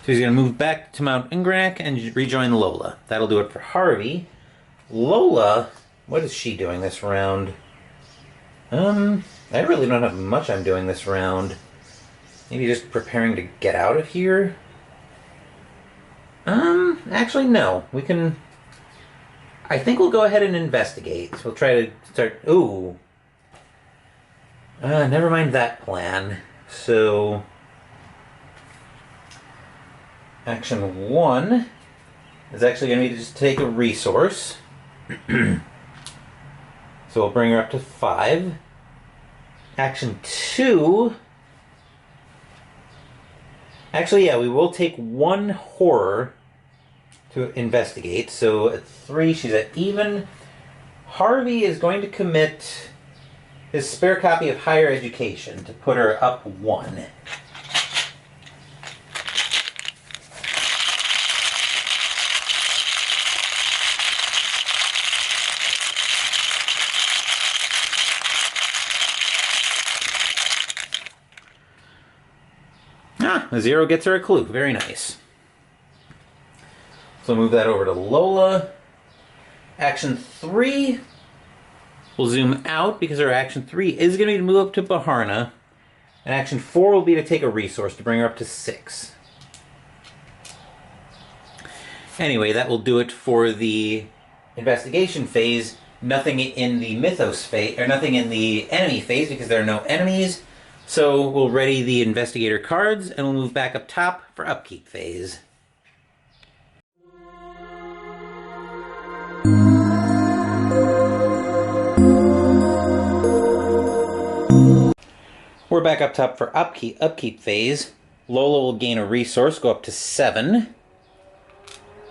So he's going to move back to Mount Ingranak and rejoin Lola. That'll do it for Harvey. Lola, what is she doing this round? I really don't have much I'm doing this round. Maybe just preparing to get out of here? Actually no. We can... I think we'll go ahead and investigate. So we'll try to start... Ooh. Never mind that plan. So... Action 1 is actually going to be to just take a resource. So we'll bring her up to 5. Action 2... Actually, yeah, we will take 1 horror to investigate. So at 3, she's at even. Harvey is going to commit his spare copy of Higher Education to put her up 1. A 0 gets her a clue. Very nice. So move that over to Lola. Action 3. We'll zoom out because our action 3 is going to be to move up to Baharna. And action 4 will be to take a resource to bring her up to 6. Anyway, that will do it for the investigation phase. Nothing in the Mythos phase, or nothing in the enemy phase because there are no enemies. So we'll ready the investigator cards and we'll move back up top for Upkeep Phase. We're back up top for Upkeep Phase. Lola will gain a resource, go up to 7.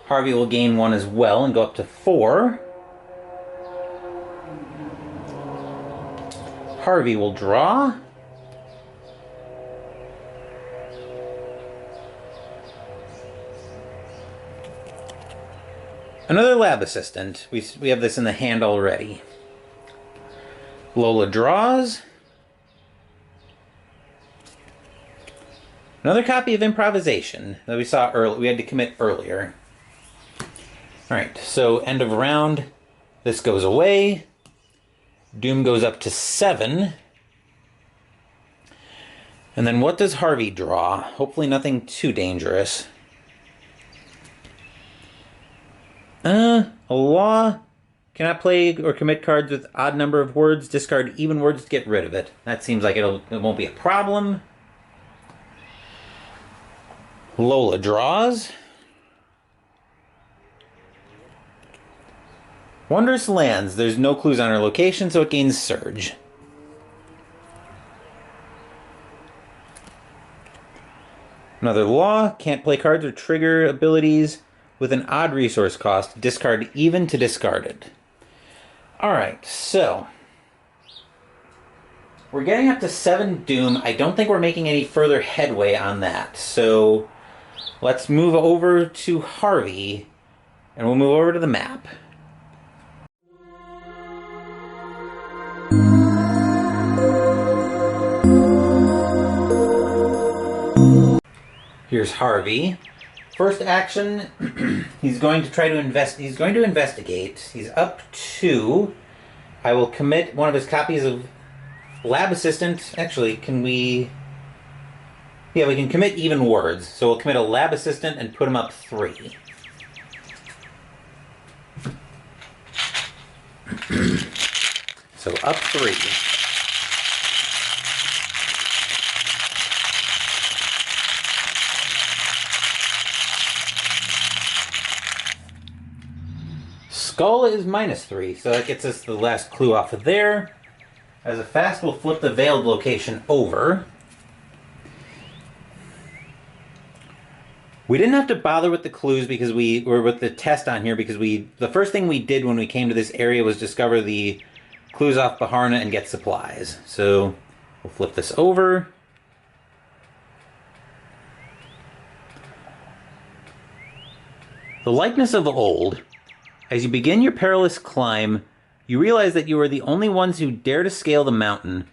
Harvey will gain 1 as well and go up to 4. Harvey will draw. Another lab assistant. We have this in the hand already. Lola draws. Another copy of Improvisation that we saw earlier. We had to commit earlier. Alright, so end of round. This goes away. Doom goes up to 7. And then what does Harvey draw? Hopefully nothing too dangerous. A law. Cannot play or commit cards with odd number of words. Discard even words to get rid of it. That seems like it won't be a problem. Lola draws. Wondrous Lands. There's no clues on her location, so it gains Surge. Another law. Can't play cards or trigger abilities with an odd resource cost. Discard even to discard it. Alright, so we're getting up to 7 Doom. I don't think we're making any further headway on that. So let's move over to Harvey, and we'll move over to the map. Here's Harvey. First action, he's going to try to investigate. He's up 2. I will commit one of his copies of Lab Assistant. Actually, can we... Yeah, we can commit even words. So we'll commit a Lab Assistant and put him up 3. So up 3. Skull is -3, so that gets us the last clue off of there. As a fast, we'll flip the veiled location over. We didn't have to bother with the clues because with the test on here because the first thing we did when we came to this area was discover the clues off Baharna and get supplies. So we'll flip this over. The likeness of old. As you begin your perilous climb, you realize that you are the only ones who dare to scale the mountain.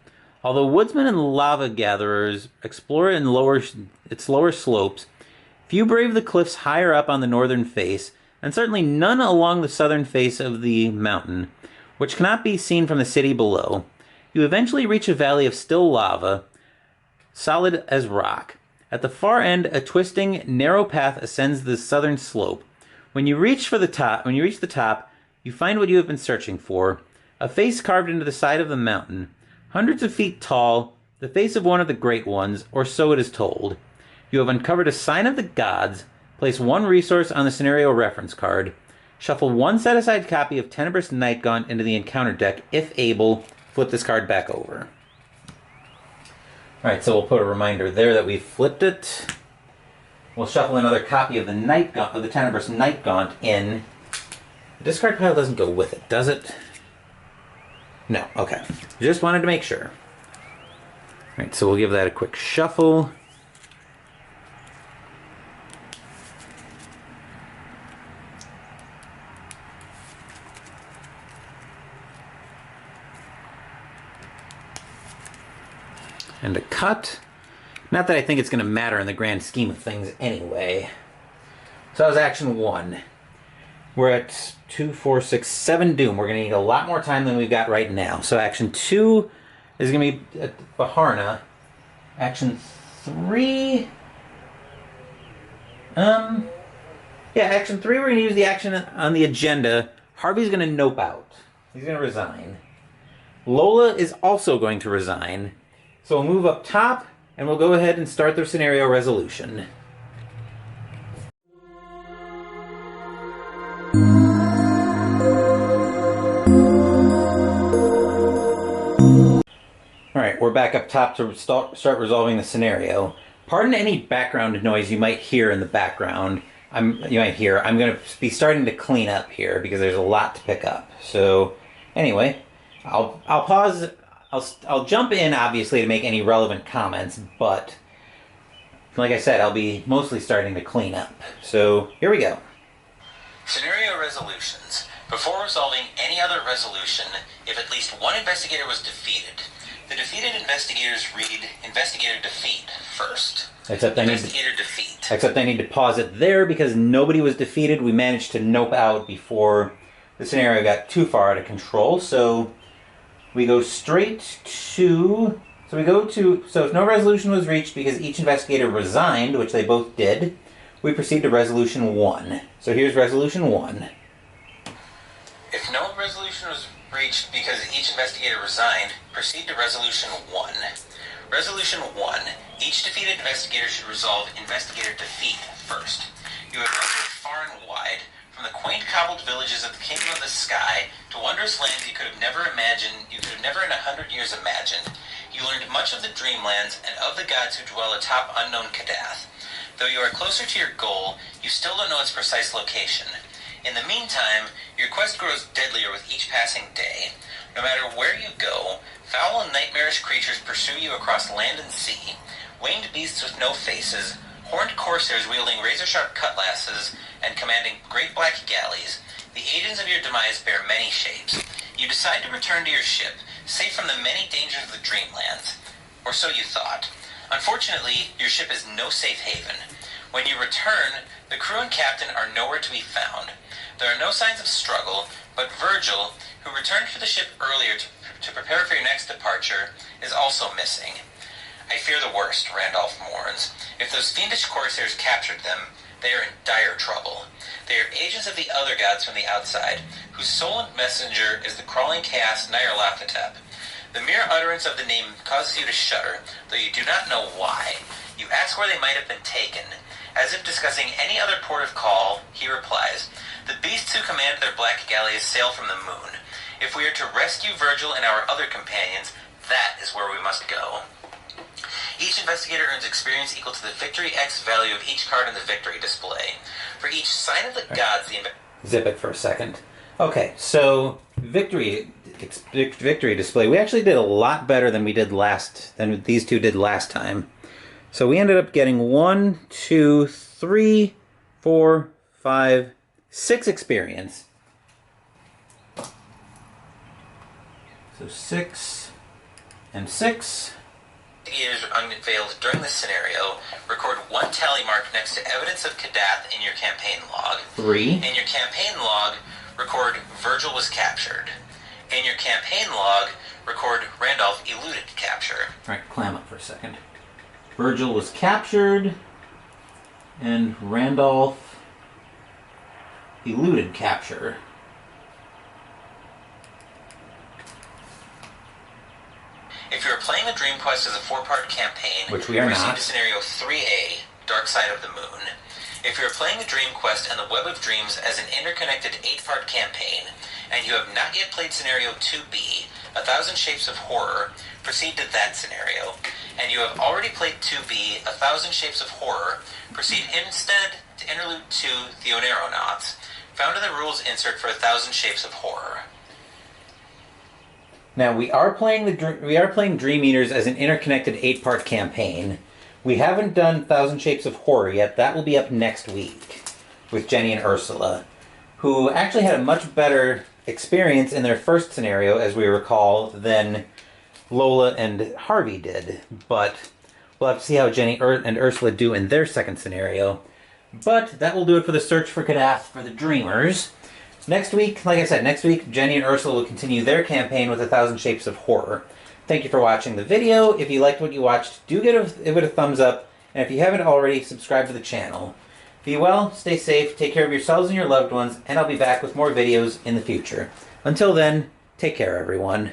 Although woodsmen and lava gatherers explore it in its lower slopes, few brave the cliffs higher up on the northern face, and certainly none along the southern face of the mountain, which cannot be seen from the city below. You eventually reach a valley of still lava, solid as rock. At the far end, a twisting, narrow path ascends the southern slope. When you reach the top, you find what you have been searching for, a face carved into the side of the mountain, hundreds of feet tall, the face of one of the great ones, or so it is told. You have uncovered a sign of the gods, place 1 resource on the scenario reference card, shuffle 1 set-aside copy of Tenebrous Nightgaunt into the encounter deck, if able, flip this card back over. Alright, so we'll put a reminder there that we flipped it. We'll shuffle another copy of the Tenebrous Nightgaunt in. The discard pile doesn't go with it, does it? No, okay. Just wanted to make sure. Alright, so we'll give that a quick shuffle. And a cut. Not that I think it's going to matter in the grand scheme of things anyway. So that was action 1. We're at 2, 4, 6, 7 Doom. We're going to need a lot more time than we've got right now. So action 2 is going to be at Baharna. Action 3... action 3 we're going to use the action on the agenda. Harvey's going to nope out. He's going to resign. Lola is also going to resign. So we'll move up top, and we'll go ahead and start their scenario resolution. Alright, we're back up top to start resolving the scenario. Pardon any background noise you might hear in the background. I'm going to be starting to clean up here because there's a lot to pick up. So, anyway, I'll pause. I'll jump in, obviously, to make any relevant comments, but like I said, I'll be mostly starting to clean up. So, here we go. Scenario resolutions. Before resolving any other resolution, if at least one investigator was defeated, the defeated investigators read Investigator Defeat first. Except I need to pause it there because nobody was defeated. We managed to nope out before the scenario got too far out of control. So we go straight to... So if no resolution was reached because each investigator resigned, which they both did, we proceed to Resolution 1. So here's Resolution 1. If no resolution was reached because each investigator resigned, proceed to Resolution 1. Resolution 1. Each defeated investigator should resolve investigator defeat first. You have ventured far and wide, from the quaint cobbled villages of the Kingdom of the Sky to wondrous lands you could have never in 100 years imagined. You learned much of the dreamlands and of the gods who dwell atop unknown Kadath. Though you are closer to your goal, you still don't know its precise location. In the meantime, your quest grows deadlier with each passing day. No matter where you go, foul and nightmarish creatures pursue you across land and sea. Winged beasts with no faces, horned corsairs wielding razor-sharp cutlasses and commanding great black galleys. The agents of your demise bear many shapes. You decide to return to your ship, safe from the many dangers of the dreamlands. Or so you thought. Unfortunately, your ship is no safe haven. When you return, the crew and captain are nowhere to be found. There are no signs of struggle, but Virgil, who returned to the ship earlier to prepare for your next departure, is also missing. I fear the worst, Randolph mourns. If those fiendish corsairs captured them, they are in dire trouble. They are agents of the other gods from the outside, whose sole messenger is the crawling chaos Nyarlathotep. The mere utterance of the name causes you to shudder, though you do not know why. You ask where they might have been taken. As if discussing any other port of call, he replies, "The beasts who command their black galleys sail from the moon. If we are to rescue Virgil and our other companions, that is where we must go." Each investigator earns experience equal to the Victory X value of each card in the Victory display. For each sign of the gods, Zip it for a second. Okay, so Victory display. We actually did a lot better than these two did last time. So we ended up getting 1, 2, 3, 4, 5, 6 experience. So 6 and 6. Investigators unveiled during this scenario record 1 tally mark next to evidence of Kadath in your campaign log. 3. In your campaign log, record Virgil was captured. In your campaign log, record Randolph eluded capture. Alright, clam up for a second. Virgil was captured, and Randolph eluded capture. If you are playing the Dream Quest as a 4-part campaign, which we are proceed not, to Scenario 3A, Dark Side of the Moon. If you are playing the Dream Quest and the Web of Dreams as an interconnected 8-part campaign, and you have not yet played Scenario 2B, 1,000 Shapes of Horror, proceed to that scenario. And you have already played 2B, 1,000 Shapes of Horror, proceed instead to Interlude 2, The Oneronauts, found in the rules insert for 1,000 Shapes of Horror. Now we are playing Dream Eaters as an interconnected 8-part campaign. We haven't done 1,000 Shapes of Horror yet. That will be up next week with Jenny and Ursula, who actually had a much better experience in their first scenario, as we recall, than Lola and Harvey did. But we'll have to see how Jenny and Ursula do in their second scenario. But that will do it for the search for Kadath for the Dreamers. Next week, like I said, next week, Jenny and Ursula will continue their campaign with 1,000 Shapes of Horror. Thank you for watching the video. If you liked what you watched, do give it a thumbs up. And if you haven't already, subscribe to the channel. Be well, stay safe, take care of yourselves and your loved ones, and I'll be back with more videos in the future. Until then, take care, everyone.